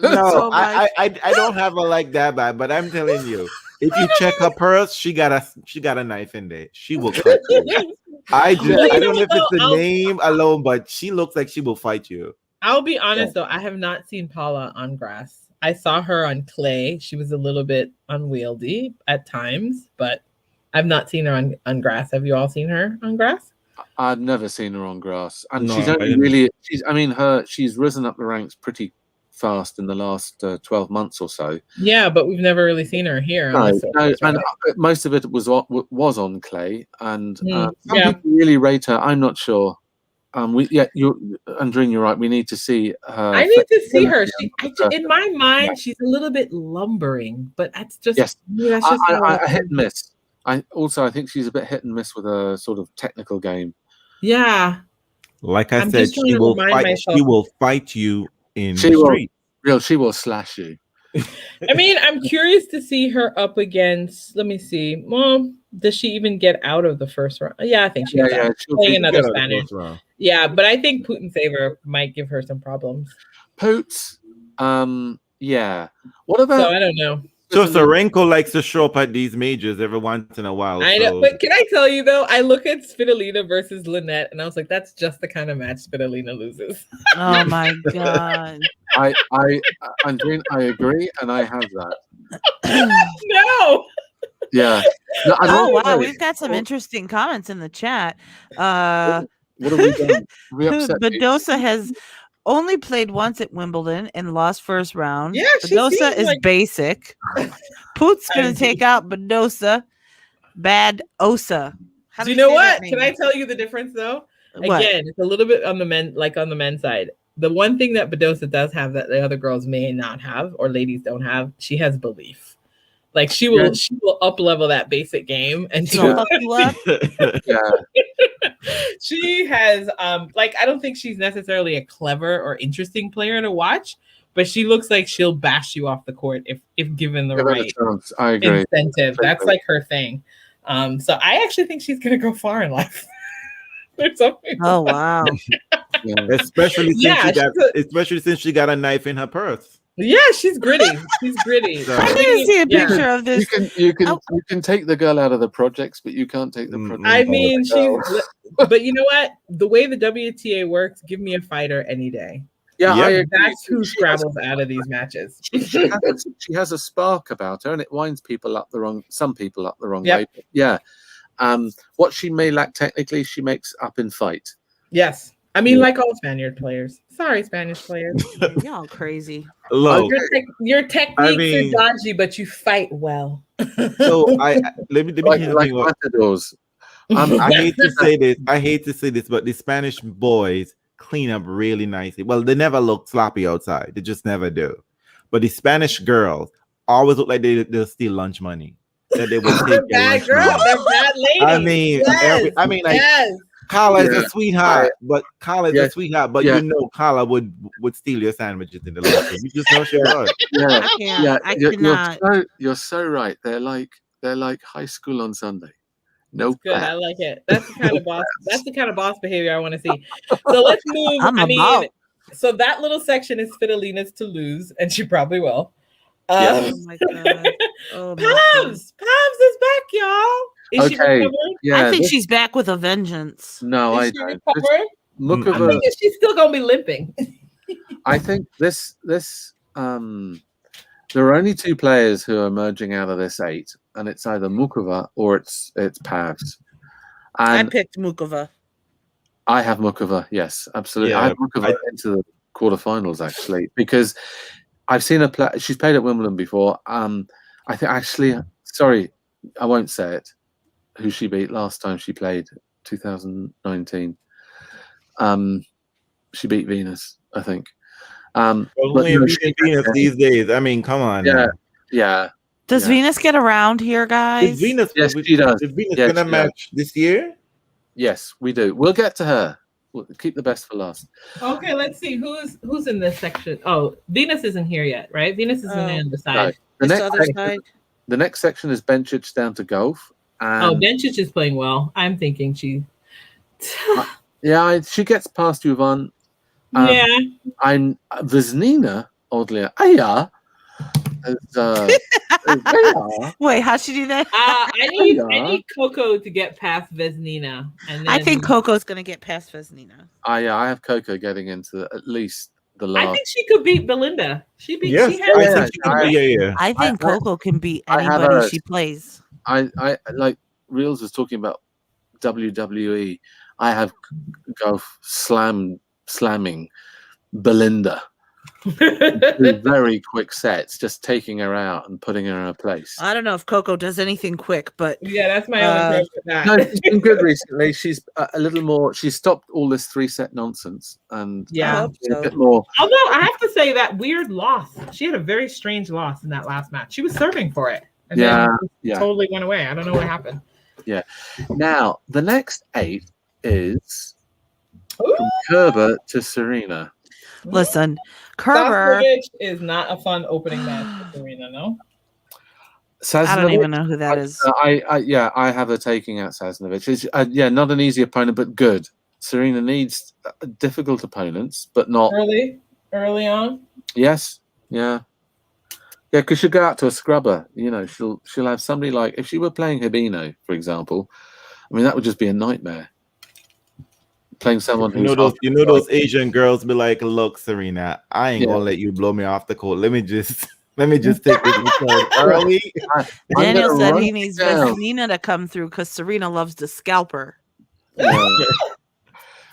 no, I don't have her like that bad, but I'm telling you, if you check her purse, she got a knife in there. She will cut you. I don't know if it's the name alone, but she looks like she will fight you. I'll be honest though, I have not seen Paula on grass. I saw her on clay. She was a little bit unwieldy at times, but I've not seen her on grass. Have you all seen her on grass? I've never seen her on grass, and No, she's risen up the ranks pretty fast in the last 12 months or so. Yeah, but we've never really seen her here. No, and most of it was on clay, and some people really rate her. I'm not sure. Andrine, you're right. We need to see her. I need to see her. In my mind, she's a little bit lumbering, but that's just that's just I hit and miss. I think she's a bit hit and miss with a sort of technical game. Yeah. Like I said, she will fight you in the street. She will slash you. I mean, I'm curious to see her up against. Let me see. Well, does she even get out of the first round? Yeah, I think she gets out. Playing another Spanish. Yeah, but I think Putin favor might give her some problems. Poots. Yeah. What about? So I don't know. So Sarenko likes to show up at these majors every once in a while. I know, but can I tell you though? I look at Svitolina versus Lynette, and I was like, that's just the kind of match Svitolina loses. Oh my god! I agree, and I have that. No. Yeah. No, wow, we've got some interesting comments in the chat. What have we done? Badosa has only played once at Wimbledon and lost first round. Yeah, Badosa is basic. Poot's gonna take out Badosa. Bad Osa. Do you know what? Can I tell you the difference though? What? Again, it's a little bit on the men's side. The one thing that Badosa does have that the other girls may not have or ladies don't have, she has belief. Like she will up level that basic game and she'll fuck you up. She has I don't think she's necessarily a clever or interesting player to watch, but she looks like she'll bash you off the court if given the right I agree. incentive. That's like her thing. So I actually think she's gonna go far in life. There's something. Oh wow. Yeah. Especially since Yeah, she got a knife in her purse. Yeah, she's gritty. She's gritty. So- I need to see a Yeah. picture of this. You Oh. can take the girl out of the projects, but you can't take the Mm, project. I out of mean, the girl. but you know what? The way the WTA works, give me a fighter any day. Yeah, Yep. I agree. That's who She has- scrabbles out of these matches. she has a spark about her, and it winds some people up the wrong Yep. way. But yeah, what she may lack technically, she makes up in fight. Yes. I mean, Yeah. like all Spaniard players. Sorry, Spanish players. Y'all crazy. Look, Your techniques I mean- are dodgy, but you fight well. so let me Like, tell you like something about- matadors. I hate to say this. But the Spanish boys clean up really nicely. Well, they never look sloppy outside. They just never do. But the Spanish girls always look like they'll steal lunch money. That they would They're take their bad lunch girls. money. They're bad ladies. I mean, like yes. Carla is Yeah. a sweetheart, but Yes. Yeah. you know Carla would steal your sandwiches in the lunchroom. You just know she would. Yeah, I can't. yeah. I You're cannot. you're so right. They're like high school on Sunday. No Good. I fat. like it. That's the kind of boss. That's the kind of boss behavior I want to see. So let's move. I'm I mean, about. so that little section is Fidelina's to lose, and she probably will. Yeah. Oh my god. Oh my Pavs god. is back, y'all. Is she Okay. recovered? Yeah, I think this- she's back with a vengeance. no, I Is she don't. recovered? I'm Mukova, thinking she's still gonna be limping. I think this there are only two players who are emerging out of this 8, and it's either Mukova or it's Pavs. I And picked Mukova. I have Mukova, yes, absolutely. I Yeah, have Mukova into the quarterfinals actually, because I've seen her play. She's played at Wimbledon before. I think actually, sorry, I won't say it. Who she beat last time she played, 2019. She beat Venus, I think. But Only no, beating Venus these days. I mean, come on. Yeah. now. yeah, Does Yeah. Venus get around here, Is guys? Venus? Yes, she does. Is Venus Yes, gonna she match this year? yes, we do. We'll get to her. We'll keep the best for last. Okay, let's see who's in this section. Oh, Venus isn't here yet, right? Venus is on the other side. The This next other section, side. the next section is Bencic down to golf. Oh, And Bencic is playing well. I'm thinking she. she gets past Yvonne. Yeah. I'm Vesnina, oddly. Aya. Wait, how'd she do that? I need Coco to get past Vesnina, and then I think Coco's gonna get past Vesnina. I have Coco getting into at least the I last. think she could beat Belinda. She beat. Yes, She had. I Yeah, think she can. Yeah. I think I- Coco can beat I have anybody a- she plays. I like Reels was talking about WWE. I have golf slamming Belinda with very quick sets, just taking her out and putting her in her place. I don't know if Coco does anything quick, but Yeah, that's my only problem with that. No, she's been good recently. She's a little more. She's stopped all this 3-set nonsense and Yeah. I hope been a so. bit more. Although I have to say that weird loss. She had a very strange loss in that last match. She was serving for it, and Yeah, then it yeah. totally went away. I don't know what happened. Now the next 8 is Ooh, from Kerber to Serena. listen, Kerber. Sasnovich is not a fun opening match for Serena. No. I don't even know who that is. I have her taking out Sasnovich. It's, not an easy opponent, but good. Serena needs difficult opponents, but not. Early on. Yes, yeah, because she'll go out to a scrubber. She'll have somebody like if she were playing Hibino, for example. I mean, that would just be a nightmare. Playing someone You know those Asian girls be like, "Look, Serena, I ain't Yeah. gonna let you blow me off the court. Let me just take this return early." Daniel gonna said run he you needs down. Vesnina to come through because Serena loves to scalp her. Yeah.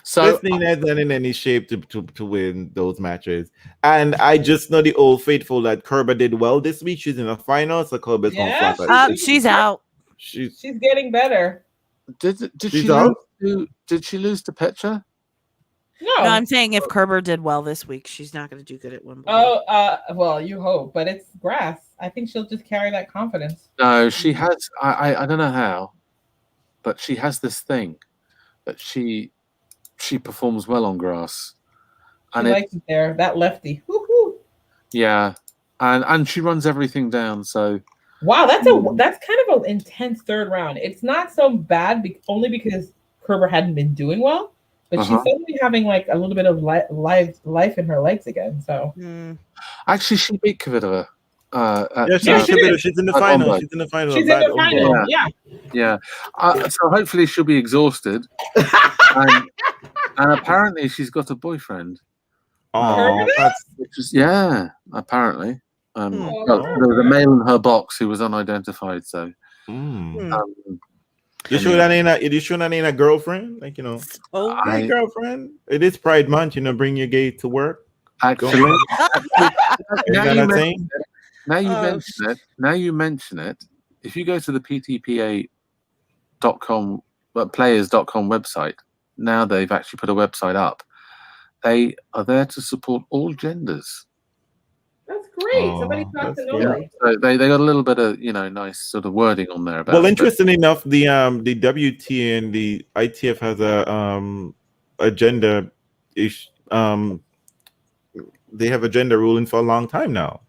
So Vesnina isn't in any shape to win those matches. And I just know the old faithful that Kerber did well this week. She's in the final, so Kerber's Yeah, gonna flop it. She's out. She's getting better. did She's she out? did she lose to Petra? No. No, I'm saying if Kerber did well this week, she's not going to do good at Wimbledon. Oh, well, you hope, but it's grass. I think she'll just carry that confidence. No, she has. I don't know how, but she has this thing that she performs well on grass, She and likes it there. That lefty. Woo-hoo. yeah, and she runs everything down. So Wow, that's kind of an intense third round. It's not so bad only because Kerber hadn't been doing well, but she's suddenly having like a little bit of life in her legs again. So actually, she beat Kvitova. She's in the final. She's in the final. She's in the final. Yeah. So hopefully she'll be exhausted. and apparently she's got a boyfriend. Oh, apparently. There was a male in her box who was unidentified. So, you sure that ain't a girlfriend? Like, hey, girlfriend. It is Pride Month. Bring your gay to work. Actually, now you mention it. If you go to the PTPA.com, players.com website, now they've actually put a website up. They are there to support all genders. That's great. Somebody talked to nobody. So they got a little bit of nice sort of wording on there about. Well, interesting enough, the WTA and the ITF has a gender they have a gender ruling for a long time now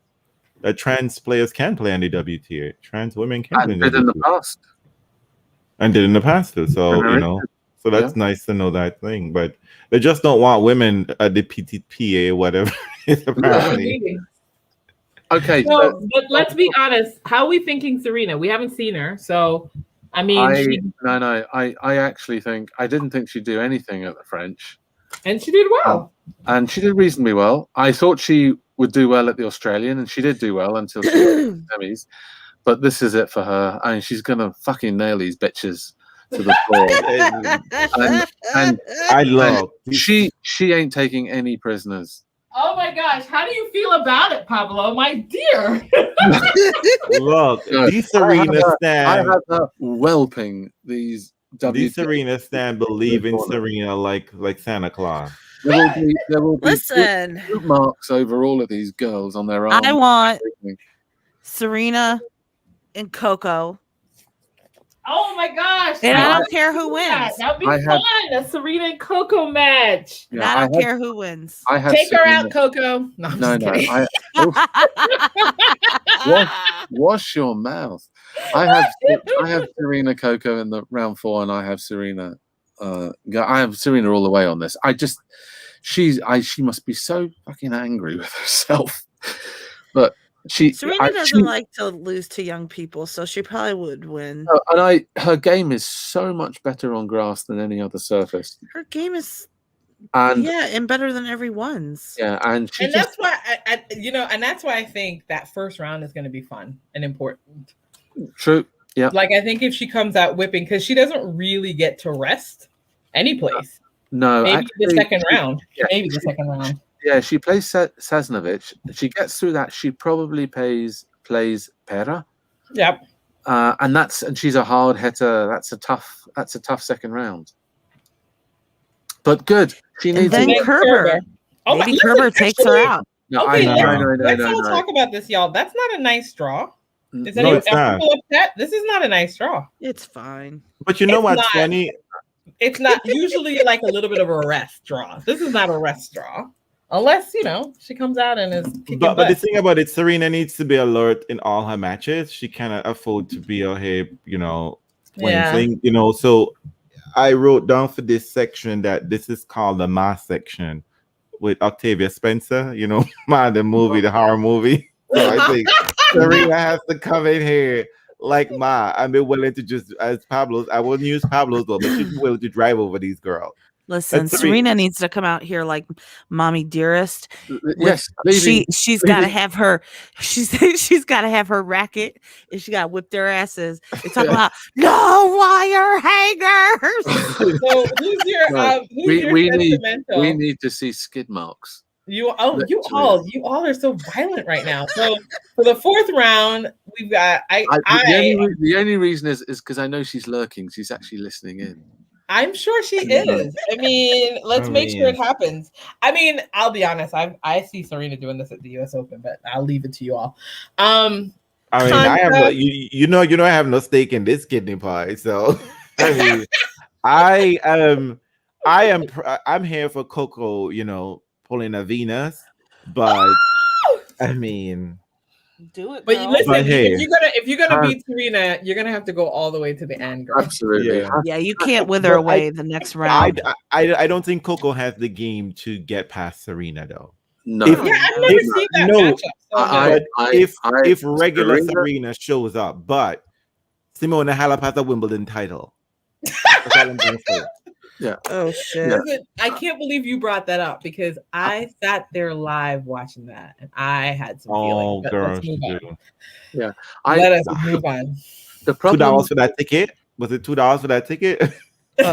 that trans players can play on the WTA. Trans women can play in the past. And did in the past too. So so that's nice to know that thing. But they just don't want women at the PTPA, whatever. Apparently. Okay. So, but let's be honest. How are we thinking Serena? We haven't seen her. So, I mean. I actually think, I didn't think she'd do anything at the French. And she did well. And she did reasonably well. I thought she would do well at the Australian, and she did do well until she got to the semis. But this is it for her. I mean, she's going to fucking nail these bitches to the floor. and I love. She ain't taking any prisoners. Oh my gosh, how do you feel about it, Pablo, my dear? Look, these Serena Stan. I have her whelping these. These Serena Stan believe in Serena like Santa Claus. There will be Listen, boot marks over all of these girls on their arms. I want Serena and Coco. Oh my gosh! And I don't care who wins. That'd be fun. A Serena and Coco match. Yeah, I don't care who wins. Take her out, Coco. No, I'm just kidding. Wash your mouth. I have Serena Coco in the round 4, and I have Serena. I have Serena all the way on this. She must be so fucking angry with herself, but. Serena doesn't like to lose to young people, so she probably would win. And her game is so much better on grass than any other surface. Her game is, and better than everyone's. Yeah, that's why and that's why I think that first round is going to be fun and important. True. Yeah. Like I think if she comes out whipping, because she doesn't really get to rest any place. No, maybe the second round. Yeah, maybe the second round. Yeah, she plays Sasnovich. She gets through that. She probably plays Pera. Yep. And she's a hard hitter. That's a tough second round. But good. She needs. And then Kerber. Maybe Kerber takes her out. No, let's all talk about this, y'all. That's not a nice draw. Is anyone upset? This is not a nice draw. It's fine. But you know what's funny? It's not usually like a little bit of a rest draw. This is not a rest draw. Unless, she comes out and is kicking butt. But the thing about it, Serena needs to be alert in all her matches. She cannot afford to be a thing. So I wrote down for this section that this is called the Ma section with Octavia Spencer, the movie, the horror movie. So I think Serena has to come in here like Ma. I'm willing to just, as Pablo's, I wouldn't use Pablo's though, but she's willing to drive over these girls. Listen, Serena needs to come out here like Mommy Dearest. Yes, she's got to have her. She's got to have her racket, and she got to whip their asses. They talk about no wire hangers. So who's your we need to see skid marks. You all are so violent right now. So for the fourth round, we've got the only reason is because I know she's lurking. She's actually listening in. I'm sure she is. I mean, let's make sure it happens. I mean, I'll be honest. I see Serena doing this at the U.S. Open, but I'll leave it to you all. I have I have no stake in this kidney pie. So I mean, I'm here for Coco. Pulling a Venus, but I mean, Do it, But girl. listen, But hey, if you're gonna beat Serena, you're gonna have to go all the way to the end, girl. Absolutely. Yeah. Yeah, you can't wither But away the next I, round. I don't think Coco has the game to get past Serena though. No. If- Yeah, I've never seen that no, matchup. So I- But if regular Serena- Serena shows up, but Simona Halep has a Wimbledon title. That's all I'm gonna say. Oh shit! Yeah. listen, I can't believe you brought that up because I sat there live watching that and I had some Oh, feelings. But girl, let's move on. I- Let us move on. the $2 problem. for that ticket? Was it $2 for that ticket?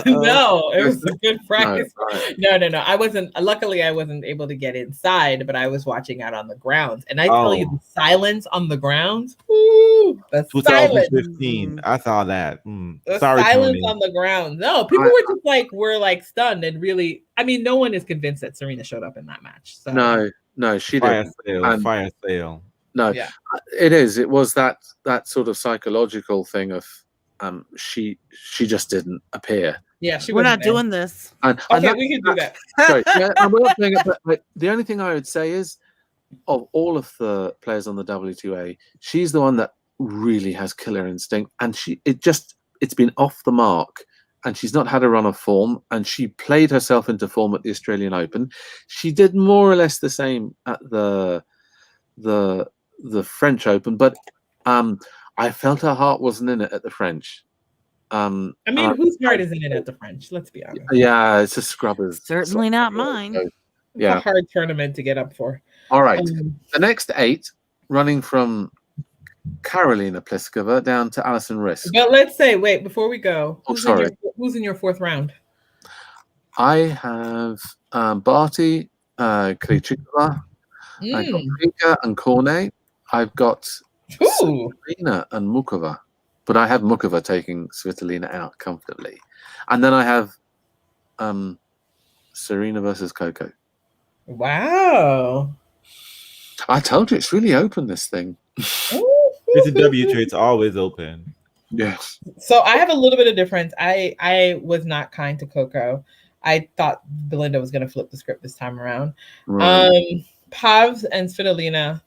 No, it was a good price. right. No. I wasn't. Luckily, I wasn't able to get inside, but I was watching out on the grounds. And I tell you, the silence on the grounds. Ooh, the silence. 2015. I saw that. The Sorry, silence Tony. on the ground. No, people were like stunned and really. I mean, no one is convinced that Serena showed up in that match. So. No, she Fire didn't. sale. And- Fire sale. No, Yeah. it is. It was that sort of psychological thing of she just didn't appear. Yeah, she We're wasn't not there. doing this. And Okay, that- we can do that. sorry, yeah, and we're not doing it, but the only thing I would say is, of all of the players on the W2A, she's the one that really has killer instinct, and it's been off the mark, and she's not had a run of form, and she played herself into form at the Australian Open. She did more or less the same at the French Open, but I felt her heart wasn't in it at the French. I mean, whose heart is in it at the French? Let's be honest. Yeah, it's a scrubbers. Certainly not mine. It's Yeah. a hard tournament to get up for. All right. Um, The next 8, running from Karolina Pliskova down to Alison Risk. but let's say, wait, before we go, Oh, sorry. Who's in your fourth round? I have Barty, Krejcikova, I've got Vika and Cornet. I've got Ooh. Svitolina and Mukova, but I have Mukova taking Svitolina out comfortably. And then I have Serena versus Coco. Wow. I told you it's really open, this thing. It's a W trade. It's always open. Yes. So I have a little bit of difference. I was not kind to Coco. I thought Belinda was going to flip the script this time around. Right. Pavs and Svitolina,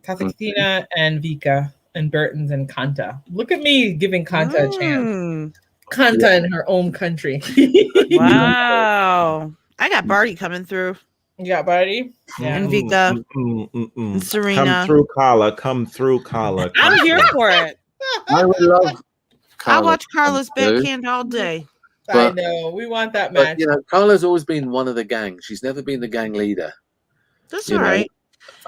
Kasatkina and Vika and Bertens and Kanta. Look at me giving Kanta a chance. Kanta in her own country. Wow. I got Barty coming through. You got Barty? Yeah. And Vika. And Serena. Come through, Carla. Come through, Carla. I'm here for it. I would love I watch Carla's Carla's backhand all day. I know. We want that match. But, you know, Carla's always been one of the gang. She's never been the gang leader. That's You all know, right.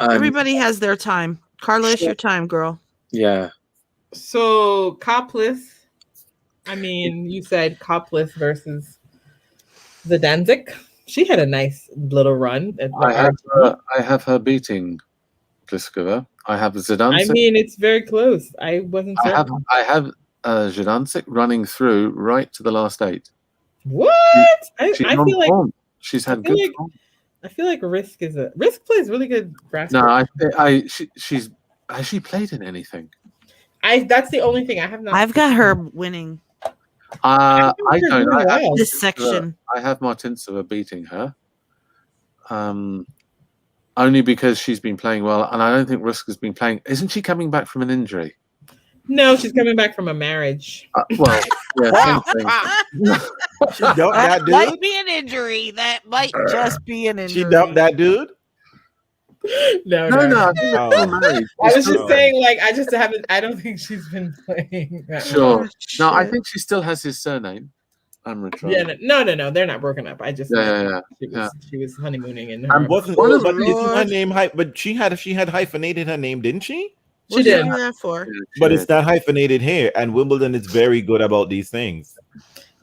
Everybody has their time. Carla, it's Sure. your time, girl. Yeah. So Koplis, I mean, you said Koplis versus Zidansek. She had a nice little run. At I have her beating Pliskova. I have Zidansek. I mean, it's very close. I wasn't certain. I have Zidansek running through right to the last 8. What? I She's feel on like form. She's had feel good like- form. I feel like Risk plays really good basketball. No, she's has she played in anything? That's the only thing I have not. I've got her winning I think don't. you're doing I have, well. this section. I have Martinsova beating her. Only because she's been playing well, and I don't think Risk has been playing. Isn't she coming back from an injury? No, she's coming back from a marriage. Well, yeah, same thing. She dumped that That might dude. be an injury. That might just be an injury. She dumped that dude. No. No, I think they're Oh. still married. I was They're just still- saying, like, I don't think she's been playing. That Sure. much. No, I think she still has his surname. Amritrov. Yeah, no. They're not broken up. I just Yeah. she was honeymooning in her. And wasn't What is- but isn't her Lord. name but she had hyphenated her name, didn't she? She What did. you do that for? But it's not hyphenated here, and Wimbledon is very good about these things.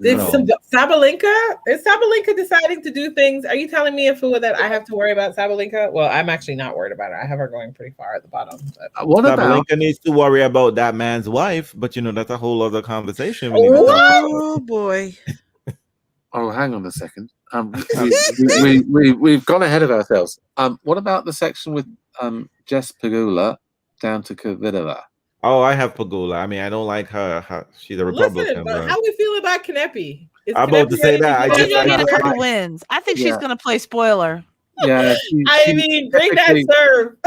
Is No. Sabalenka? Is Sabalenka deciding to do things? Are you telling me, Afua, that I have to worry about Sabalenka? Well, I'm actually not worried about her. I have her going pretty far at the bottom. But. What about? Sabalenka needs to worry about that man's wife, but that's a whole other conversation. Oh boy. Oh, hang on a second. We've gone ahead of ourselves. What about the section with Jess Pegula down to Kvitova? Oh, I have Pagula. I mean, I don't like her. She's a Republican. Listen, but but- how we feel about Kanepi? Is I'm about to Kanepi say ready that. I do She's just- gonna that? get a couple wins. I think she's Yeah. gonna play spoiler. Yeah, I mean, bring that serve.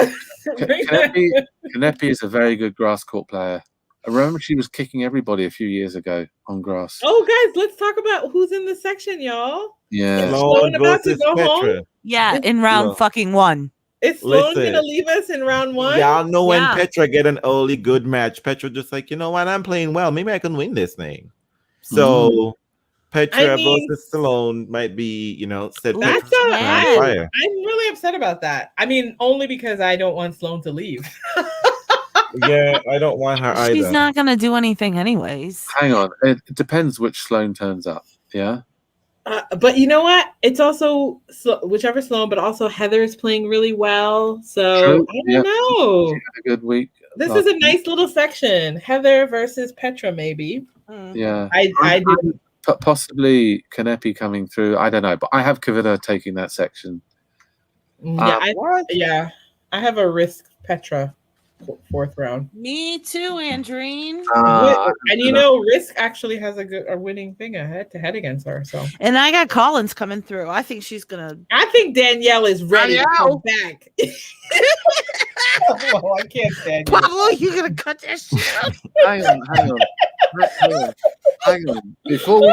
Bring that- Kanepi is a very good grass court player. I remember she was kicking everybody a few years ago on grass. Oh, guys, let's talk about who's in the section, y'all. Yeah. Sloan about to versus go home? Petra. Yeah, in round Look. fucking 1. Is Sloan Listen. gonna leave us in round 1? Y'all know when Yeah. Petra get an early good match, Petra just like, you know what, I'm playing well. Maybe I can win this thing. So Petra versus Sloan might be, set That's Petra on fire. I'm really upset about that. I mean, only because I don't want Sloan to leave. Yeah, I don't want her either. She's not gonna do anything anyways. Hang on. It depends which Sloan turns up. Yeah. But you know what? It's also whichever Sloan, but also Heather is playing really well. So True. I don't know. She had a good week. This is a nice little section. Heather versus Petra, maybe. Yeah. I didn't. Possibly Kanepi coming through. I don't know, but I have Kvitova taking that section. Yeah, I have a risk Petra 4th round. Me too, Andreen. And Risk actually has a winning thing, a head-to-head against her. So, And I got Collins coming through. I think she's gonna. I think Danielle is ready to come back. Oh, I can't stand you. Pablo, you gonna cut that shit out? Hang on. Before we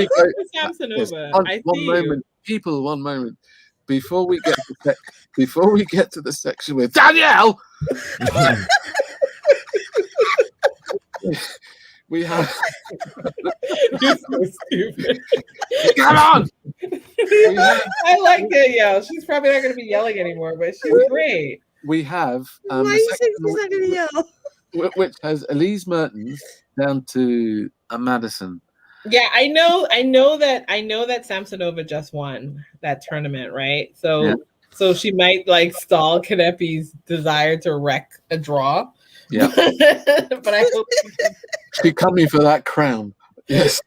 go to Samsonova, one moment, people. One moment. Before we get to the section with Danielle, we have. You're so stupid. Come on. I like Danielle. She's probably not going to be yelling anymore, but she's great. We have Why the you think section she's not gonna yell? which has Elise Mertens down to Madison. Yeah, I know that Samsonova just won that tournament, right? So she might stall Kanepi's desire to wreck a draw. Yeah. But I hope she's coming for that crown. Yes.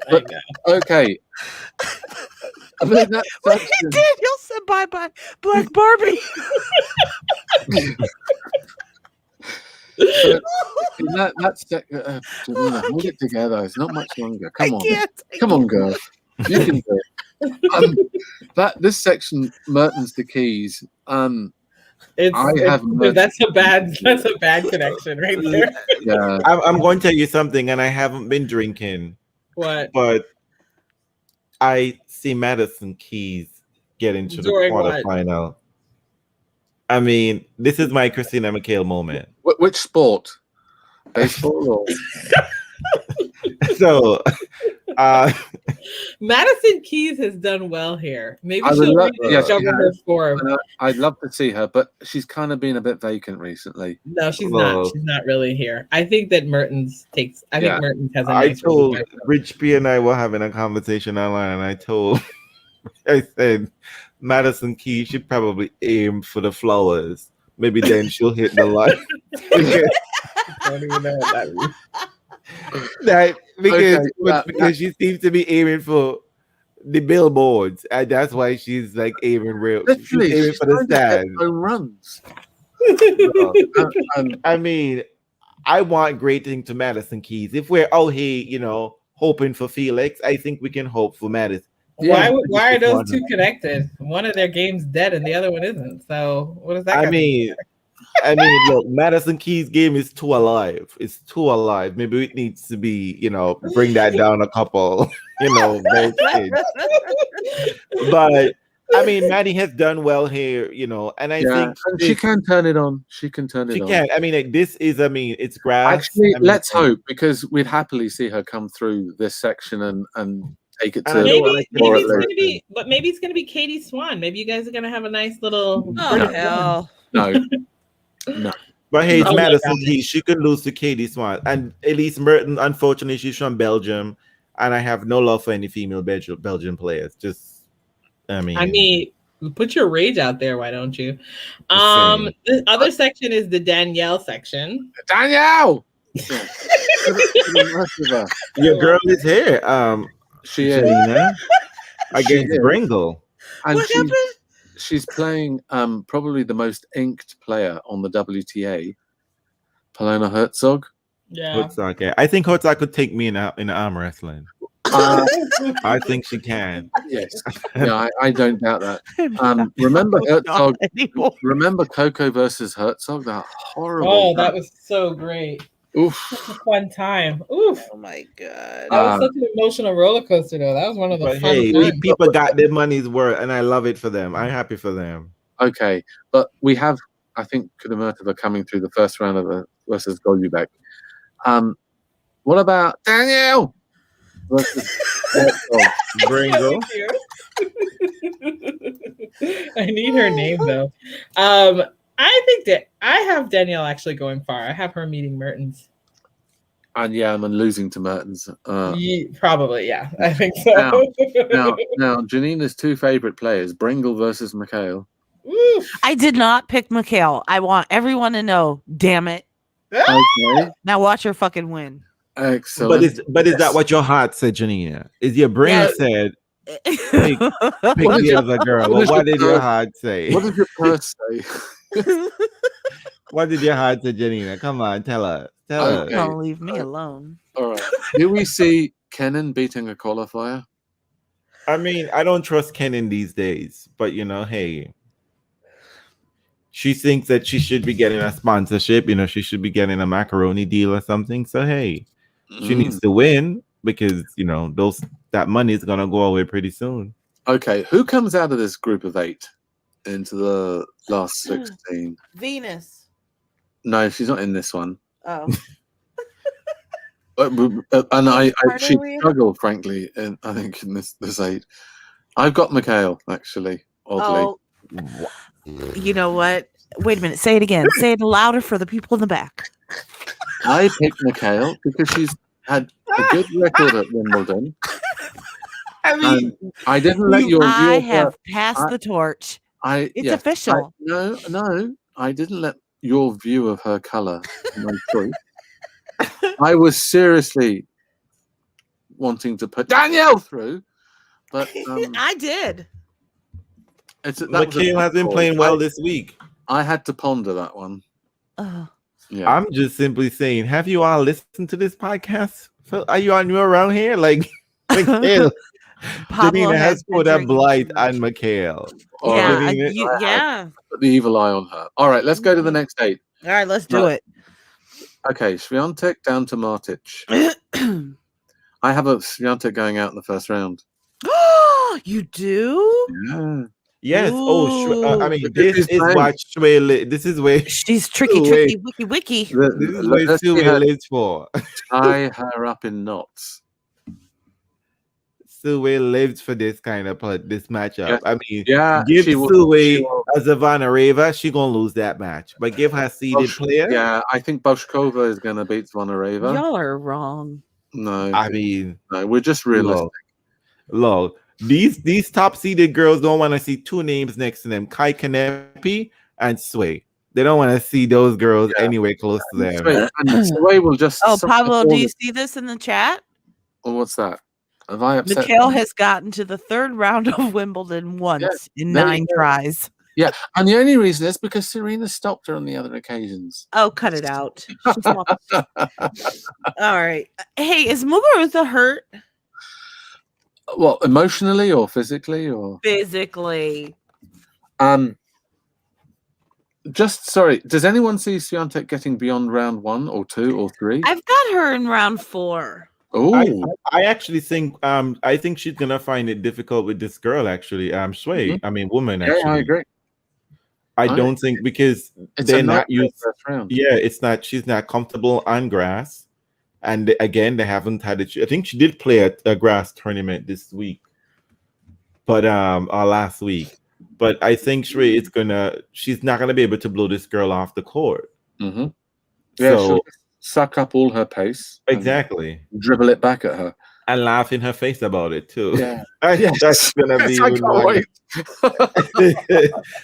But, okay. I mean, Daniel said bye-bye, Black Barbie. Hold it together. It's not much longer. Come on, girl. You can do it. This section, Mertens to Keys. That's a bad connection right there. Yeah. I'm going to tell you something, and I haven't been drinking. What? But I see Madison Keys get into the quarterfinal. I mean, this is my Christina McHale moment. Which sport? Baseball or? So, Madison Keys has done well here. Maybe I she'll love- yeah, she rediscover her form. I'd love to see her, but she's kind of been a bit vacant recently. No, she's not. She's not really here. I think that Mertens takes. I think Mertens has a nice. I told Rich P and I were having a conversation online, and I said, Madison Keys should probably aim for the flowers. Maybe then she'll hit the line. I don't even know what that means. Because she seems to be aiming for the billboards, and that's why she's aiming real. She's aiming for the stands. Home runs. I mean, I want great things to Madison Keys. If we're hoping for Felix, I think we can hope for Madison. Why are those two connected? One of their games dead and the other one isn't. So what does that? I mean, look, Madison Keys' game is too alive. It's too alive. Maybe it needs to be, bring that down a couple, But I mean, Maddie has done well here, and I think she can turn it on. She can turn it on. She can. I mean, it's grass. Actually, let's hope, because we'd happily see her come through this section and take it to. Maybe it's gonna be Katie Swan. Maybe you guys are gonna have a nice little. Oh hell. No. But hey, it's Madison Keys. She could lose to Katie Swan. And Elise Mertens, unfortunately, she's from Belgium. And I have no love for any female Belgian players. I mean, put your rage out there, why don't you? The other section is the Danielle section. Danielle! Your girl is here. She is. Against Bringle. And what happened? She's playing probably the most inked player on the WTA, Polona Herzog. Yeah. Herzog, yeah. I think Herzog could take me in arm wrestling. I think she can. Yes. Yeah, I don't doubt that. Remember Oh, God, Herzog? anymore. Remember Coco versus Herzog? That horrible. Oh, that was so great. Oof. Such a fun time. Oof. Oh my God. That was such an emotional roller coaster, though. That was one of the But fun hey, times. people got their money's worth, and I love it for them. I'm happy for them. Okay, but we have, I think, Kudermetova coming through the first round of versus Golubec. What about Daniel versus Herzog? Bringo. I need her name though. I think that I have Danielle actually going far. I have her meeting Mertens. And yeah, I'm losing to Mertens. Probably, yeah. I think so. Now, Janina's two favorite players, Bringle versus Mikhail. Oof. I did not pick Mikhail. I want everyone to know. Damn it. Okay, Now watch her fucking win. excellent. Is that what your heart said, Janina? Is your brain Yes. said pick the other girl? Well, what did your heart say? What did your purse say? What did your heart say, Janina? Come on, tell us. Tell Oh, us. don't leave me alone. All right. Do we see Kenan beating a qualifier? I mean, I don't trust Kenan these days, but hey, she thinks that she should be getting a sponsorship. She should be getting a macaroni deal or something. So hey, she needs to win because that money is gonna go away pretty soon. Okay, who comes out of this group of 8 into the last 16? Venus. No, she's not in this one. Oh. And she Hardaway? struggled, frankly, and I think in this 8. I've got Mikhail, actually, oddly. Oh. You know what? Wait a minute. Say it again. Say it louder for the people in the back. I picked Mikhail because she's had a good record at Wimbledon. I mean, I didn't let your I view have passed the torch. It's official. No, I didn't let your view of her color my choice. I was seriously wanting to put Danielle through, but I did. Mikhail has been playing well this week. I had to ponder that one. Oh. Yeah. I'm just simply saying, have you all listened to this podcast? Are you around here? Like, Mikhail, Janina has put a blight on Mikhail. Yeah, yeah. Put the evil eye on her. All right, let's go to the next 8. All right, let's do it. Okay, Swiatek down to Martic. I have a Swiatek going out in the first round. You do? Yeah. Yes. Ooh. I mean, this is what Shway. This is where she's tricky, wiki. This is what Shway lives for. Tie her up in knots. Suway lives for this kind of this matchup. Yeah. I mean, give Suway a Zvonareva, she gonna lose that match. But give her seeded player. Yeah, I think Boshkova is gonna beat Zvonareva. Y'all are wrong. No, I mean, no, we're just realistic. Look, these top seeded girls don't want to see two names next to them: Kai Kanepi and Sway. They don't want to see those girls anywhere close to them. Sway will just. Oh, Pablo, do you see this in the chat? Well, what's that? Have I upset? Mikhail has gotten to the 3rd round of Wimbledon once in 9 tries. Yeah, and the only reason is because Serena stopped her on the other occasions. Oh, cut it out. All right. Hey, is Muguruza hurt? Well, emotionally or physically or physically? Just sorry. Does anyone see Swiatek getting beyond round 1 or 2 or 3? I've got her in round 4. Oh, I actually think I think she's gonna find it difficult with this girl. Actually, Sway. Mm-hmm. I mean, woman. Actually, yeah, I agree. I don't think because they're not used. Yeah, it's not. She's not comfortable on grass, and again, they haven't had it. I think she did play a grass tournament this week, but or last week. But I think she's not gonna be able to blow this girl off the court. Mm-hmm. Yeah, so, she'll suck up all her pace. Exactly. Dribble it back at her. And laugh in her face about it too. Yeah, that's gonna be. I can't wait.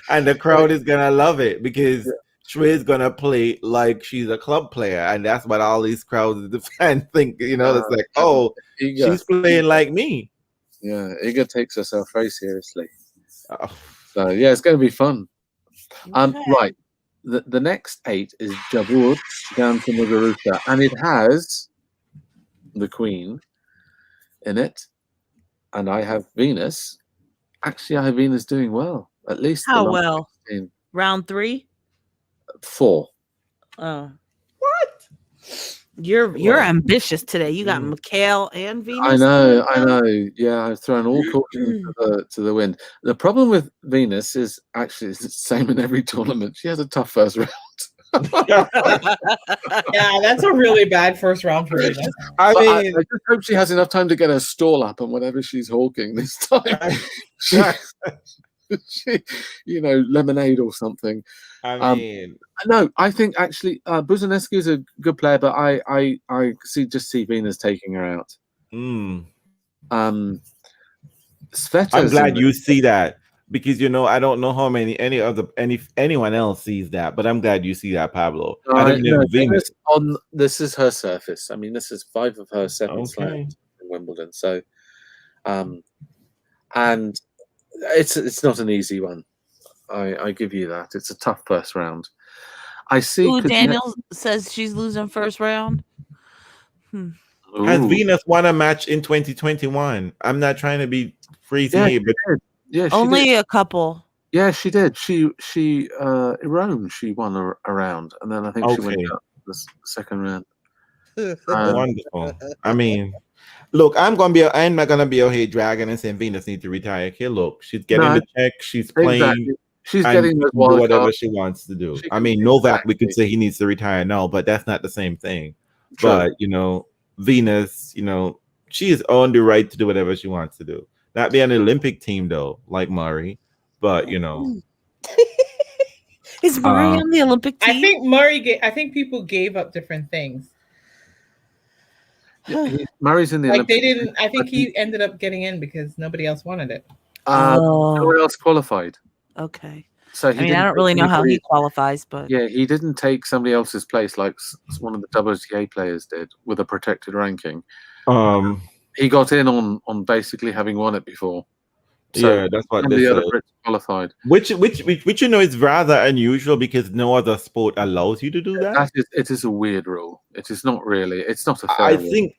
And the crowd is gonna love it because Shway's gonna play like she's a club player, and that's what all these crowds, the fans think. It's like, oh, Iga, she's playing like me. Yeah, Iga takes herself very seriously. Oh. So yeah, it's going to be fun. Right. The next 8 is Javur down to Muguruza, and it has the Queen. in it, and I have Venus. Actually, I have Venus doing well. At least How the last well? 16. Round 3? 4. Oh, What? you're ambitious today. You got Mikhail and Venus. I know. Yeah, I've thrown all caution to the wind. The problem with Venus is actually it's the same in every tournament. She has a tough first round. Yeah, that's a really bad first round for Venus. I just hope she has enough time to get her stall up and whatever she's hawking this time. she, lemonade or something. I mean, no, I think actually Buzanescu is a good player, but I see Venus taking her out. Sveta's I'm glad you see that because I don't know how anyone else sees that, but I'm glad you see that, Pablo. Venus on this is her surface. I mean, this is 5 of her 7 slams in Wimbledon, so and it's not an easy one. I give you that. It's a tough first round. I see. Ooh, Daniel says she's losing first round. Has Venus won a match in 2021? I'm not trying to be freezing here, but she only did. a couple. Yeah, she did. She Rome. She won a round, and then I think she went out the second round. Wonderful. I mean, look, I'm not gonna be out here dragging and saying Venus needs to retire. Okay, look, she's getting the check. She's playing. Exactly. She's getting do whatever she wants to do. I mean, Novak, we could say he needs to retire now, but that's not the same thing. True. But Venus, she is on the right to do whatever she wants to do. Not be on the Olympic team though, like Murray, but Is Murray on the Olympic team? I think people gave up different things. Murray's in the Olympic team. I think he ended up getting in because nobody else wanted it. No one else qualified. Okay. So I don't really know how he qualifies, but yeah, he didn't take somebody else's place like one of the WTA players did with a protected ranking. He got in on basically having won it before. So yeah, that's what the other Brits qualified. Which is rather unusual because no other sport allows you to do that. It is a weird rule. It is not really. It's not a fair rule.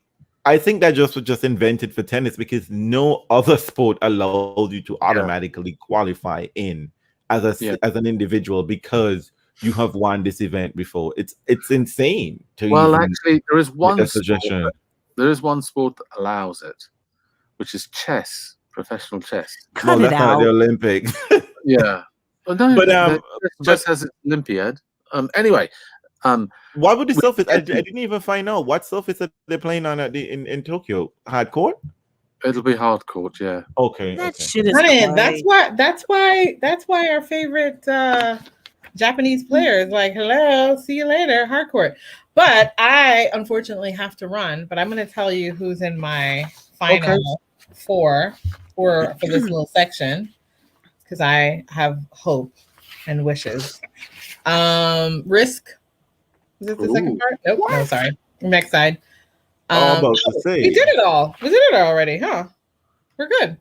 I think that was just invented for tennis because no other sport allows you to automatically qualify in as an individual because you have won this event before. It's insane. Actually, there is one sport. There is one sport that allows it, which is chess, professional chess. Cut it out. Not the Olympics. Yeah, no, but chess has its Olympiad. Anyway. What would the surface? I didn't even find out what surface are they playing on in Tokyo. Hard court? It'll be hard court, yeah. Okay. That shit is that's why our favorite Japanese player is like, hello, see you later, hard court. But I unfortunately have to run. But I'm going to tell you who's in my final four for this little section because I have hope and wishes. Risk. Is it the second part? Nope. No, sorry. Next side. I'm about to say. We did it all. We did it already, huh? We're good.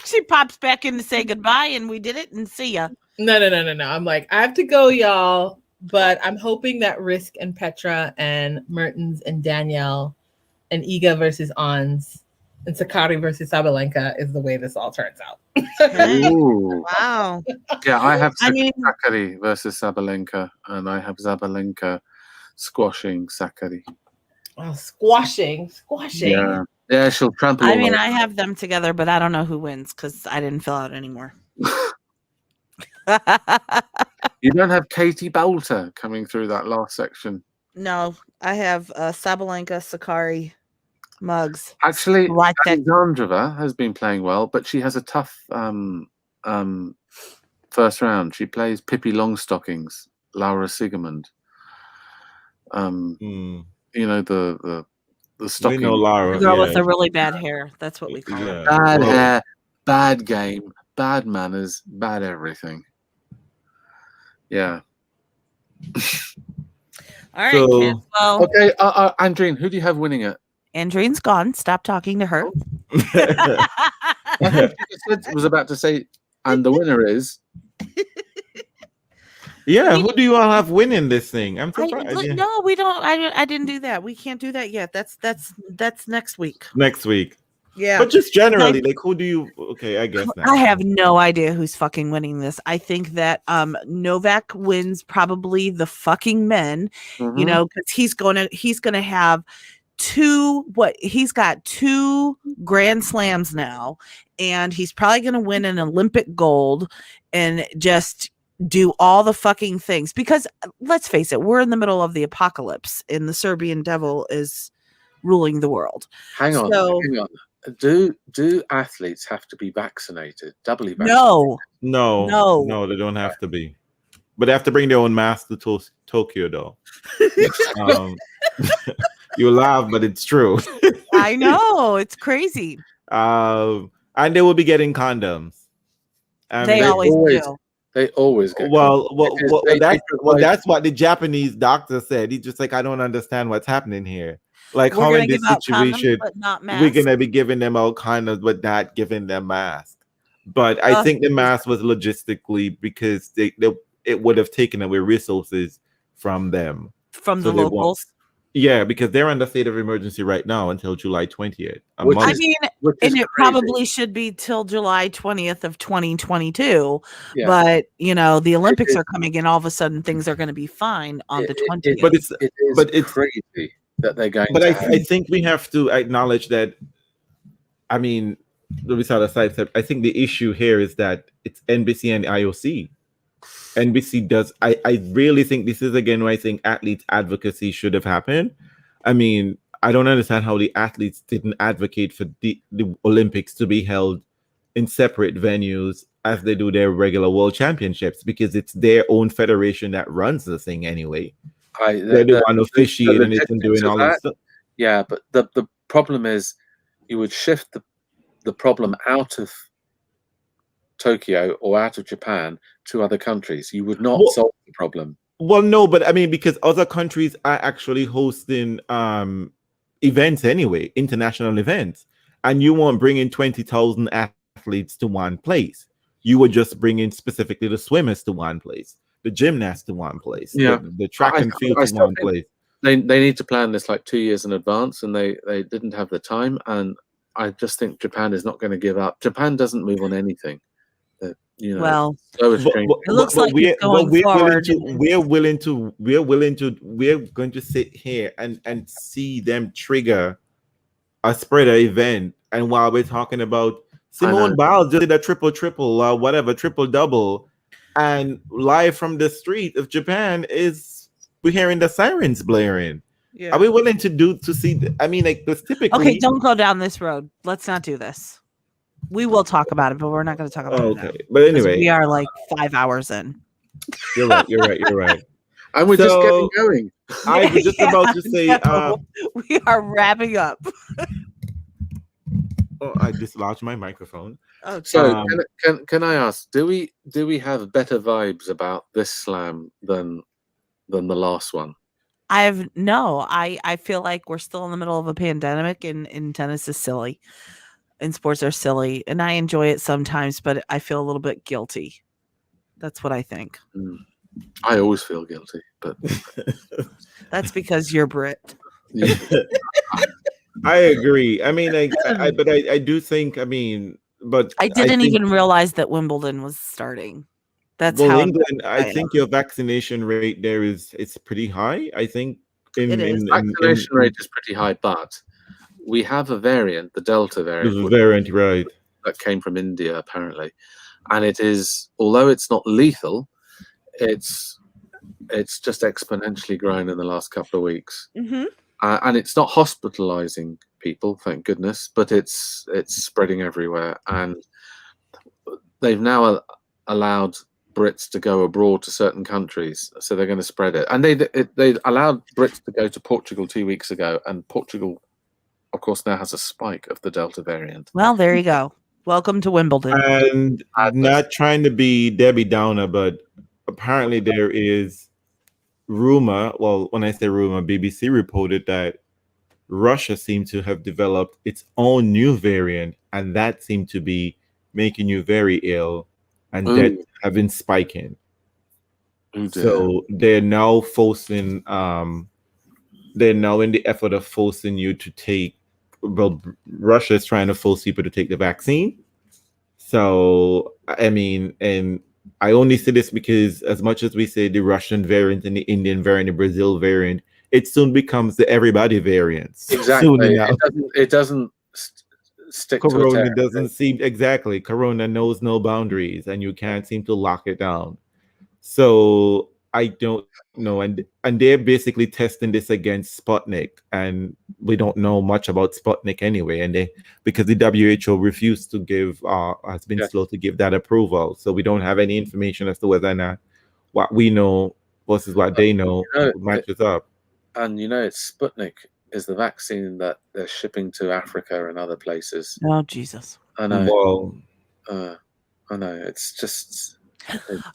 She pops back in to say goodbye, and we did it, and see ya. No. I'm like, I have to go, y'all. But I'm hoping that Risk and Petra and Mertens and Danielle and Iga versus Ons and Sakari versus Sabalenka is the way this all turns out. Ooh. Wow. Yeah, I have Sakari versus Sabalenka, and I have Sabalenka squashing Sakari. Oh, squashing. Yeah, she'll trample. I mean, I have them together, but I don't know who wins because I didn't fill out anymore. You don't have Katie Boulter coming through that last section. No, I have Sabalenka, Sakari, Muggs. Actually, Alexandrova has been playing well, but she has a tough first round. She plays Pippi Longstockings, Laura Sigemund. You know the stocking. We know Laura. The girl with the really bad hair. That's what we call her. Bad hair, bad game, bad manners, bad everything. Yeah. All right, kids. Well, okay, Andreen, who do you have winning it? Andreen's gone. Stop talking to her. I was about to say, and the winner is. Yeah, We who do you all have winning this thing? I'm surprised. Yeah. No, we don't. I didn't do that. We can't do that yet. That's next week. Next week. Yeah. But just generally, like, who do you? Okay, I guess now. I have no idea who's fucking winning this. I think that Novak wins probably the fucking men, Mhm. you know, because he's gonna have he's got 2 Grand Slams now, and he's probably gonna win an Olympic gold and just do all the fucking things. Because let's face it, we're in the middle of the apocalypse and the Serbian devil is ruling the world. Hang on, So- hang on. Do athletes have to be vaccinated? Doubly vaccinated? No. No, they don't have to be. But they have to bring their own mask to Tokyo, though. You laugh, but it's true. I know, it's crazy. And they will be getting condoms. I They mean, always always- do. They always get. well, They- that's what the Japanese doctor said. He's just like, I don't understand what's happening here. Like, We're how gonna in this give out condoms, situation but not masks. we're gonna be giving them all condoms, but not giving them masks. But I think the mask was logistically because it would have taken away resources from them. from So the they won't- locals. Yeah, because they're under state of emergency right now until July 20th. Which I is- mean, which is and it crazy. probably should be till July 20th of 2022. Yeah. But you know, the Olympics is- are coming, and all of a sudden things are going to be fine on the 20th. But it's It is but it's- crazy that they're going. but to I have- think we have to acknowledge that. I mean, let me start aside. I think the issue here is that it's NBC and IOC. NBC does. I really think this is again where I think athletes advocacy should have happened. I mean, I don't understand how the athletes didn't advocate for the Olympics to be held in separate venues as they do their regular world championships, because it's their own federation that runs the thing anyway. They're the one officiating it and doing all this stuff. Yeah, but the problem is you would shift the problem out of Tokyo or out of Japan to other countries. You would not Well- solve the problem. Well, no, but I mean, because other countries are actually hosting events anyway, international events, and you won't bring in 20,000 athletes to one place. You would just bring in specifically the swimmers to one place, the gymnasts to one place, Yeah. the track I- and field I to still one think- place. They need to plan this like 2 years in advance, and they didn't have the time. And I just think Japan is not going to give up. Japan doesn't move on anything. You know, Well, so strange. It looks like it's going forward. We're going to sit here and see them trigger a spreader event. And while we're talking about Simone Biles just did a triple, whatever, triple-double, and live from the street of Japan we're hearing the sirens blaring. yeah. Are we willing to see? I mean, like, this typically. Okay, don't go down this road. Let's not do this. We will talk about it, but we're not going to talk about it now. Okay, but 'Cause anyway, we are like 5 hours in. you're right. And we're just So- getting going. I was just about to say. No, we are wrapping up. I dislodged my microphone. Oh, So Um, can I ask, do we have better vibes about this slam than the last one? I feel like we're still in the middle of a pandemic, and tennis is silly, and sports are silly, and I enjoy it sometimes, but I feel a little bit guilty. That's what I think. I always feel guilty, but That's because you're Brit. I agree. I mean, I do think. I mean, but I didn't think, even realize that Wimbledon was starting. That's well, how England. I I am. think your vaccination rate there it's pretty high. I think It is. vaccination rate is pretty high. But we have a variant, the Delta variant, variant, right? that came from India apparently, and it is, although it's not lethal, it's just exponentially grown in the last couple of weeks. Mhm. And it's not hospitalizing people, thank goodness, but it's spreading everywhere. And they've now allowed Brits to go abroad to certain countries, so they're going to spread it. And they allowed Brits to go to Portugal 2 weeks ago, and Portugal, of course, now has a spike of the Delta variant. Well, there you go. Welcome to Wimbledon. And I'm not trying to be Debbie Downer, but apparently there is rumor. Well, when I say rumor, BBC reported that Russia seemed to have developed its own new variant, and that seemed to be making you very ill, and Ooh. deaths have been spiking. Oh, dear. So they're now forcing they're now in the effort of forcing you to take, well, Russia is trying to force people to take the vaccine. So I mean, and I only say this because as much as we say the Russian variant and the Indian variant, the Brazil variant, it soon becomes the everybody variant. Exactly. Soon enough. It doesn't stick to a Corona territory. doesn't seem exactly. Corona knows no boundaries, and you can't seem to lock it down. So I don't know, and they're basically testing this against Sputnik, and we don't know much about Sputnik anyway. And they, because the WHO refused to give, has been Yeah. slow to give that approval, so we don't have any information as to whether or not what we know versus what they know matches up. And it's Sputnik is the vaccine that they're shipping to Africa and other places. Oh, Jesus. I know. Well, I know. It's just.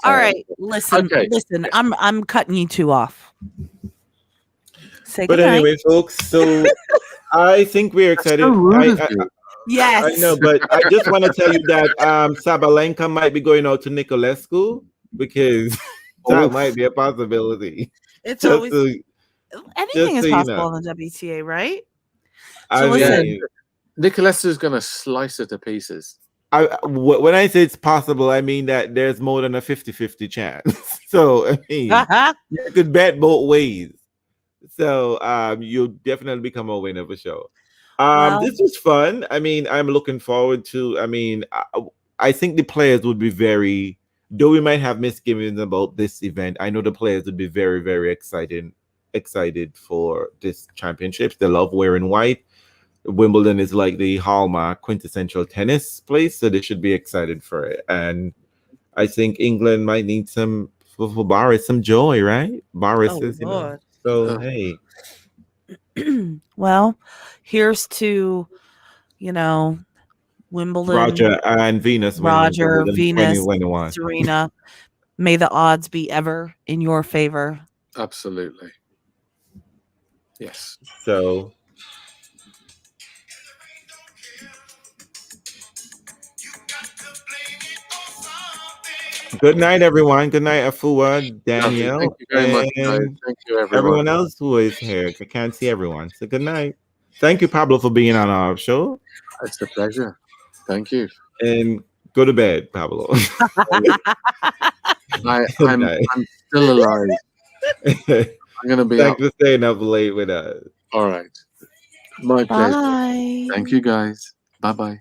All right, listen. Okay. Listen. I'm cutting you two off. Say but goodnight. anyway, folks. So I think we're excited. Yes. I know, but I just want to tell you that Sabalenka might be going out to Nicolescu because that might be a possibility. It's Just always to- anything is so you possible know. in the WTA, right? I listen. mean, Nicolescu's going to slice it to pieces. when I say it's possible, I mean that there's more than a 50-50 chance. So I mean, you could bet both ways. So you'll definitely become a winner for sure. Well- This was fun. I mean, I'm looking forward to. I mean, I think the players would be very. Though we might have misgivings about this event, I know the players would be very, very excited for this championships. They love wearing white. Wimbledon is like the hallmark quintessential tennis place, so they should be excited for it. And I think England might need some for Boris some joy, right? Boris Oh, is, Lord. So hey, Well, here's to Wimbledon, Roger and Venus winning Roger, Wimbledon Venus, 2021. Serena. May the odds be ever in your favor. Absolutely. Yes. So good night, everyone. Good night, Afua, Danielle, Thank you very much, guys. and Thank you, everyone. everyone else who is here. I can't see everyone. So good night. Thank you, Pablo, for being on our show. It's a pleasure. Thank you. And go to bed, Pablo. I'm night. still alive. I'm going to be up. Thanks for staying up late with us. All right. My pleasure. Bye. Thank you, guys. Bye-bye.